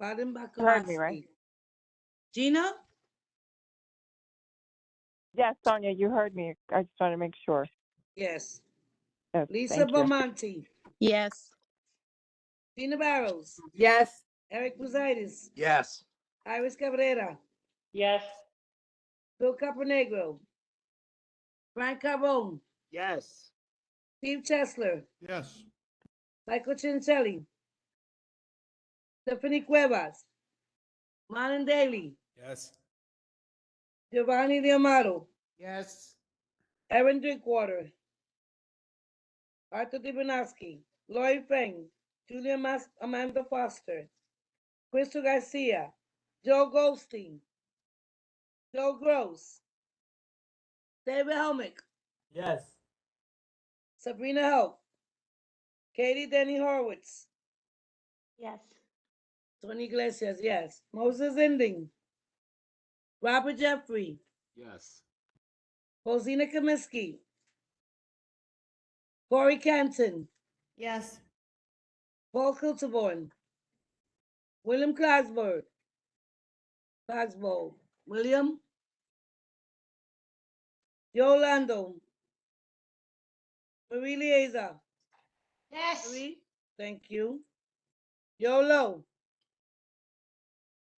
Baden You heard me, right? Gina? Yes, Sonia, you heard me. I just want to make sure. Yes. Yes, Lisa thank you. Bomonti. Yes. Gina Barros. Yes. Eric Brusitis. Yes. Iris Cabrera. Yes. Bill Caponegro. Frank Carbone. Yes. Steve Chesler. Yes. Michael Chincelli. Stephanie Cuevas. Marlon Daly. Yes. Giovanni D'Amato. Yes. Aaron Drinkwater. Arthur Dibonowski. Lloyd Feng. Julia Amanda Foster. Crystal Garcia. Joe Goldstein. Joe Gross. David Helmick. Yes. Sabrina Hope. Katie Denny Horowitz. Yes. Tony Iglesias, yes. Moses Ending. Robert Jeffrey. Yes. Rosina Kaminsky. Corey Canton. Yes. Paul Kulterborn. William Klasberg. William. Yolando. Marie Lieza. Yes. Marie, thank you. Yolo.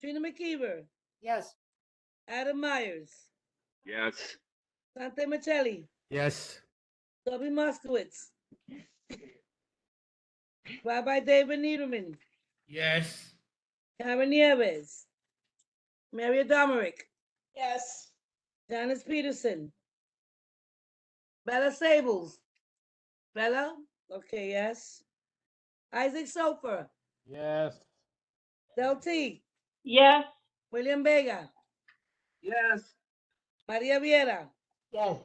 Trina McKeever. Yes. Adam Myers. Yes. Sante Michelli. Yes. Toby Moskowitz. Rabbi David Niederman. Yes. Karen Nieves. Mary Domerick. Yes. Janice Peterson. Bella Sables. Bella? Okay, yes. Isaac Sofer. Yes. Del T. Yes. William Vega. Yes. Maria Viera. Yes.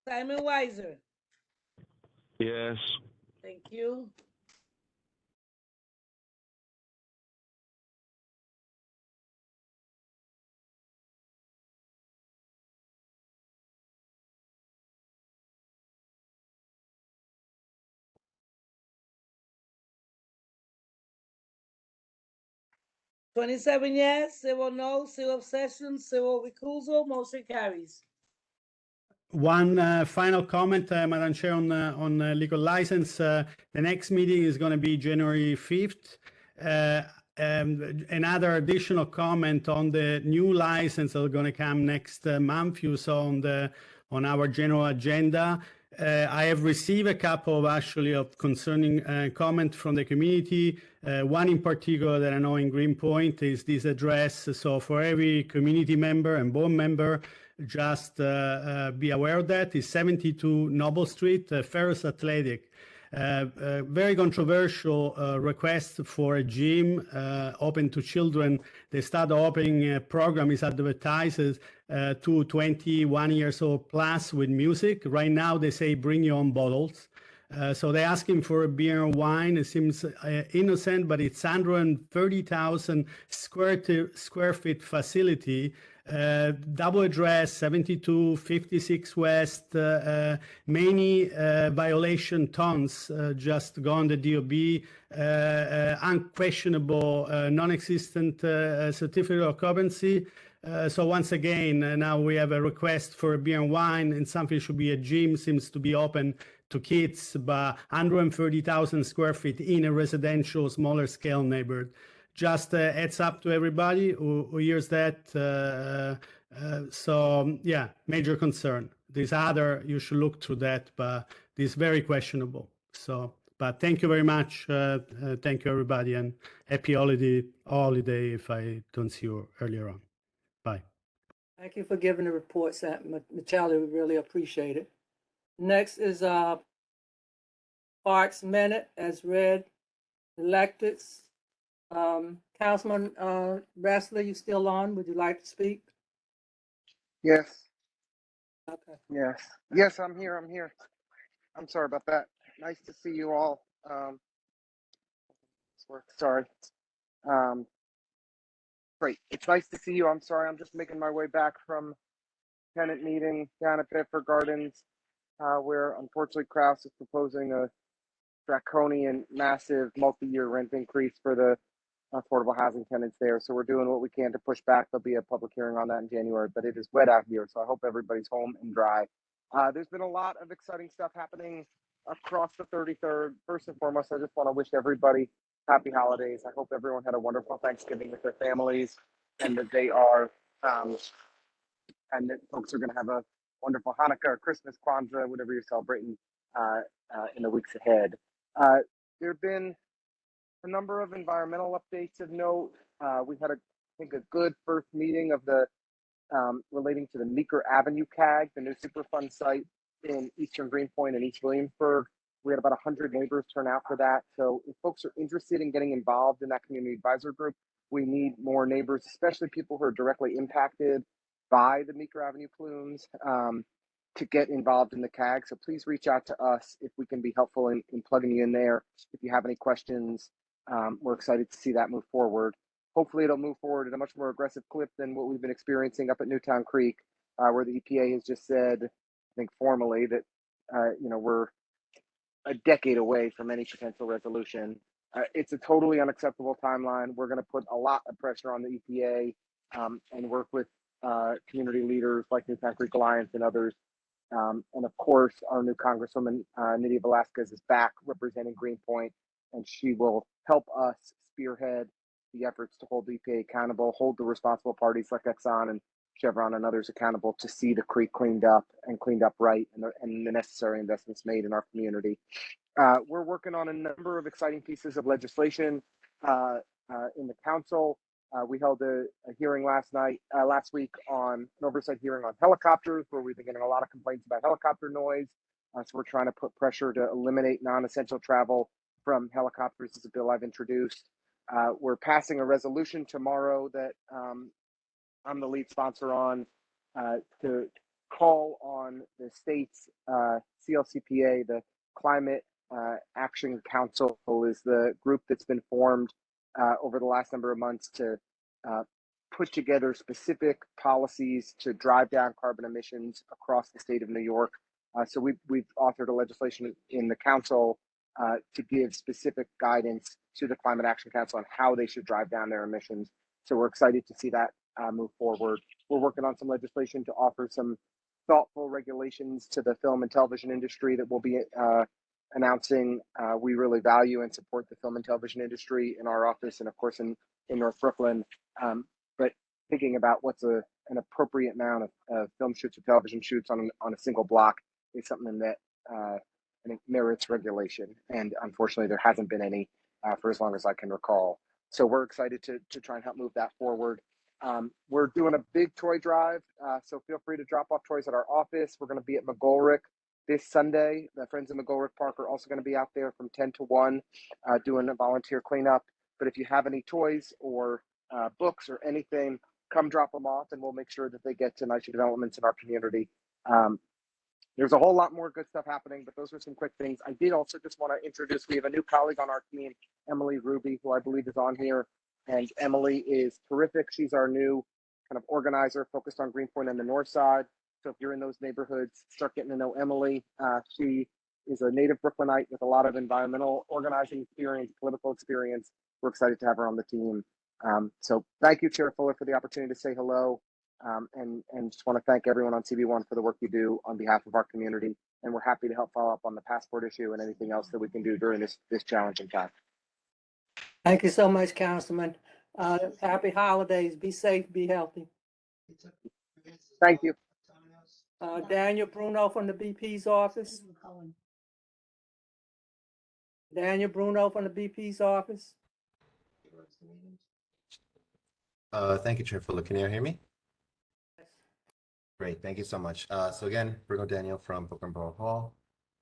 Simon Weiser. Yes. Thank you. $27 yes, 0 no, 0 abstentions, 0 recusal, motion carries. One final comment, Madam Chair, on legal license. The next meeting is going to be January 5th. Another additional comment on the new license that are going to come next month. You saw on our general agenda. I have received a couple of of concerning comment from the community. One in particular that I know in Greenpoint is this address. So for every community member and board member, just be aware of that. It's 72 Noble Street, Ferris Athletic. Very controversial request for a gym open to children. They start opening program is advertised to 21 years old plus with music. Right now they say bring your own bottles. So they're asking for a beer and wine. It seems innocent, but it's 130,000 square feet facility. Double address, 7256 West, many violation tons just gone the DOB, unquestionable, non-existent certificate of occupancy. So once again, now we have a request for a beer and wine, and something should be a gym, seems to be open to kids, but 130,000 square feet in a residential, smaller scale neighborhood. Just heads up to everybody who hears that. So yeah, major concern. This other, you should look through that, but this is very questionable. So, but thank you very much. Thank you everybody, and happy holiday if I don't see you earlier on. Bye. Thank you for giving the report, Michelli. We really appreciate it. Next is Parks Minute as read. Electeds. Councilman Ressler, you still on? Would you like to speak? Yes. Okay. Yes. Yes, I'm here. I'm here. I'm sorry about that. Nice to see you all. Sorry. Great. It's nice to see you. I'm sorry. I'm just making my way back from tenant meeting down at Bedford Gardens, where unfortunately Kraus is proposing a draconian, massive multi-year rent increase for the affordable housing tenants there. So we're doing what we can to push back. There'll be a public hearing on that in January, but it is wet out here. So I hope everybody's home and dry. There's been a lot of exciting stuff happening across the 33rd. First and foremost, I just want to wish everybody happy holidays. I hope everyone had a wonderful Thanksgiving with their families, and that they are, and that folks are going to have a wonderful Hanukkah or Christmas, Kwanzaa, whatever you're celebrating in the weeks ahead. There have been a number of environmental updates of note. We had, I think, a good first meeting of the relating to the Meeker Avenue CAG, the new Superfund site in Eastern Greenpoint and East Williamsburg. We had about 100 neighbors turn out for that. So if folks are interested in getting involved in that community advisor group, we need more neighbors, especially people who are directly impacted by the Meeker Avenue plumes, to get involved in the CAG. So please reach out to us if we can be helpful in plugging you in there. If you have any questions, we're excited to see that move forward. Hopefully it'll move forward at a much more aggressive clip than what we've been experiencing up at Newtown Creek. where the EPA has just said, I think formally, that we're a decade away from any potential resolution. It's a totally unacceptable timeline. We're going to put a lot of pressure on the EPA and work with community leaders like Newtown Creek Alliance and others. And of course, our new Congresswoman, Nydia Velasquez, is back representing Greenpoint, and she will help us spearhead the efforts to hold the EPA accountable, hold the responsible parties like Exxon and Chevron and others accountable to see the creek cleaned up right, and the necessary investments made in our community. We're working on a number of exciting pieces of legislation in the council. We held a hearing last week on an oversight hearing on helicopters, where we've been getting a lot of complaints about helicopter noise. So we're trying to put pressure to eliminate non-essential travel from helicopters. This is a bill I've introduced. We're passing a resolution tomorrow that I'm the lead sponsor on, to call on the state's CLCPA, the Climate Action Council is the group that's been formed over the last number of months to put together specific policies to drive down carbon emissions across the state of New York. So we've authored a legislation in the council to give specific guidance to the Climate Action Council on how they should drive down their emissions. So we're excited to see that move forward. We're working on some legislation to offer some thoughtful regulations to the film and television industry that we'll be announcing. We really value and support the film and television industry in our office and of course in North Brooklyn. But thinking about what's an appropriate amount of film shoots or television shoots on a single block is something that I think merits regulation. And unfortunately, there hasn't been any for as long as I can recall. So we're excited to try and help move that forward. We're doing a big toy drive, so feel free to drop off toys at our office. We're going to be at McGolrick this Sunday. The Friends of McGolrick Park are also going to be out there from 10 to 1 doing a volunteer cleanup. But if you have any toys or books or anything, come drop them off and we'll make sure that they get to NYCHA developments in our community. There's a whole lot more good stuff happening, but those are some quick things. I did also just want to introduce, we have a new colleague on our team, Emily Ruby, who I believe is on here. And Emily is terrific. She's our new kind of organizer focused on Greenpoint and the North Side. So if you're in those neighborhoods, start getting to know Emily. She is a native Brooklynite with a lot of environmental organizing experience, political experience. We're excited to have her on the team. So thank you, Chair Fuller, for the opportunity to say hello. And just want to thank everyone on CB1 for the work you do on behalf of our community. And we're happy to help follow up on the passport issue and anything else that we can do during this challenging time. Thank you so much, Councilman. Happy holidays. Be safe, be healthy. Thank you. Daniel Bruno from the BP's office. Daniel Bruno from the BP's office. Thank you, Chair Fuller. Can you hear me? Great, thank you so much. So again, Bruno Daniel from Brooklyn Borough Hall.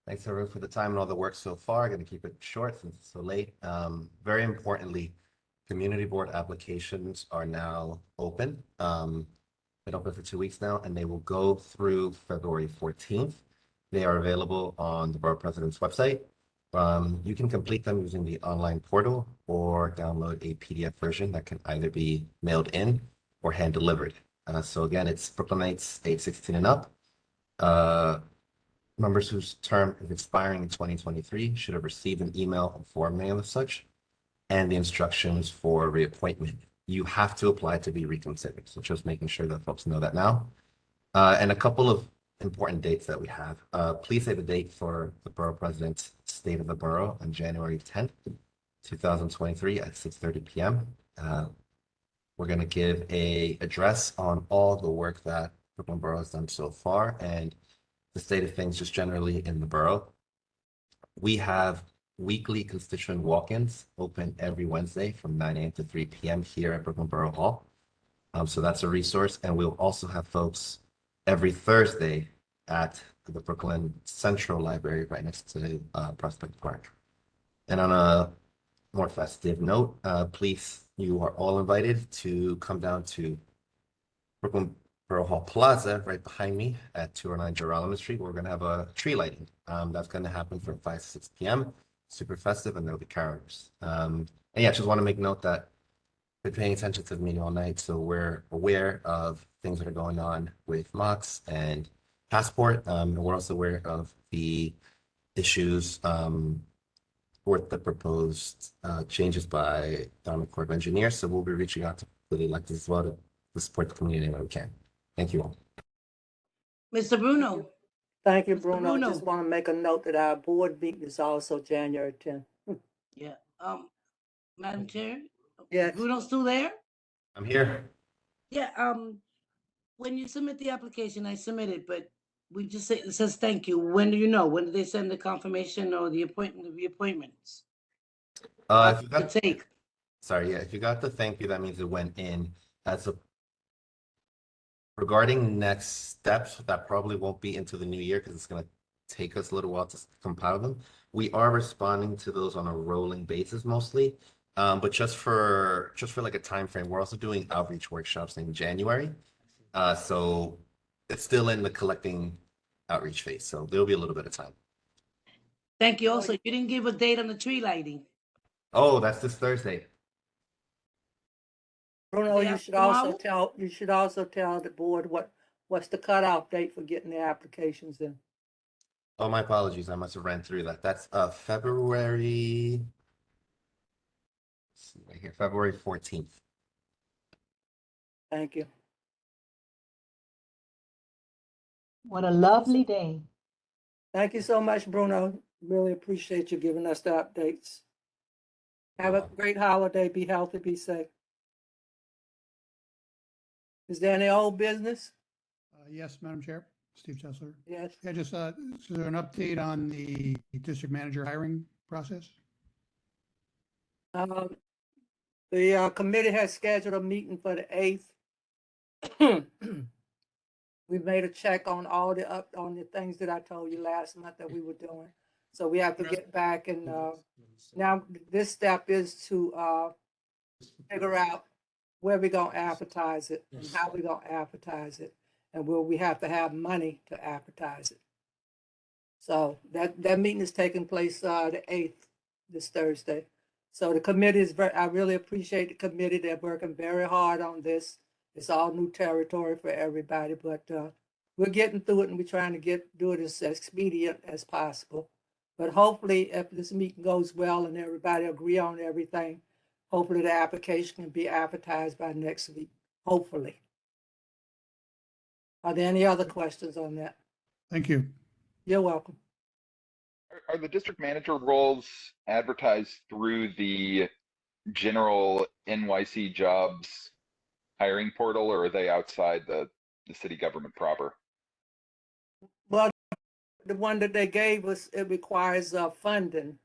Thanks everyone for the time and all the work so far. Going to keep it short since it's so late. Very importantly, community board applications are now open. Been open for 2 weeks now, and they will go through February 14th. They are available on the Borough President's website. You can complete them using the online portal or download a PDF version that can either be mailed in or hand delivered. So again, it's Brooklynites age 16 and up. Members whose term is expiring in 2023 should have received an email informing them of such and the instructions for reappointment. You have to apply to be reconsidered. So just making sure that folks know that now. And a couple of important dates that we have. Please save the date for the Borough President's State of the Borough on January 10th, 2023 at 6:30 p.m. We're going to give an address on all the work that Brooklyn Borough has done so far and the state of things just generally in the borough. We have weekly constituent walk-ins open every Wednesday from 9 a.m. to 3 p.m. here at Brooklyn Borough Hall. So that's a resource. And we'll also have folks every Thursday at the Brooklyn Central Library right next to Prospect Park. And on a more festive note, please, you are all invited to come down to Brooklyn Borough Hall Plaza right behind me at 209 Geralamo Street. We're going to have a tree lighting. That's going to happen from 5 to 6 p.m. Super festive, and there'll be carolers. And yeah, just want to make note that been paying attention to the meeting all night, so we're aware of things that are going on with Mox and Passport. And we're also aware of the issues with the proposed changes by the Army Corps of Engineers. So we'll be reaching out to the electeds as well to support the community any way we can. Thank you all. Mr. Bruno. Thank you, Mr. Bruno. I Bruno. just want to make a note that our board meeting is also January 10th. Yeah. Madam Chair. Yes. Bruno's still there? I'm here. Yeah. When you submit the application, I submit it, but we just say it says thank you. When do you know? When do they send the confirmation or the appointment of the appointments? If you got, take. sorry, yeah, if you got the thank you, that means it went in. As a regarding next steps, that probably won't be into the new year because it's going to take us a little while to compile them. We are responding to those on a rolling basis mostly, but just for like a time frame, we're also doing outreach workshops in January. So it's still in the collecting outreach phase, so there'll be a little bit of time. Thank you. Also, you didn't give a date on the tree lighting. Oh, that's this Thursday. Bruno, Day you after should also tell the board what's the cutoff date for getting the applications in. Oh, my apologies. I must have ran through that. That's February. Let's see right here, February 14th. Thank you. What a lovely day. Thank you so much, Bruno. Really appreciate you giving us the updates. Have a great holiday. Be healthy, be safe. Is there any old business? Yes, Madam Chair, Steve Chesler. Yes. Yeah, just is there an update on the district manager hiring process? The committee has scheduled a meeting for the 8th. We've made a check on all on the things that I told you last month that we were doing. So we have to get back and now this step is to figure out where we're gonna advertise it and how we're gonna advertise it, and will we have to have money to advertise it. So that meeting is taking place the 8th, this Thursday. So the committee is I really appreciate the committee. They're working very hard on this. It's all new territory for everybody, but we're getting through it and we're trying to do it as expedient as possible. But hopefully, if this meeting goes well and everybody agree on everything, hopefully the application can be advertised by next week, hopefully. Are there any other questions on that? Thank you. You're welcome. Are the district manager roles advertised through the general NYC jobs hiring portal, or are they outside the city government proper? Well, the one that they gave us, it requires funding.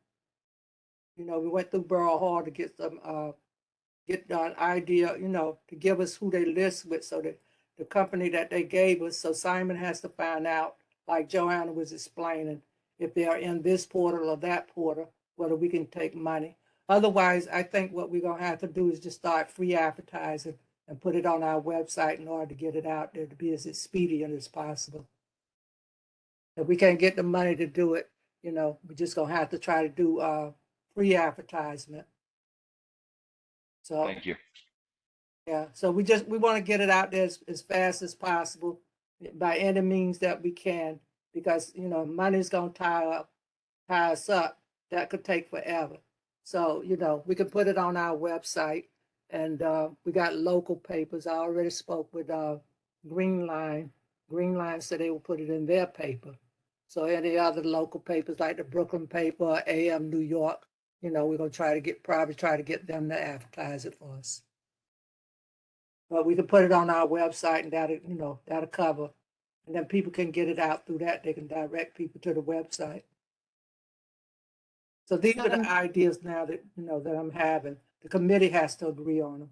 You know, we went through Borough Hall to get some, get an idea, you know, to give us who they list with, so that the company that they gave us, so Simon has to find out, like Joanna was explaining, if they are in this portal or that portal, whether we can take money. Otherwise, I think what we're gonna have to do is just start free advertising and put it on our website in order to get it out there to be as expedient as possible. If we can't get the money to do it, you know, we're just gonna have to try to do free advertisement. So Thank you. yeah, so we want to get it out there as fast as possible by any means that we can, because you know money's gonna tie us up. That could take forever. So you know we can put it on our website, and we got local papers. I already spoke with Green Line. Green Line said they will put it in their paper. So any other local papers like the Brooklyn paper or AM New York, you know, we're gonna probably try to get them to advertise it for us. But we can put it on our website, and that'll cover. And then people can get it out through that. They can direct people to the website. So these are the ideas now that, that I'm having. The committee has to agree on them.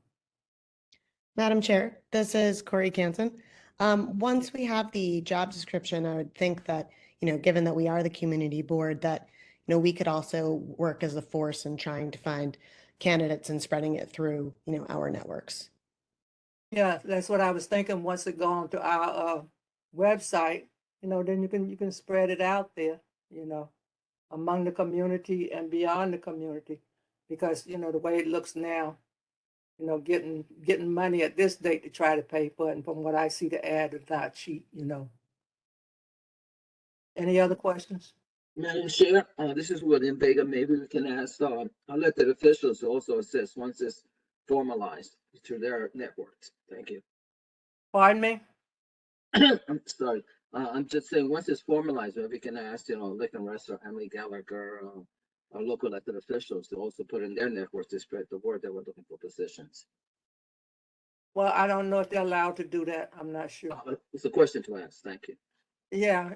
Madam Chair, this is Corey Canton. Once we have the job description, I would think that, given that we are the community board, that, we could also work as a force in trying to find candidates and spreading it through, our networks. Yeah, that's what I was thinking. Once it goes on to our website, then you can spread it out there, among the community and beyond the community, because the way it looks now, you know, getting money at this date to try to pay for it. And from what I see, the ad is not cheap, you know. Any other questions? Madam Chair, this is William Vega. Maybe we can ask elected officials to also assist once it's formalized through their networks. Thank you. Pardon me? I'm sorry. I'm just saying, once it's formalized, maybe we can ask, Lick and Rest or Emily Gallagher, our local elected officials to also put in their networks to spread the word that we're looking for positions. Well, I don't know if they're allowed to do that. I'm not sure. It's a question to ask. Thank you. Yeah,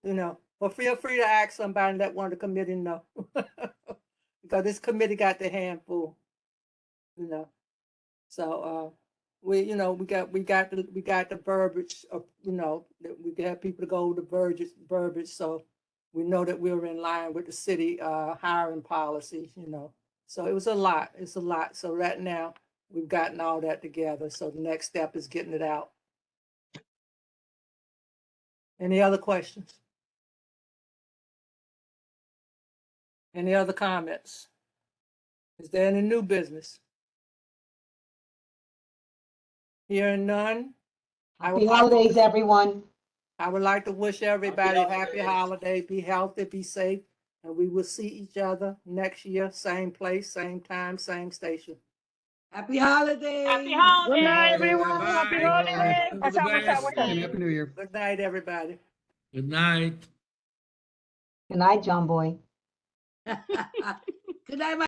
you know, well, feel free to ask somebody that one of the committee know. Because this committee got their hand full, you know. So, we got the verbiage of, you know, that we can have people to go over the verbiage, so we know that we're in line with the city hiring policy, you know. So it was a lot. It's a lot. So right now we've gotten all that together. So the next step is getting it out. Any other questions? Any other comments? Is there any new business? Hearing none. Happy holidays, everyone. I would like to wish everybody a happy holiday. Be healthy, be safe, and we will see each other next year, same place, same time, same station. Happy holidays. Happy holidays. Good night, everyone. Happy holidays. All the best. And Happy New Year. Good night, everybody. Good night. Good night, John Boy. Good night, my